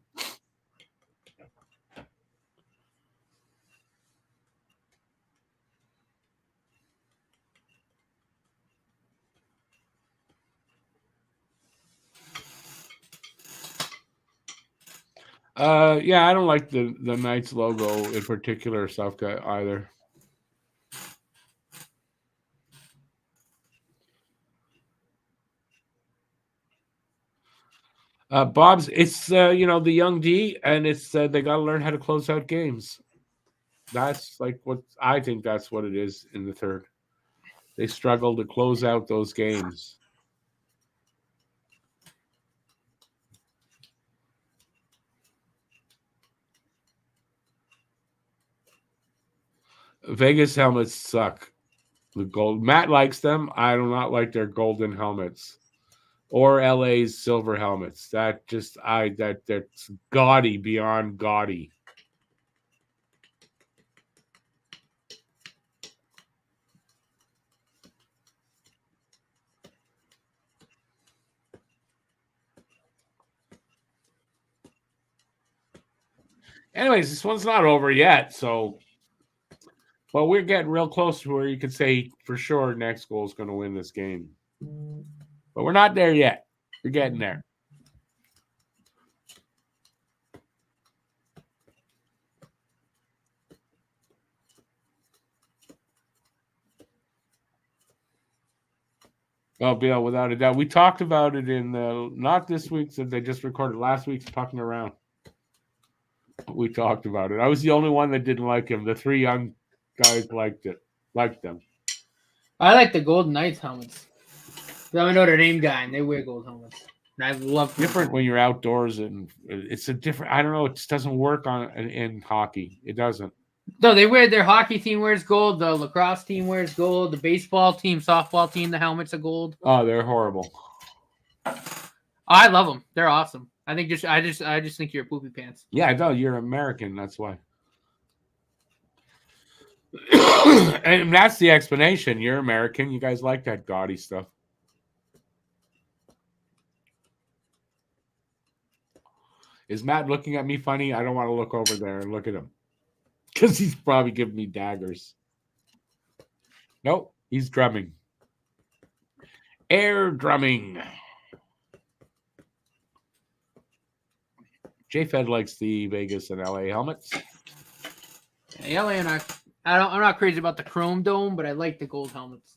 Yeah, I don't like the Knights logo in particular, stuff either. Bob's, it's the young D, and it's they got to learn how to close out games. That's like what I think. That's what it is in the third. They struggle to close out those games. Vegas helmets suck. The gold. Matt likes them. I do not like their golden helmets or LA's silver helmets. That's gaudy beyond gaudy. Anyways, this one's not over yet, so well, we're getting real close to where you could say for sure next goal is going to win this game. But we're not there yet. We're getting there. Oh, Bill, without a doubt. We talked about it in not this week's, they just recorded last week's Talking Around. We talked about it. I was the only one that didn't like him. The three young guys liked them. I like the Golden Knights helmets. I'm a Notre Dame guy, and they wear gold helmets. And I love different when you're outdoors, and it's a different. I don't know. It just doesn't work in hockey. It doesn't. No, they wear their hockey team wears gold. The lacrosse team wears gold. The baseball team, softball team, the helmets are gold. Oh, they're horrible. I love them. They're awesome. I just think you're poopy pants. Yeah, I know you're American. That's why. And that's the explanation. You're American. You guys like that gaudy stuff. Is Matt looking at me funny? I don't want to look over there and look at him. Because he's probably giving me daggers. Nope, he's drumming. Air drumming. J-Fed likes the Vegas and LA helmets. Yeah, LA and I'm not crazy about the chrome dome, but I like the gold helmets.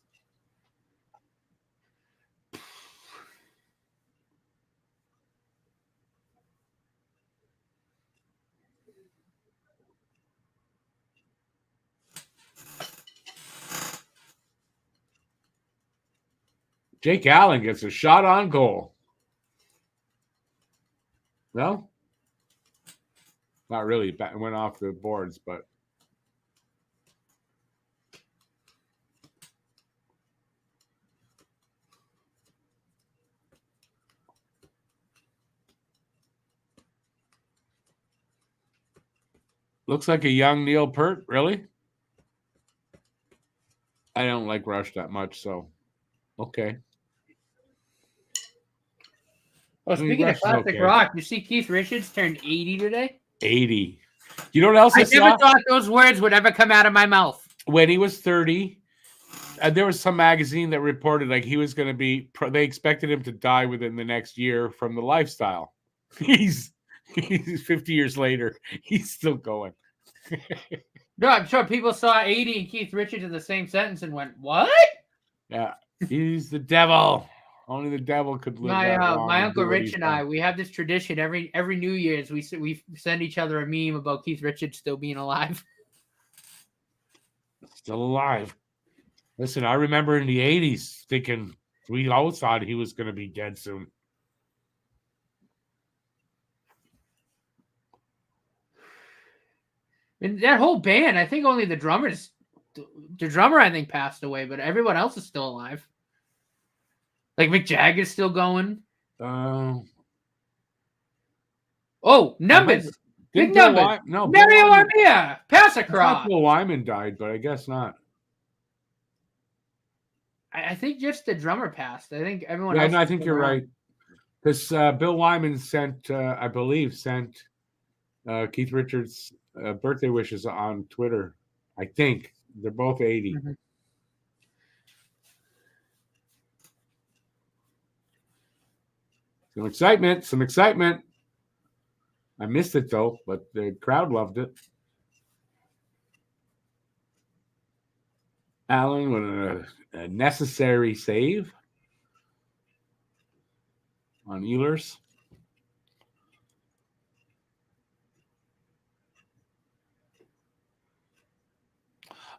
Jake Allen gets a shot on goal. No? Not really. It went off the boards, but. Looks like a young Neil Peart, really? I don't like Rush that much, so okay. Oh, speaking of classic rock, you see Keith Richards turned 80 today? 80. You know what else I never thought those words would ever come out of my mouth. When he was 30, there was some magazine that reported like he was going to be, they expected him to die within the next year from the lifestyle. He's 50 years later. He's still going. No, I'm sure people saw 80 and Keith Richards in the same sentence and went, what? Yeah, he's the devil. Only the devil could live that long. My and Uncle do what Rich he's and done. I, we have this tradition every New Year's. We send each other a meme about Keith Richards still being alive. Still alive. Listen, I remember in the 80s thinking we all thought he was going to be dead soon. And that whole band, I think only the drummer, I think, passed away, but everyone else is still alive. Like Mick Jagger's still going. Oh, numbers. Big numbers. Mario Armia. Pass across. Bill Wyman died, but I guess not. I think just the drummer passed. I think everyone else. No, I think you're right. Because Bill Wyman sent, I believe, Keith Richards' birthday wishes on Twitter. I think they're both 80. Mm-hmm. Some excitement. I missed it though, but the crowd loved it. Allen with a necessary save on Ehlers.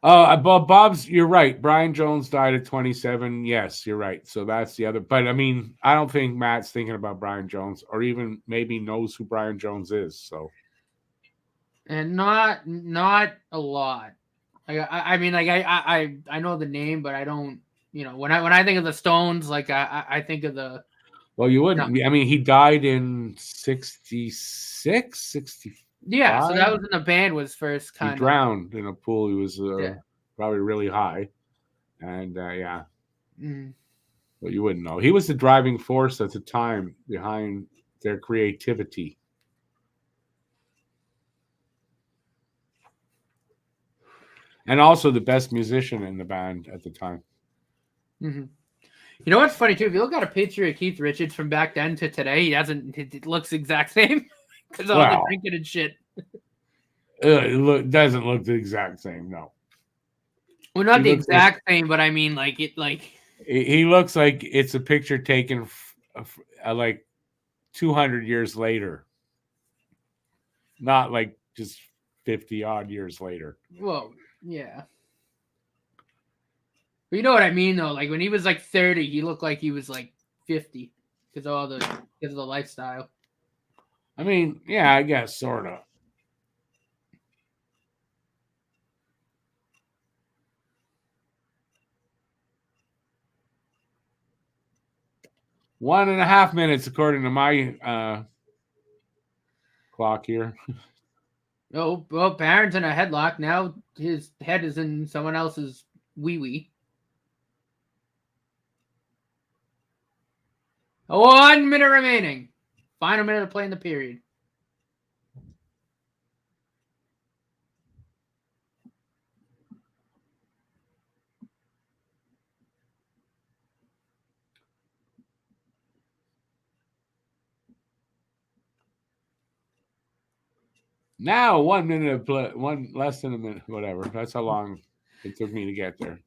Bob's, you're right. Brian Jones died at 27. Yes, you're right. So that's the other. But I mean, I don't think Matt's thinking about Brian Jones, or even maybe knows who Brian Jones is. So, and not a lot. I mean, like I know the name, but I don't. You know, when I think of the Stones, like I think of the. Well, you wouldn't. No. I mean, he died in 66, 65. Yeah, so that was when the band was first kind of. He drowned in a pool. He was probably really high. And, yeah. Mm. But you wouldn't know. He was the driving force at the time behind their creativity. And also the best musician in the band at the time. Mm-hmm. You know what's funny, too? If you look at a picture of Keith Richards from back then to today, it looks the exact same. Because all the drinking and shit. It doesn't look the exact same, no. Well, not the exact same, but I mean, like it, like he looks like it's a picture taken like 200 years later, not like just 50 odd years later. Well, yeah. But you know what I mean, though. Like when he was like 30, he looked like he was like 50 because of the lifestyle. I mean, yeah, I guess sort of. One and a half minutes, according to my clock here. Oh, well, Barron's in a headlock. Now his head is in someone else's wee-wee. 1 minute remaining. Final minute of play in the period. Now 1 minute of play, less than a minute, whatever. That's how long it took me to get there.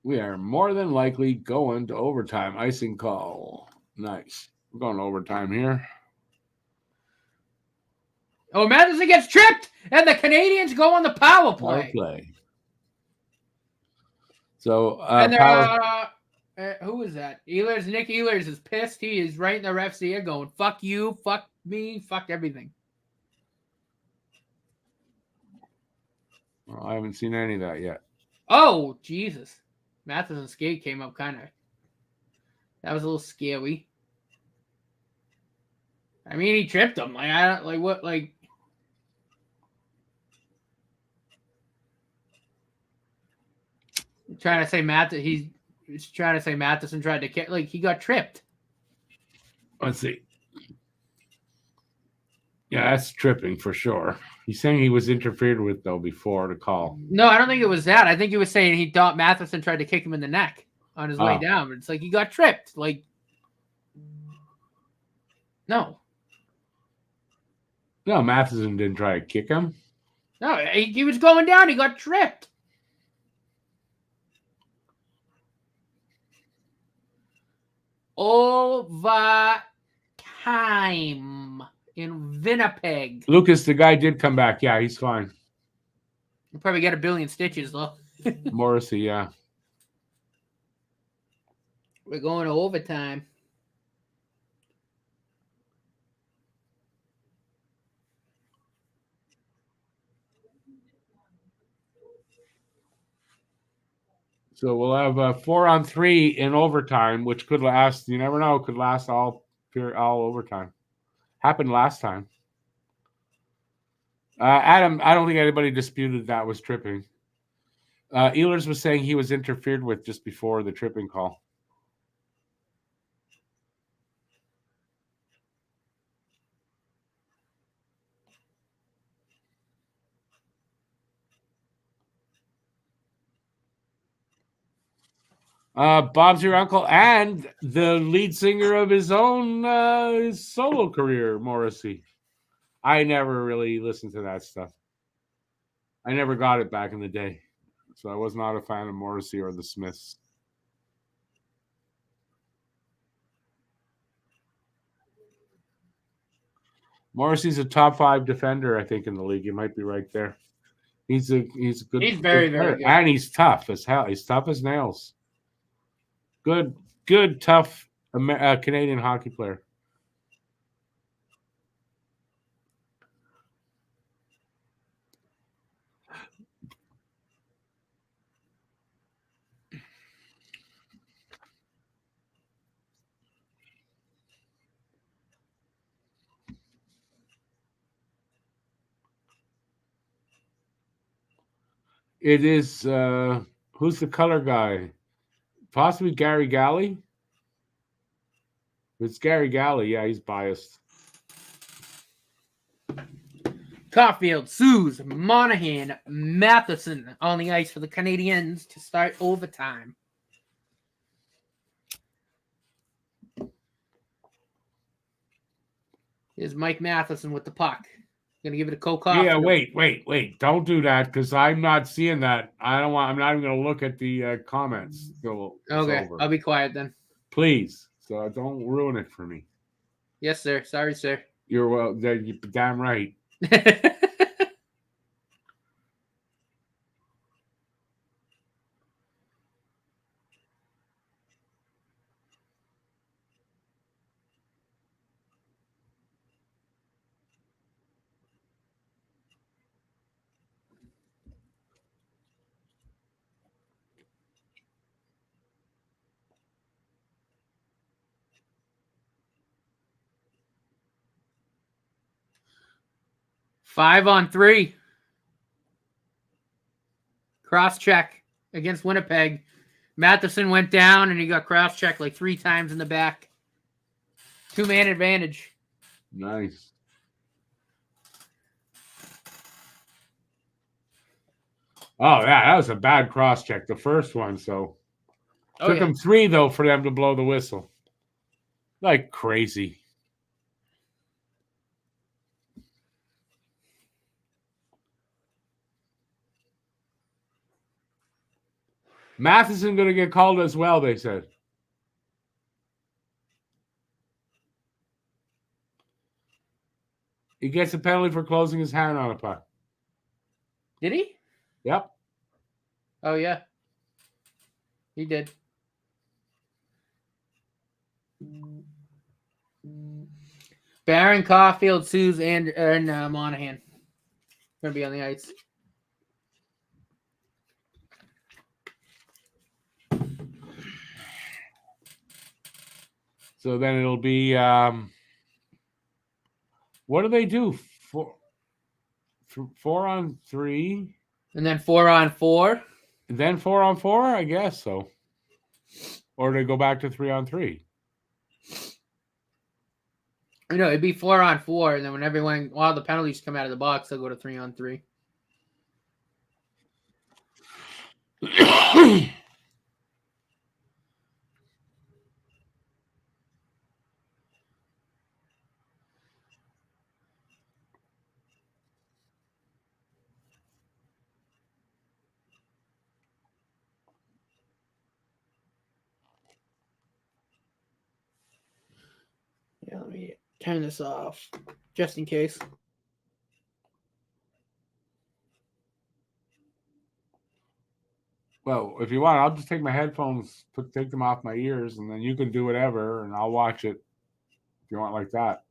We are more than likely going to overtime. Icing call. Nice. We're going to overtime here. Oh, Madison gets tripped, and the Canadiens go on the power play. So, who is that? Ehlers. Nick Ehlers is pissed. He is right in the ref's ear going, fuck you, fuck me, fuck everything. Well, I haven't seen any of that yet. Oh, Jesus. Matheson's skate came up kind of. That was a little scary. I mean, he tripped him. Like, I don't, like, what, like. Trying to say he's trying to say Matheson tried to, like, he got tripped. Let's see. Yeah, that's tripping for sure. He's saying he was interfered with, though, before the call. No, I don't think it was that. I think he was saying he thought Matheson tried to kick him in the neck on his way down. It's like he got tripped. Like, no. No, Matheson didn't try to kick him. No, he was going down. He got tripped. Overtime in Winnipeg. Lucas, the guy did come back. Yeah, he's fine. He'll probably get a billion stitches, though. Morrissey, yeah. We're going to overtime. So we'll have a 4-on-3 in overtime, which could last. You never know; could last all overtime. Happened last time. Adam, I don't think anybody disputed that was tripping. Ehlers was saying he was interfered with just before the tripping call. Bob's your uncle and the lead singer of his own his solo career, Morrissey. I never really listened to that stuff. I never got it back in the day. So I was not a fan of Morrissey or the Smiths. Morrissey's a top 5 defender, I think, in the league. He might be right there. He's a good. He's very good, and he's tough as hell. He's tough as nails. Good, tough Canadian hockey player. It is who's the color guy? Possibly Gary Galley. It's Gary Galley. Yeah, he's biased. Caulfield, Suze, Monahan, Matheson on the ice for the Canadiens to start overtime. Here's Mike Matheson with the puck. Gonna give it a Caulfield. Yeah, wait. Don't do that because I'm not seeing that. I'm not even gonna look at the comments. Okay, I'll be quiet then. Please. So don't ruin it for me. Yes, sir. Sorry, sir. You're damn right. 5-on-3. Cross check against Winnipeg. Matheson went down and he got cross checked like 3 times in the back. 2-man advantage. Nice. Oh, yeah, that was a bad cross check, the first one. So took them 3, though, for them to blow the whistle. Like crazy. Matheson going to get called as well, they said. He gets a penalty for closing his hand on a puck. Did he? Yep. Oh, yeah. He did. Barron, Caulfield, Suze, and Monahan going to be on the ice. So then it'll be what do they do? 4-on-3, and then 4-on-4, and then 4-on-4. I guess so. Or they go back to 3-on-3. You know, it'd be 4-on-4, and then when all the penalties come out of the box, they'll go to 3-on-3. Yeah, let me turn this off, just in case. Well, if you want, I'll just take my headphones, take them off my ears, and then you can do whatever, and I'll watch it if you want like that.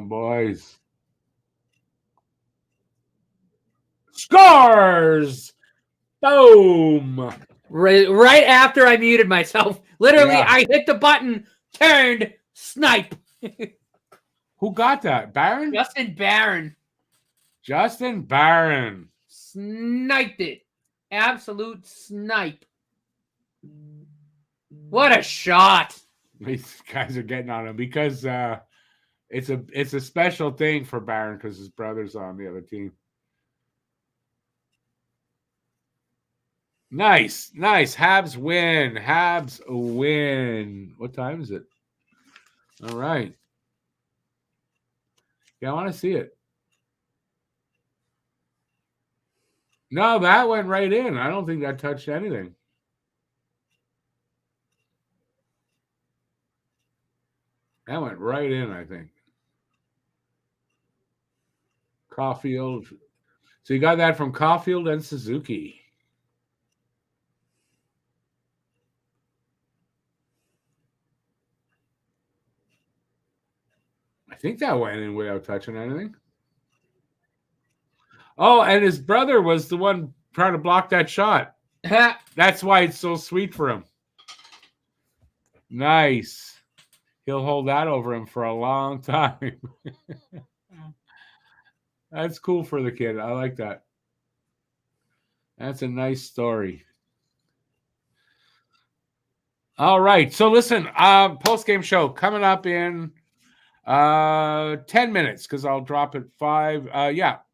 Boys. Scores! Boom! Right after I muted myself. Literally, Yeah. I hit the button, turned, snipe. Who got that? Barron? Justin Barron. Justin Barron. Sniped it. Absolute snipe. What a shot. These guys are getting on him because it's a special thing for Barron because his brother's on the other team. Nice. Habs win. What time is it? All right. Yeah, I want to see it. No, that went right in. I don't think that touched anything. That went right in, I think. Caulfield. So you got that from Caulfield and Suzuki. I think that went in without touching anything. Oh, and his brother was the one trying to block that shot. That's why it's so sweet for him. Nice. He'll hold that over him for a long time. That's cool for the kid. I like that. That's a nice story. All right. So listen, post-game show coming up in 10 minutes because I'll drop at 5.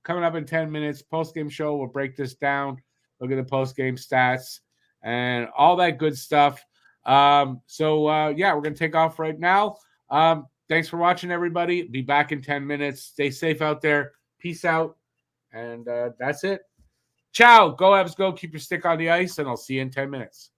Coming up in 10 minutes. Post-game show. We'll break this down. Look at the post-game stats and all that good stuff. We're going to take off right now. Thanks for watching, everybody. Be back in 10 minutes. Stay safe out there. Peace out. And that's it. Ciao. Go Habs, go. Keep your stick on the ice, and I'll see you in 10 minutes.